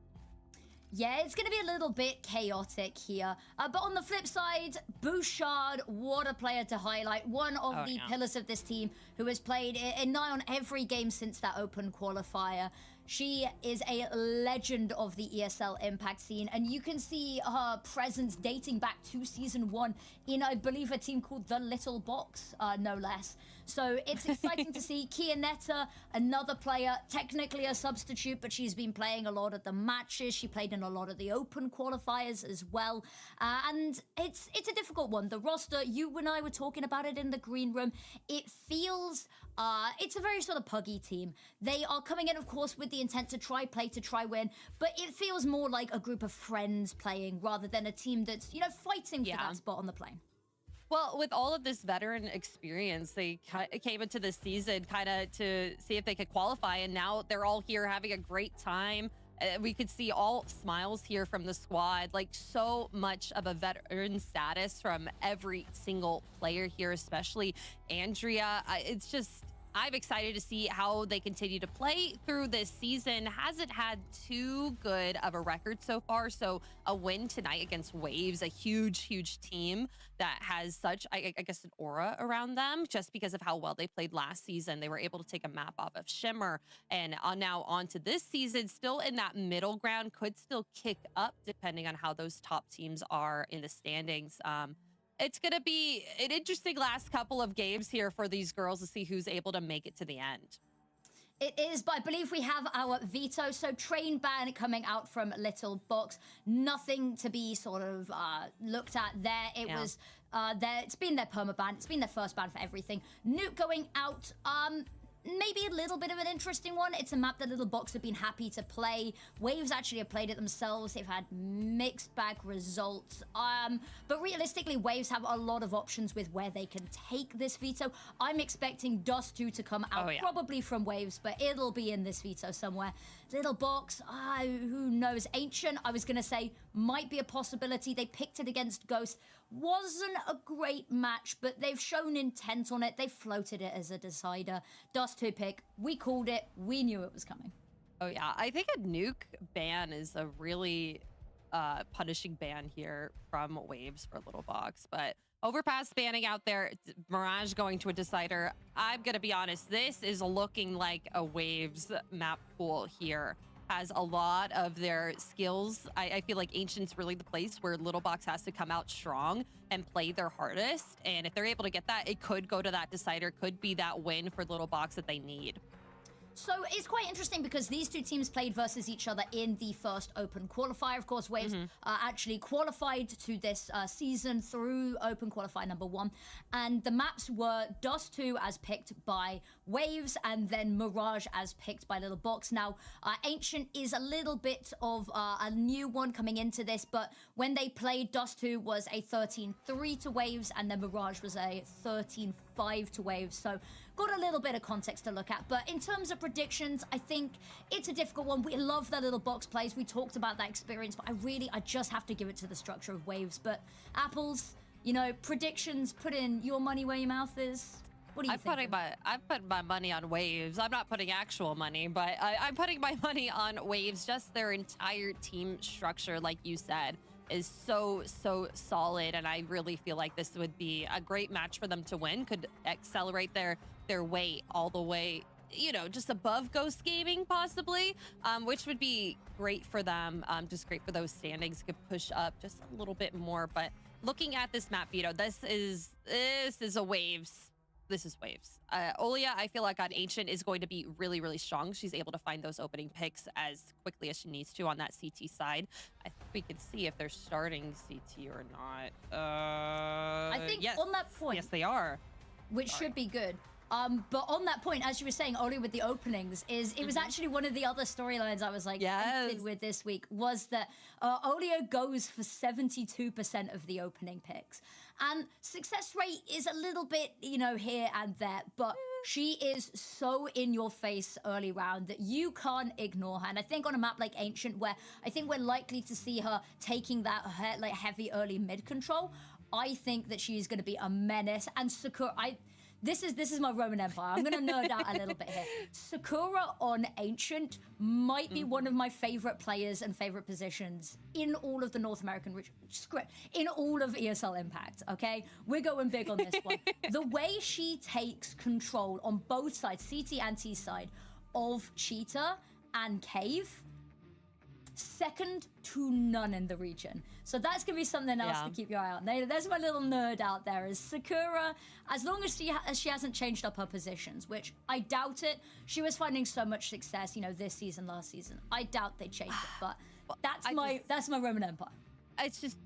Yeah, it's going to be a little bit chaotic here. But on the flip side, Bouchard, what a player to highlight. One of the pillars of this team who has played in nigh on every game since that open qualifier. She is a legend of the ESL Impact scene, and you can see her presence dating back to Season 1 in, I believe, a team called the Little Bocks, no less. So it's exciting to see Kianetta, another player, technically a substitute, but she's been playing a lot of the matches. She played in a lot of the open qualifiers as well. And it's a difficult one. The roster, you and I were talking about it in the green room. It feels, it's a very sort of puggy team. They are coming in, of course, with the intent to try play, to try win, but it feels more like a group of friends playing rather than a team that's, you know, fighting for that spot on the plane. Well, with all of this veteran experience, they came into this season kind of to see if they could qualify, and now they're all here having a great time. We could see all smiles here from the squad, like so much of a veteran status from every single player here, especially Andrea. It's just, I'm excited to see how they continue to play through this season. Hasn't had too good of a record so far. So a win tonight against Waves, a huge, huge team that has such, I guess, an aura around them just because of how well they played last season. They were able to take a map off of Shimmer, and now on to this season, still in that middle ground, could still kick up depending on how those top teams are in the standings. It's going to be an interesting last couple of games here for these girls to see who's able to make it to the end. It is, but I believe we have our veto. So train ban coming out from Little Bocks. Nothing to be sort of looked at there. It was it's been their perma ban. It's been their first ban for everything. Nuke going out. Maybe a little bit of an interesting one. It's a map that Little Bocks have been happy to play. Waves actually have played it themselves. They've had mixed bag results. But realistically, Waves have a lot of options with where they can take this veto. I'm expecting Dust 2 to come out, probably from Waves, but it'll be in this veto somewhere. Little Bocks, who knows? Ancient, I was going to say, might be a possibility. They picked it against Ghost. Wasn't a great match, but they've shown intent on it. They floated it as a decider. Dust 2 pick. We called it. We knew it was coming. Oh, yeah. I think a nuke ban is a really punishing ban here from Waves for Little Bocks. But Overpass banning out there, Mirage going to a decider. I'm going to be honest, this is looking like a Waves map pool here. Has a lot of their skills. I feel like Ancient's really the place where Little Bocks has to come out strong and play their hardest. And if they're able to get that, it could go to that decider, could be that win for Little Bocks that they need. So it's quite interesting because these two teams played versus each other in the first open qualifier. Of course, Waves actually qualified to this season through open qualifier number 1. And the maps were Dust 2 as picked by Waves and then Mirage as picked by Little Bocks. Now, Ancient is a little bit of a new one coming into this, but when they played, Dust 2 was a 13-3 to Waves and then Mirage was a 13-5 to Waves. So got a little bit of context to look at. But in terms of predictions, I think it's a difficult one. We love the Little Bocks plays. We talked about that experience, but I just have to give it to the structure of Waves. But Apples, You know, predictions, put in your money where your mouth is. What do you think? I'm putting my money on waves. I'm not putting actual money, but I'm putting my money on waves. Just their entire team structure, like you said, is so solid, and I really feel like this would be a great match for them to win. Could accelerate their way all the way, you know, just above Ghost Gaming possibly, which would be great for them. Just great for those standings. Could push up just a little bit more. But looking at this map, Vito, this is a waves. This is waves. Olia, I feel like on Ancient is going to be really strong. She's able to find those opening picks as quickly as she needs to on that CT side. I think we could see if they're starting CT or not. I think yes. on that point, yes, they are. Which should be good. But on that point, as you were saying, Oli, with the openings, it was actually one of the other storylines I was like tempted with this week was that Olio goes for 72% of the opening picks. And success rate is a little bit, you know, here and there, but she is so in your face early round that you can't ignore her. And I think on a map like Ancient, where I think we're likely to see her taking that like heavy early mid control, I think that she's going to be a menace. And Sakura, this is my Roman Empire. I'm going to nerd out a little bit here. Sakura on Ancient might be one of my favorite players and favorite positions in all of the North American script, in all of ESL Impact, okay? We're going big on this one. The way she takes control on both sides, CT and T side, of Cheetah and Cave, second to none in the region. So that's going to be something else to keep your eye on. There's my little nerd out there, is Sakura, as long as she hasn't changed up her positions, which I doubt it. She was finding so much success, you know, this season, last season. I doubt they changed it, but that's my Roman Empire. It's just...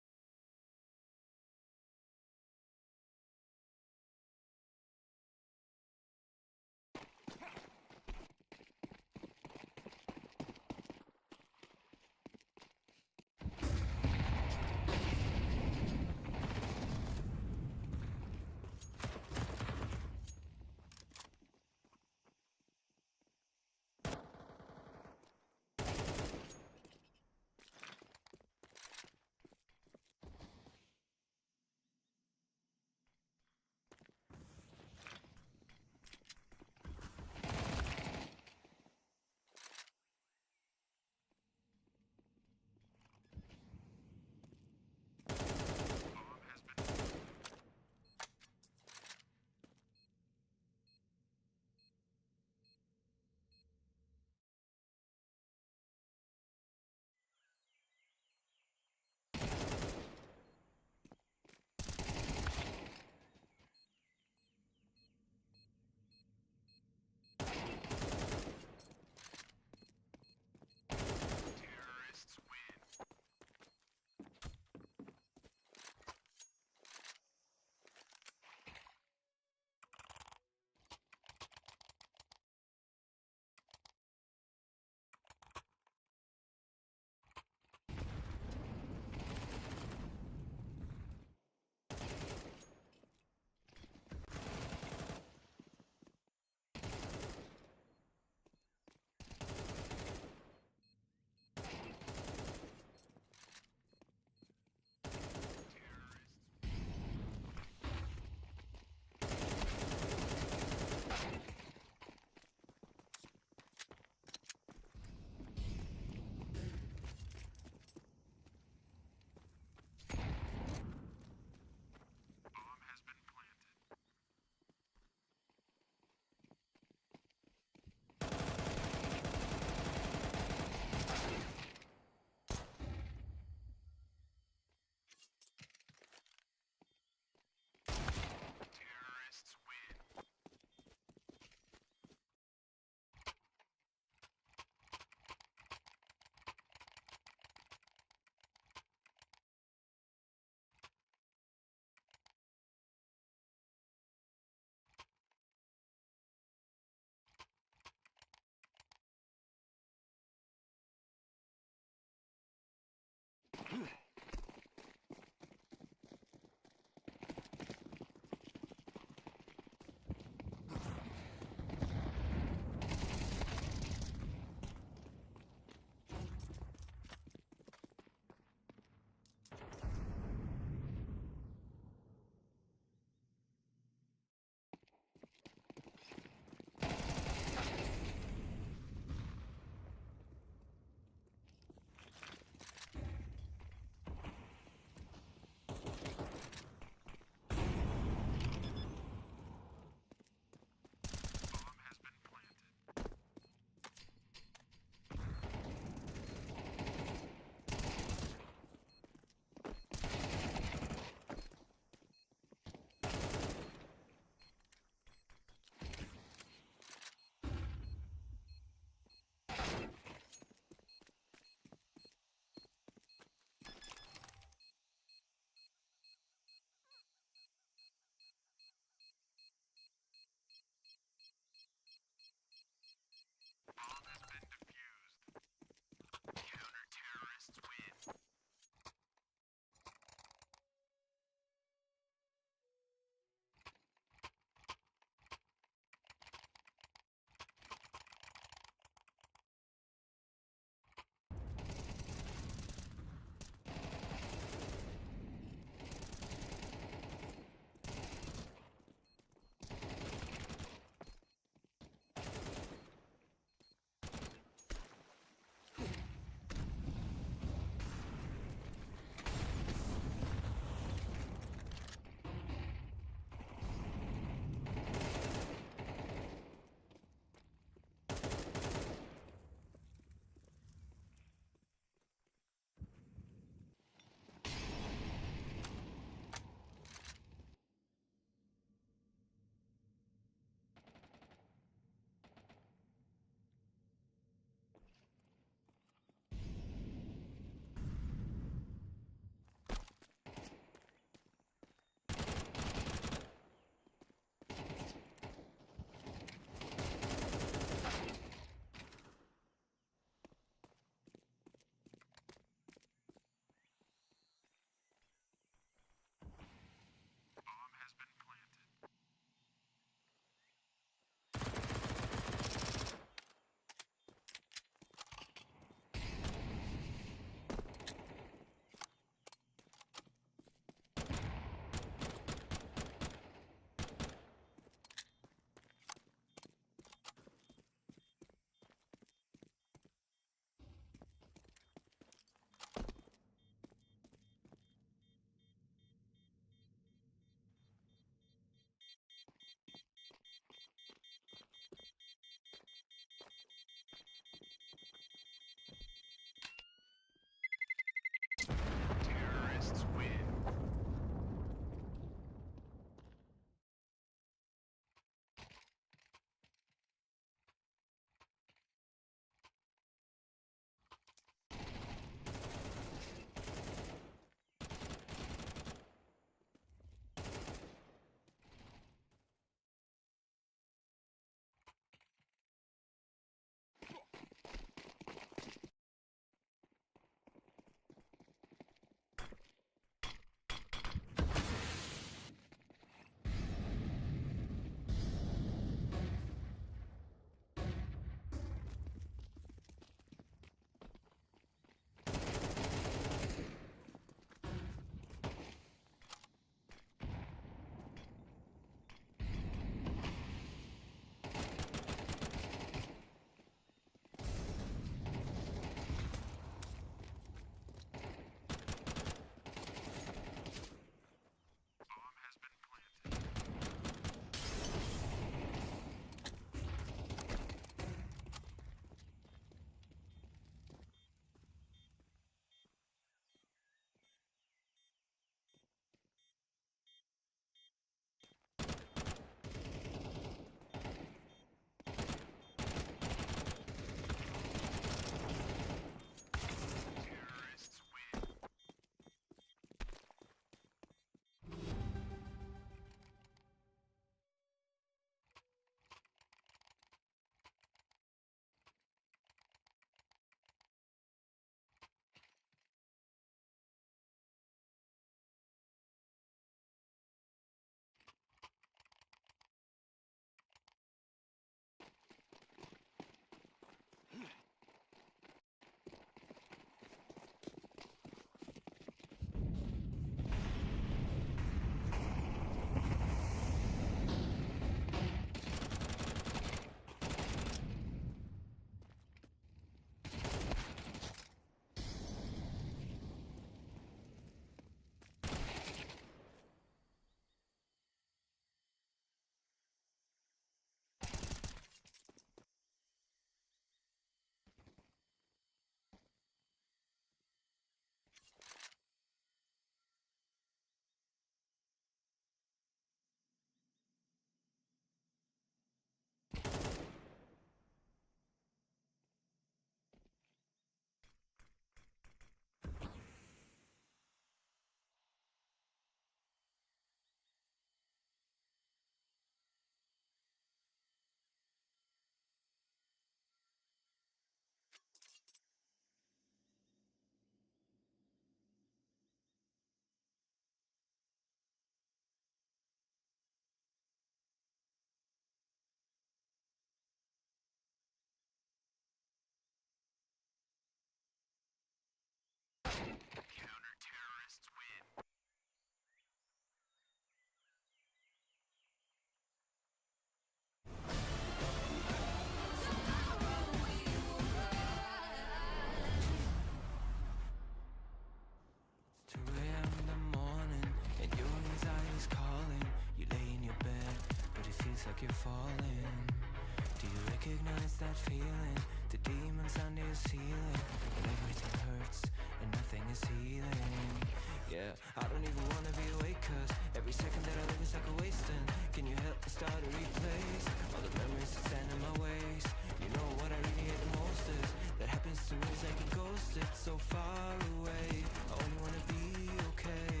Yeah, I don't even wanna be awake, cause every second that I live is like a waste. And can you help me start a replace all the memories that stand in my ways? You know what I really hate the most is that happens to me is like a ghost. It's so far away, I only wanna be okay.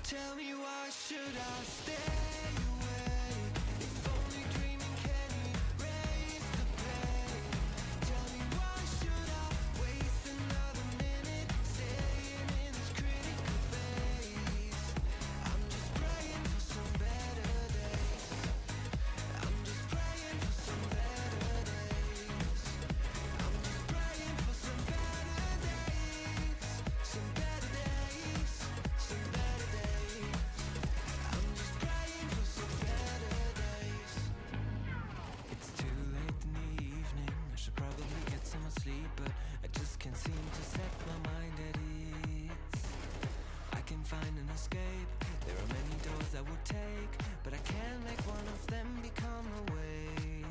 Tell me why should I stay away? If only dreaming can erase the pain. Tell me why should I waste another minute staying in this critical phase? I'm just praying for some better days. I'm just praying for some better days. I'm just praying for some better days. Some better days. Some better days. I'm just praying for some better days. It's too late in the evening. I should probably get some sleep, but I just can't seem to set my mind at ease. I can find an escape. There are many doors I would take, but I can't make one of them become a way.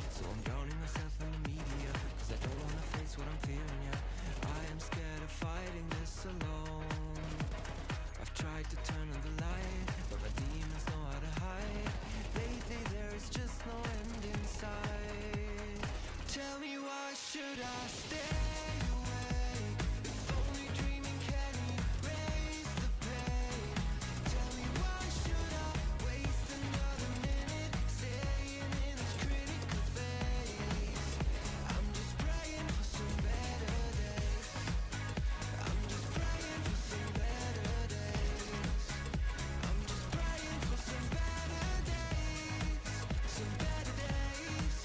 So I'm drowning myself in the media, cause I don't wanna face what I'm fearing yet. I am scared of fighting this alone. I've tried to turn on the light, but my demons know how to hide. Lately there is just no end in sight. Tell me why should I stay away? If only dreaming can erase the pain. Tell me why should I waste another minute staying in this critical phase? I'm just praying for some better days. I'm just praying for some better days. I'm just praying for some better days. Some better days.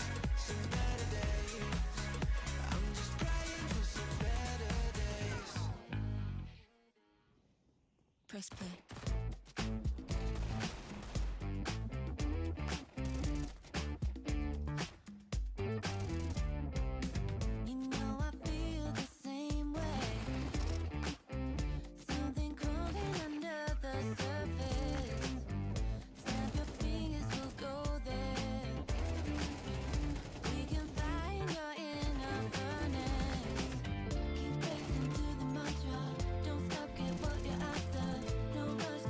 Some better days. I'm just praying for some better days. Press play. You know I feel the same way. Something crawling under the surface. Snap your fingers, we'll go there. We can find your inner furnace. Keep racing to the mantra. Don't stop, get what you're after. No rush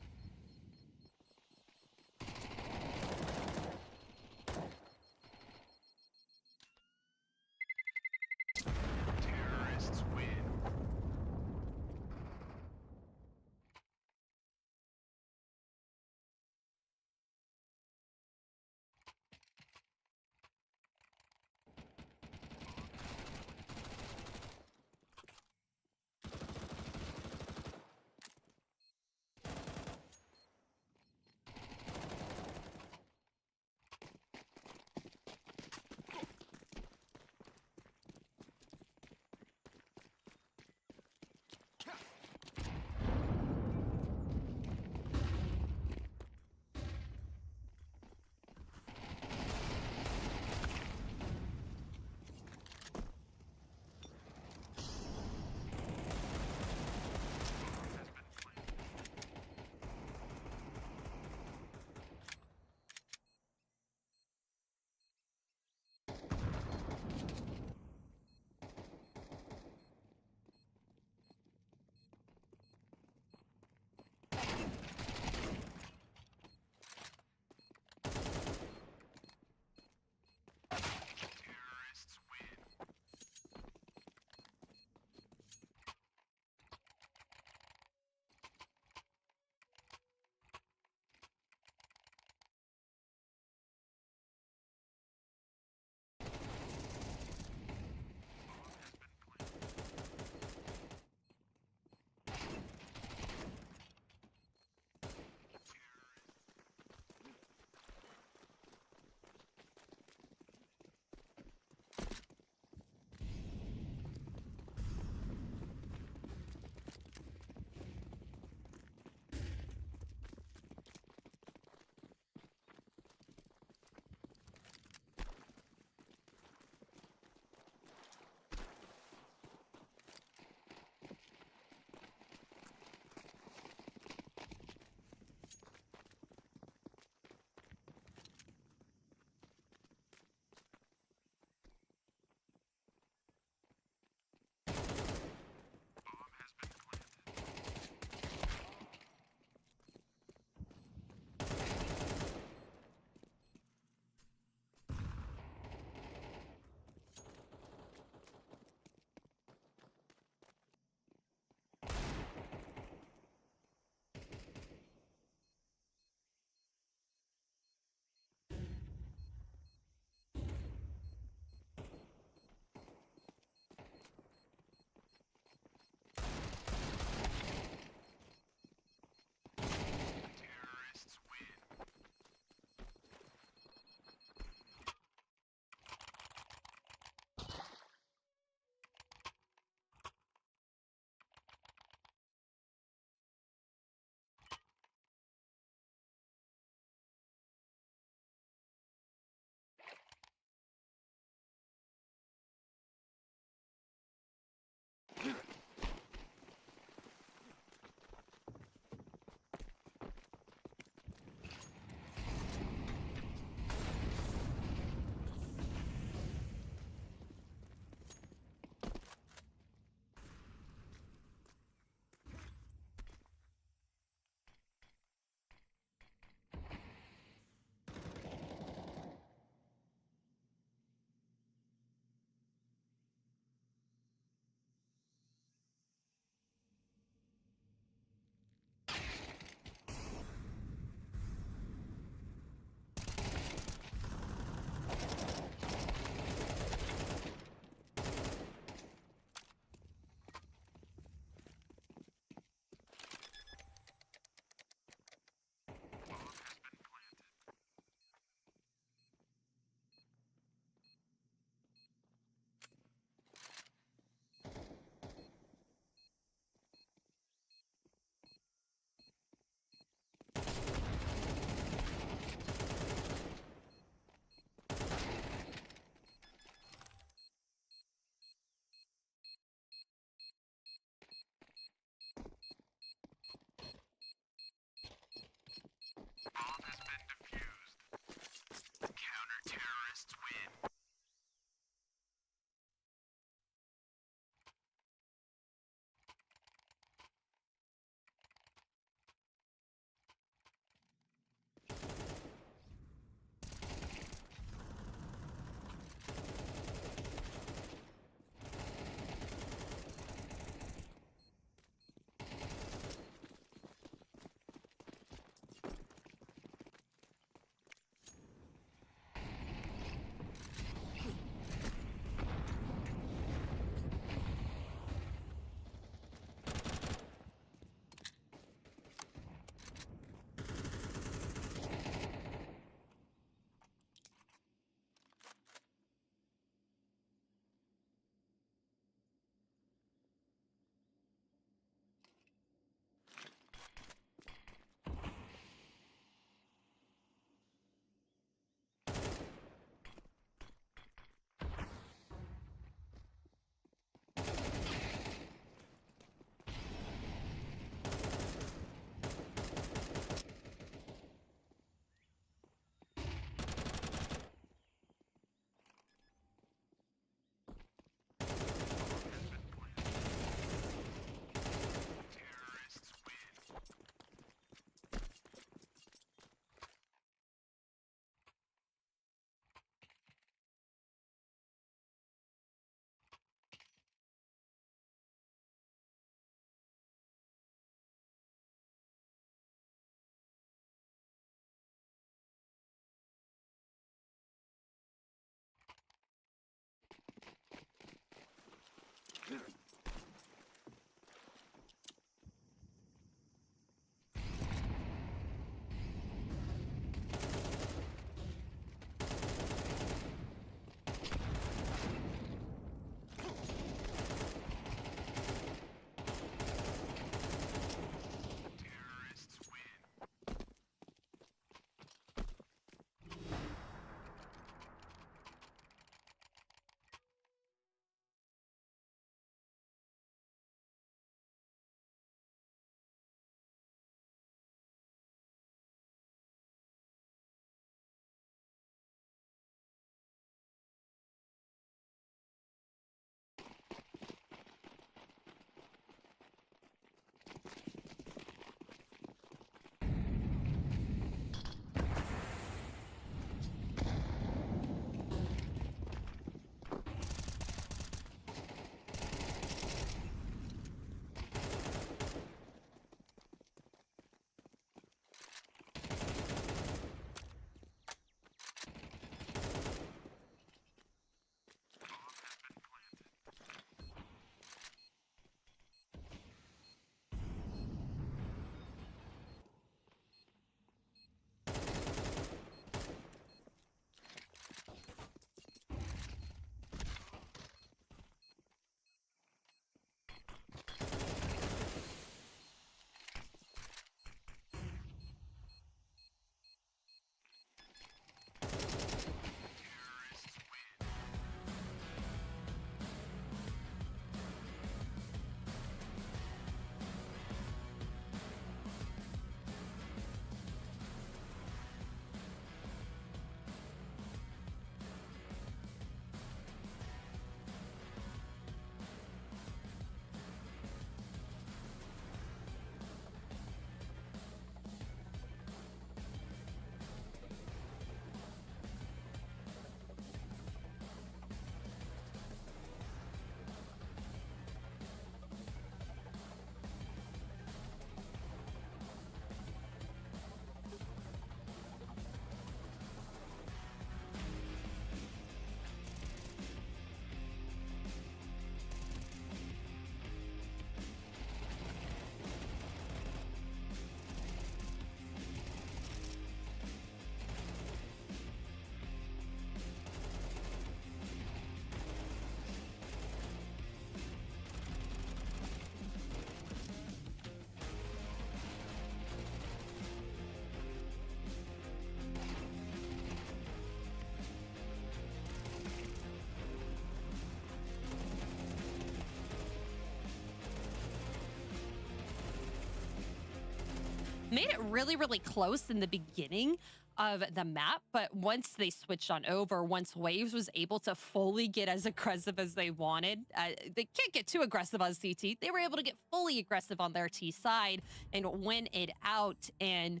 made it really, really close in the beginning of the map, but once they switched on over, once Waves was able to fully get as aggressive as they wanted, they can't get too aggressive on CT. They were able to get fully aggressive on their T side and win it out. And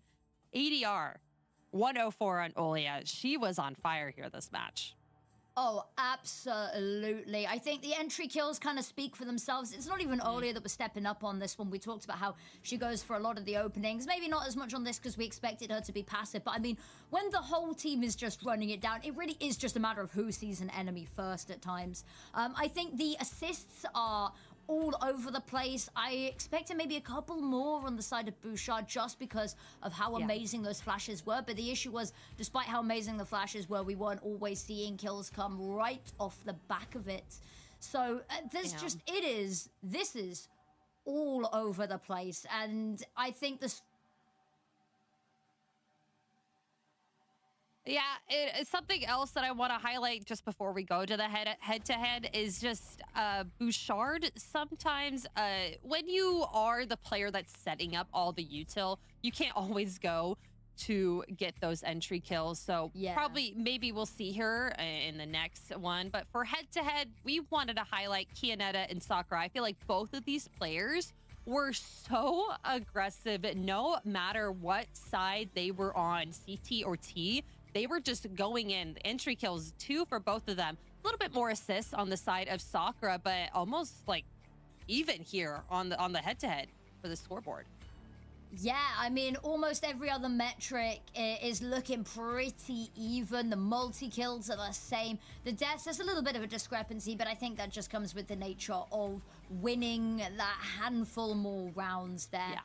ADR 104 on Olia. She was on fire here this match. Oh, absolutely. I think the entry kills kind of speak for themselves. It's not even Olia that was stepping up on this one. We talked about how she goes for a lot of the openings. Maybe not as much on this because we expected her to be passive. But I mean, when the whole team is just running it down, it really is just a matter of who sees an enemy first at times. I think the assists are all over the place. I expected maybe a couple more on the side of Bouchard just because of how amazing those flashes were. But the issue was, despite how amazing the flashes were, we weren't always seeing kills come right off the back of it. So there's just, this is all over the place. And I think this... Yeah, it's something else that I want to highlight just before we go to the head-to-head is just Bouchard. Sometimes when you are the player that's setting up all the util, you can't always go to get those entry kills. So probably, maybe we'll see her in the next one. But for head-to-head, we wanted to highlight Kianetta and Sakura. I feel like both of these players were so aggressive no matter what side they were on, CT or T. They were just going in. The entry kills, 2 for both of them. A little bit more assists on the side of Sakura, but almost like even here on the head-to-head for the scoreboard. Yeah, I mean, almost every other metric is looking pretty even. The multi-kills are the same. The deaths, there's a little bit of a discrepancy, but I think that just comes with the nature of winning that handful more rounds there.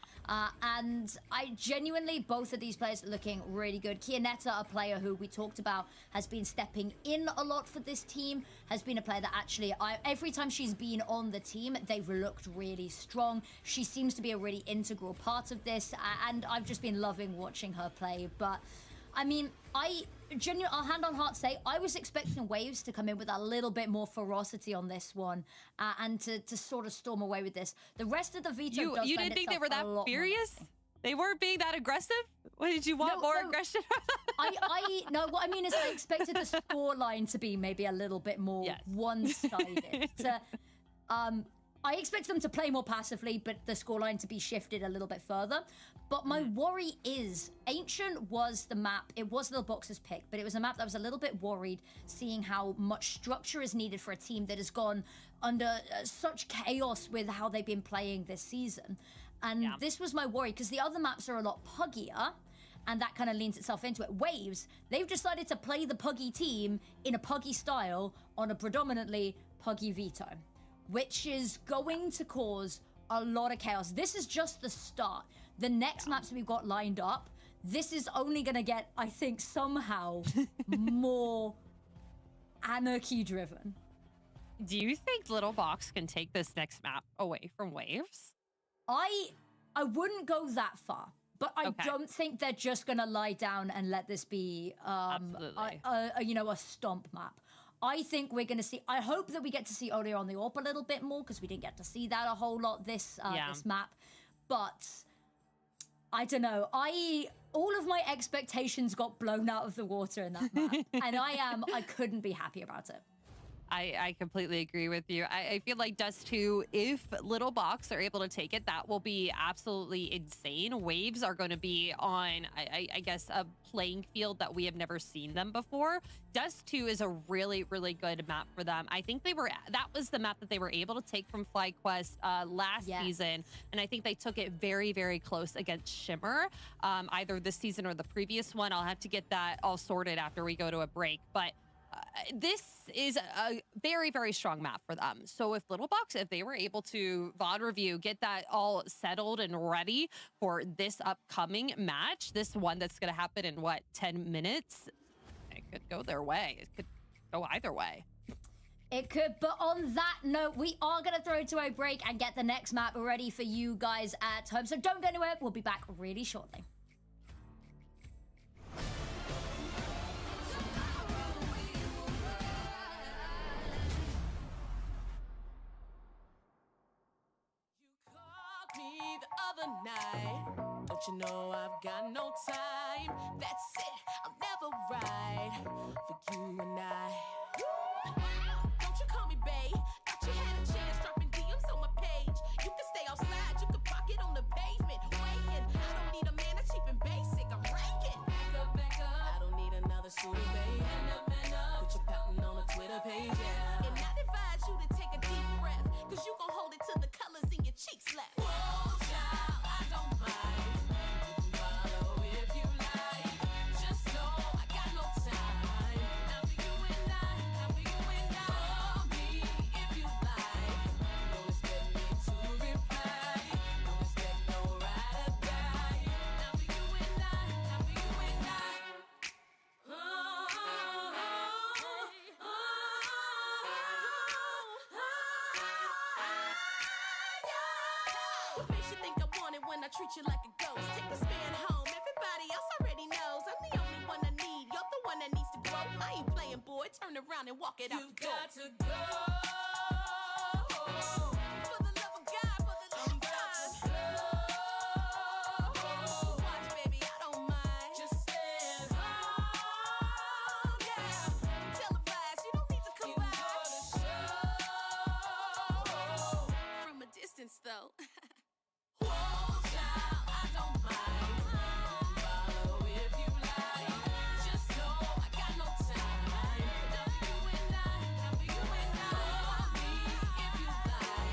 And I genuinely, both of these players are looking really good. Kianetta, a player who we talked about, has been stepping in a lot for this team, has been a player that actually, every time she's been on the team, they've looked really strong. She seems to be a really integral part of this, and I've just been loving watching her play. But I mean, I'll hand on heart say, I was expecting Waves to come in with a little bit more ferocity on this one, and to sort of storm away with this. The rest of the veto does You didn't think they were that furious? They weren't being that aggressive? What, did you want more aggression? No, what I mean is I expected the score line to be maybe a little bit more one-sided. I expect them to play more passively, but the scoreline to be shifted a little bit further. But my worry is, Ancient was the map, it was the Box's pick, but it was a map that I was a little bit worried, seeing how much structure is needed for a team that has gone under such chaos with how they've been playing this season. And this was my worry, because the other maps are a lot puggier, and that kind of leans itself into it. Waves, they've decided to play the puggy team in a puggy style on a predominantly puggy veto, which is going to cause a lot of chaos. This is just the start. The next maps we've got lined up, this is only going to get, I think, somehow more anarchy-driven. Do you think Little Box can take this next map away from Waves? I wouldn't go that far, but I don't think they're just going to lie down and let this be a stomp map. I think we're going to see, I hope that we get to see Olia on the AWP a little bit more, because we didn't get to see that a whole lot this map. But I don't know. All of my expectations got blown out of the water in that map. And I couldn't be happy about it. I completely agree with you. I feel like Dust 2, if Little Box are able to take it, that will be absolutely insane. Waves are going to be on, I guess, a playing field that we have never seen them before. Dust 2 is a really, really good map for them. I think that was the map that they were able to take from FlyQuest last season. And I think they took it very, very close against Shimmer, either this season or the previous one. I'll have to get that all sorted after we go to a break. But this is a very, very strong map for them. So if Little Box, if they were able to VOD review, get that all settled and ready for this upcoming match, this one that's going to happen in, 10 minutes? It could go their way. It could go either way. It could, but on that note, we are going to throw to a break and get the next map ready for you guys at home. So don't go anywhere. We'll be back really shortly. Night. Don't Don't you know I've got no time? That's it, I'll never ride for you and I. Don't you call me babe? Thought you had a chance dropping DMs on my page. You can stay outside, you can park it on the pavement. Waiting, I don't need a man that's cheap and basic. I'm ranking. Back up. I don't need another suitor, babe. Man up. Put your pouting on the Twitter page, yeah. And I'd advise you to take a deep breath, cause you gon' hold it till the colors in your cheeks left. Whoa, child, I don't mind. You can follow if you like. Just know I got no time. Now for you and I, now for you and I. Call me if you like. Don't expect me to reply. Don't expect no ride or die. Now for you and I, now for you and I. What makes you think I want it when I treat you like a ghost? Take this man home, everybody else already knows I'm the only one I need, you're the one that needs to grow. I ain't playing, boy, turn around and walk it out the door. You've got to go. For the love of God, for the love of God. Watch, baby, I don't mind. Just stand home, yeah. Televised, you don't need to come by. From a distance, though. Whoa, child, I don't mind. Follow if you like. Just know I got no time. Now for you and I, now for you and I. Call me if you like.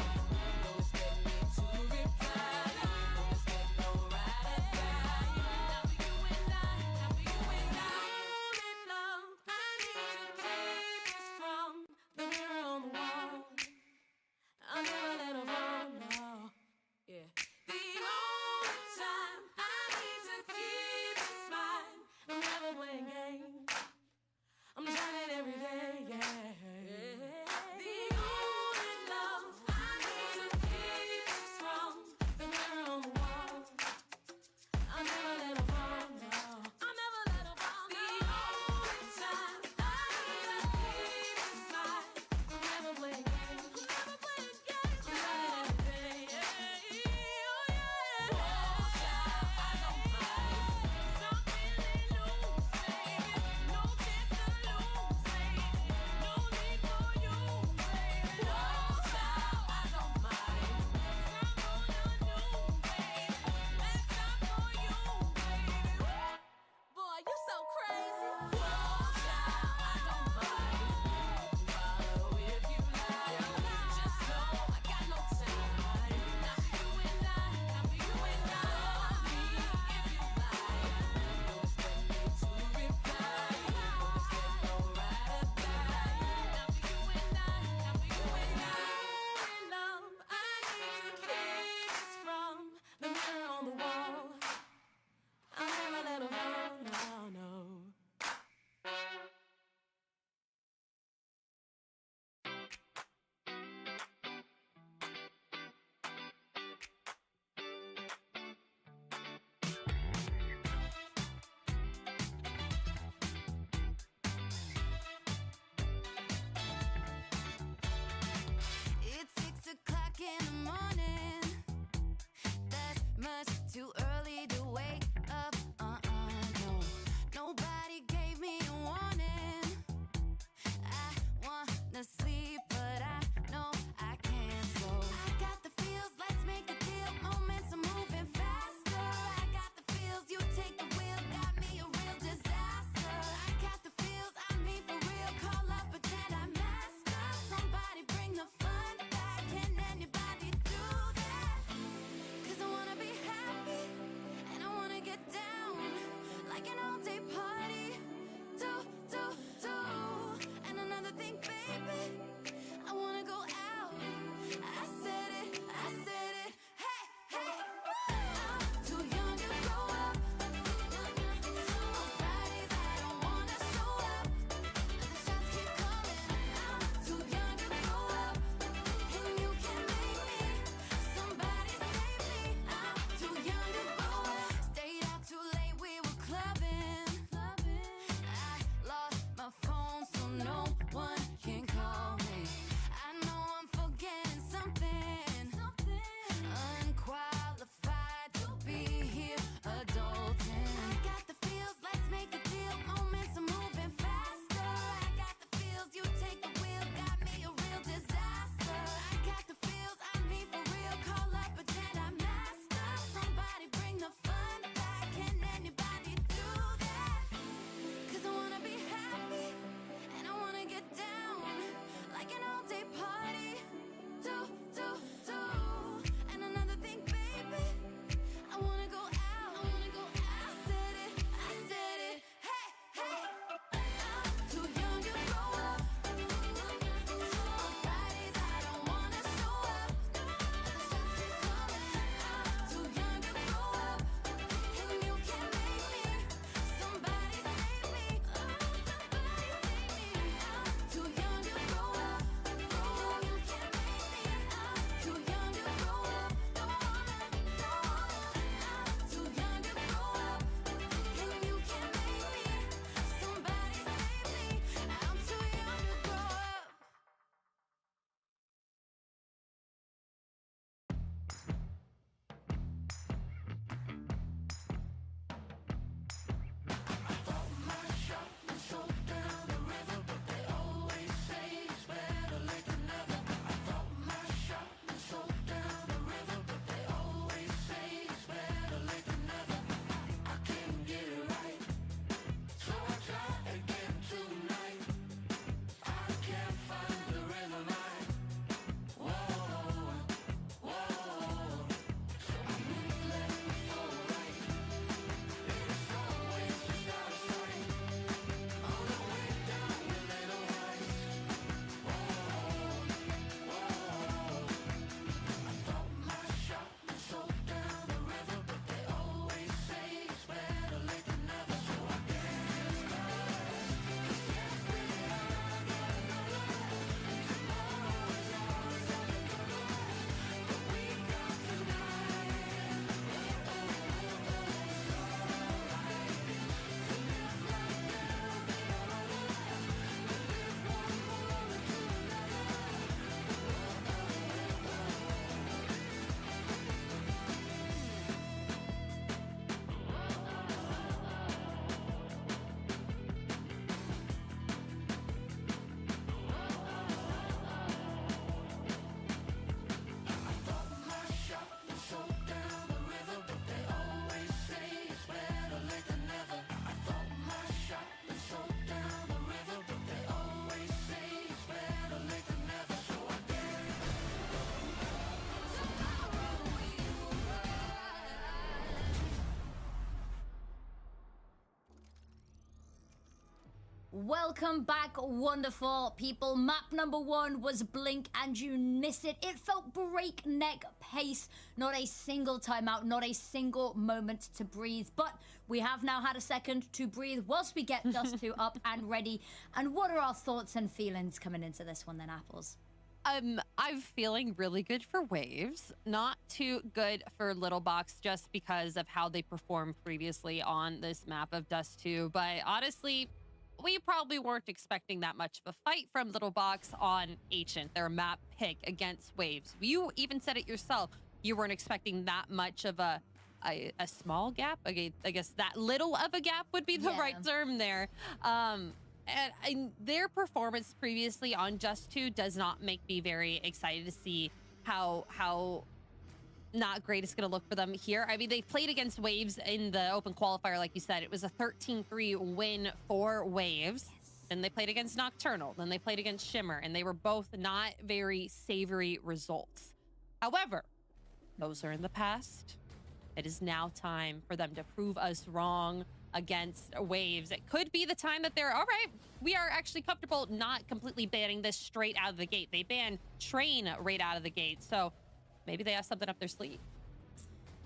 Welcome back, wonderful people. Map number 1 was blink and you miss it. It felt breakneck pace. Not a single timeout, not a single moment to breathe. But we have now had a second to breathe whilst we get Dust 2 up and ready. And what are our thoughts and feelings coming into this one then, Apples? I'm feeling really good for Waves, not too good for Little Box just because of how they performed previously on this map of Dust 2. But honestly, we probably weren't expecting that much of a fight from Little Box on Ancient, their map pick against Waves. You even said it yourself. You weren't expecting that much of a small gap. Okay, I guess that little of a gap would be the right term there. And their performance previously on Just 2 does not make me very excited to see how not great it's going to look for them here. I mean, they played against Waves in the open qualifier, like you said. It was a 13-3 win for Waves. Then they played against Nocturnal. Then they played against Shimmer, and they were both not very savory results. However, those are in the past. It is now time for them to prove us wrong against Waves. It could be the time that they're, all right, we are actually comfortable not completely banning this straight out of the gate. They banned Train right out of the gate, so maybe they have something up their sleeve.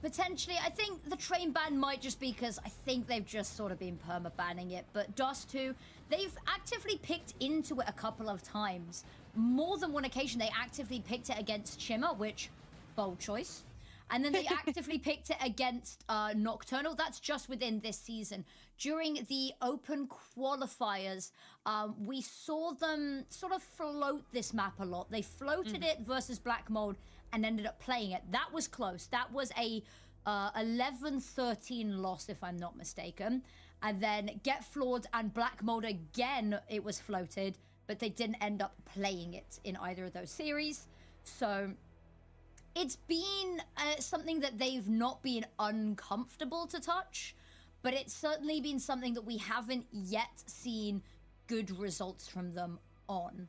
Potentially. I think the Train ban might just be because I think they've just sort of been perma-banning it. But Dust 2, they've actively picked into it a couple of times. More than one occasion, they actively picked it against Shimmer, which, bold choice. And then they actively picked it against Nocturnal. That's just within this season. During the open qualifiers, we saw them sort of float this map a lot. They floated it versus Black Mold and ended up playing it. That was close. That was a 11-13 loss, if I'm not mistaken. And then Get Flawed and Black Mold again, it was floated, but they didn't end up playing it in either of those series. So it's been something that they've not been uncomfortable to touch, but it's certainly been something that we haven't yet seen good results from them on.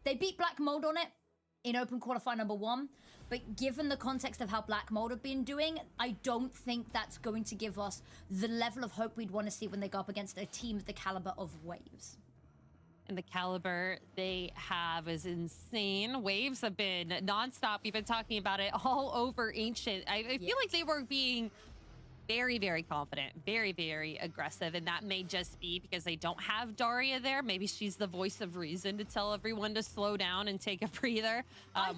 They beat Black Mold on it in open qualifier number 1, but given the context of how Black Mold have been doing, I don't think that's going to give us the level of hope we'd want to see when they go up against a team of the caliber of Waves. And the caliber they have is insane. Waves have been nonstop. We've been talking about it all over Ancient. I feel like they were being very, very confident, very, very aggressive. And that may just be because they don't have Daria there. Maybe she's the voice of reason to tell everyone to slow down and take a breather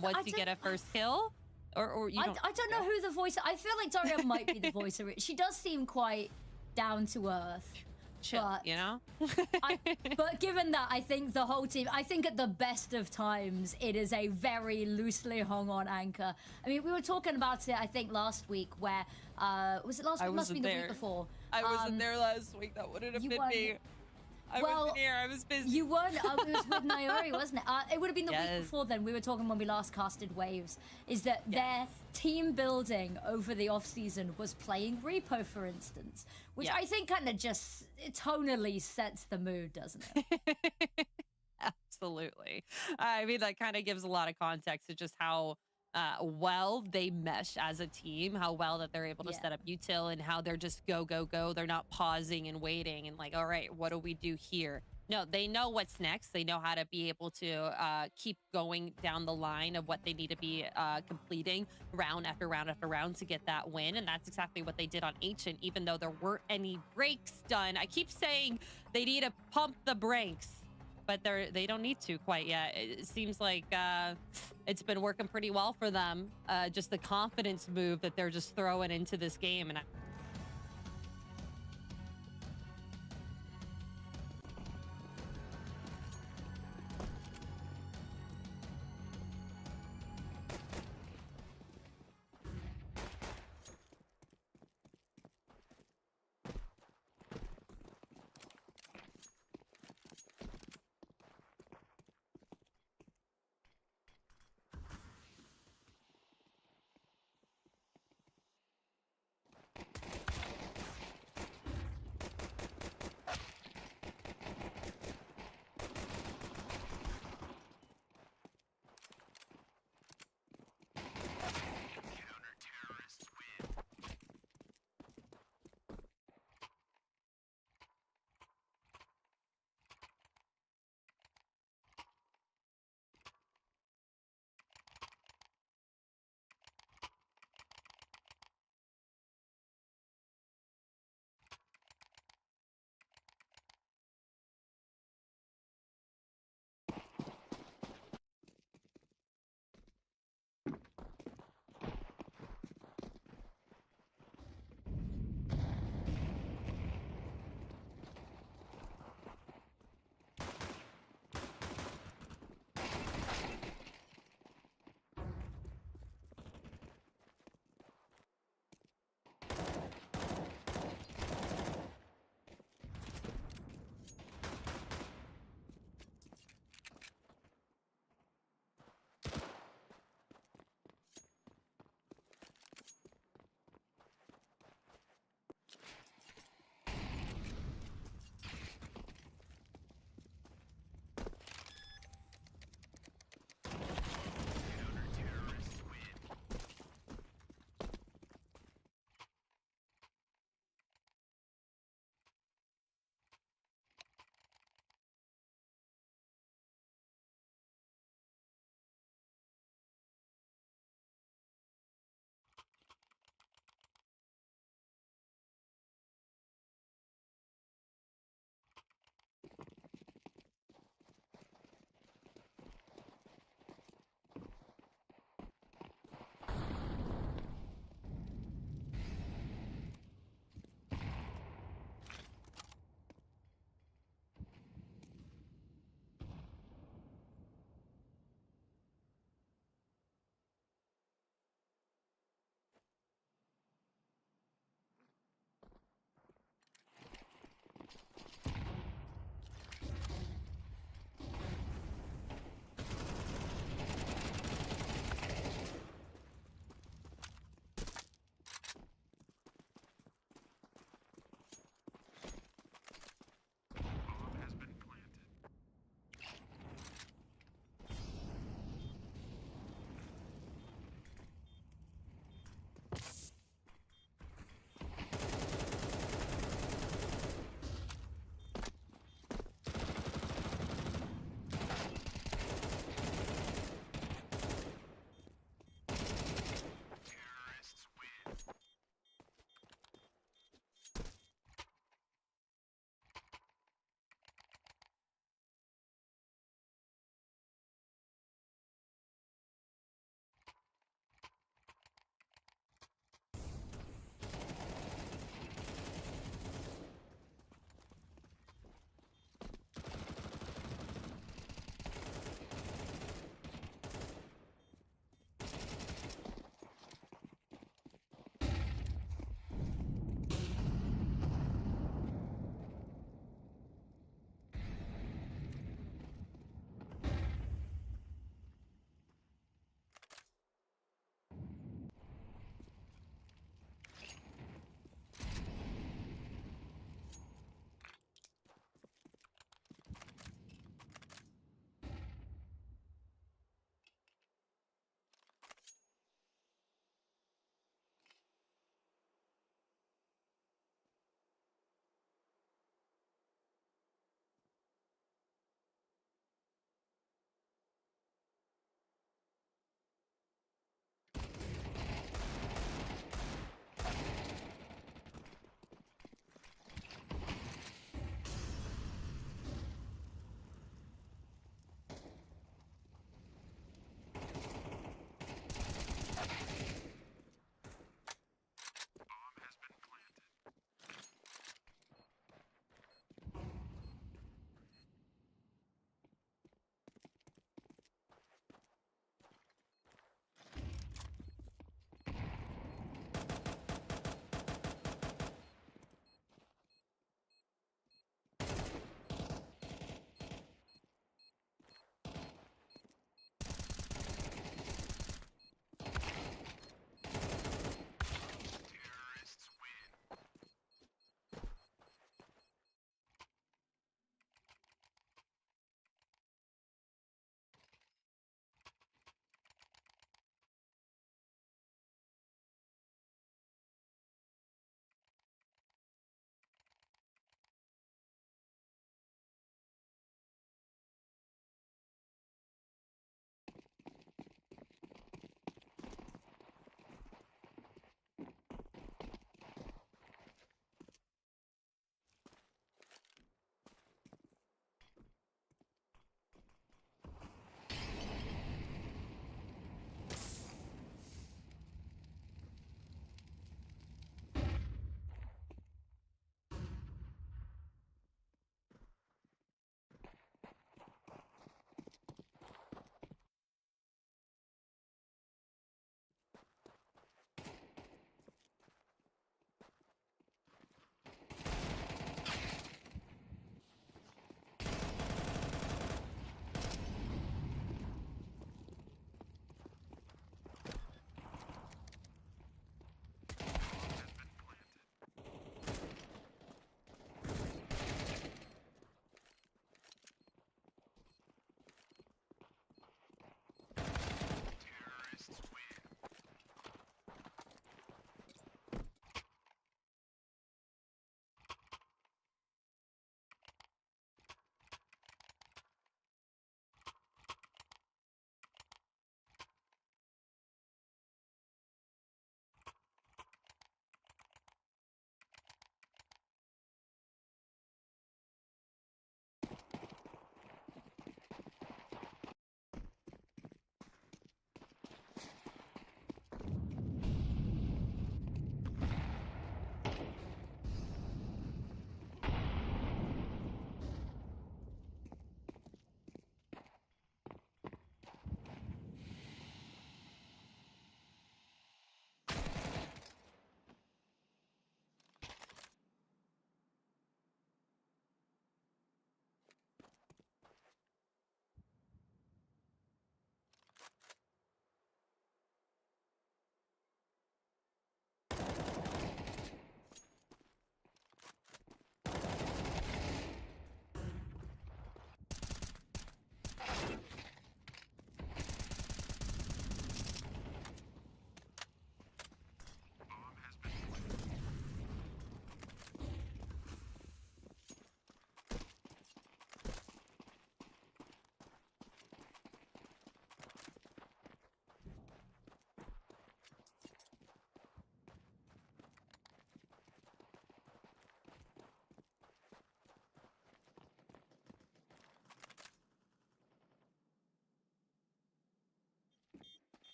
once you get a first kill. Or you don't, I don't know who the voice... I feel like Daria might be the voice of it. She does seem quite down to earth. Chill, but, you know? But given that, I think the whole team, I think at the best of times, it is a very loosely hung on anchor. I mean, we were talking about it, I think, last week where, was it last week? Must have been the week before. I wasn't there last week. That wouldn't have been me. I wasn't here. I was busy. You weren't. It was with Naori, wasn't it? It would have been the week before then. We were talking when we last casted Waves. Is that their team building over the off season was playing Repo, for instance, which I think kind of just tonally sets the mood, doesn't it? Absolutely. I mean, that kind of gives a lot of context to just how well they mesh as a team, how well that they're able to set up util, and how they're just go, go, go. They're not pausing and waiting and like, all right, what do we do here? No, they know what's next. They know how to be able to keep going down the line of what they need to be completing round after round after round to get that win. And that's exactly what they did on Ancient, even though there weren't any breaks done. I keep saying they need to pump the brakes, but they don't need to quite yet. It seems like it's been working pretty well for them. Just the confidence move that they're just throwing into this game. And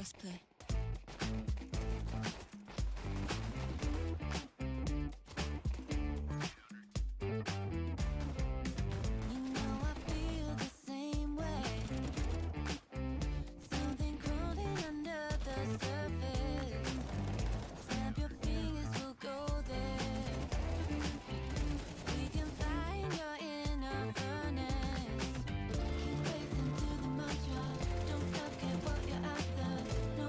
press play. You know I feel the same way. Something crawling under the surface. Snap your fingers, we'll go there. We can find your inner furnace. Keep racing to the mantra. Don't stop, get what you're after. No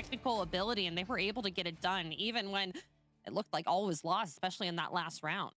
technical ability, and they were able to get it done even when it looked like all was lost, especially in that last round.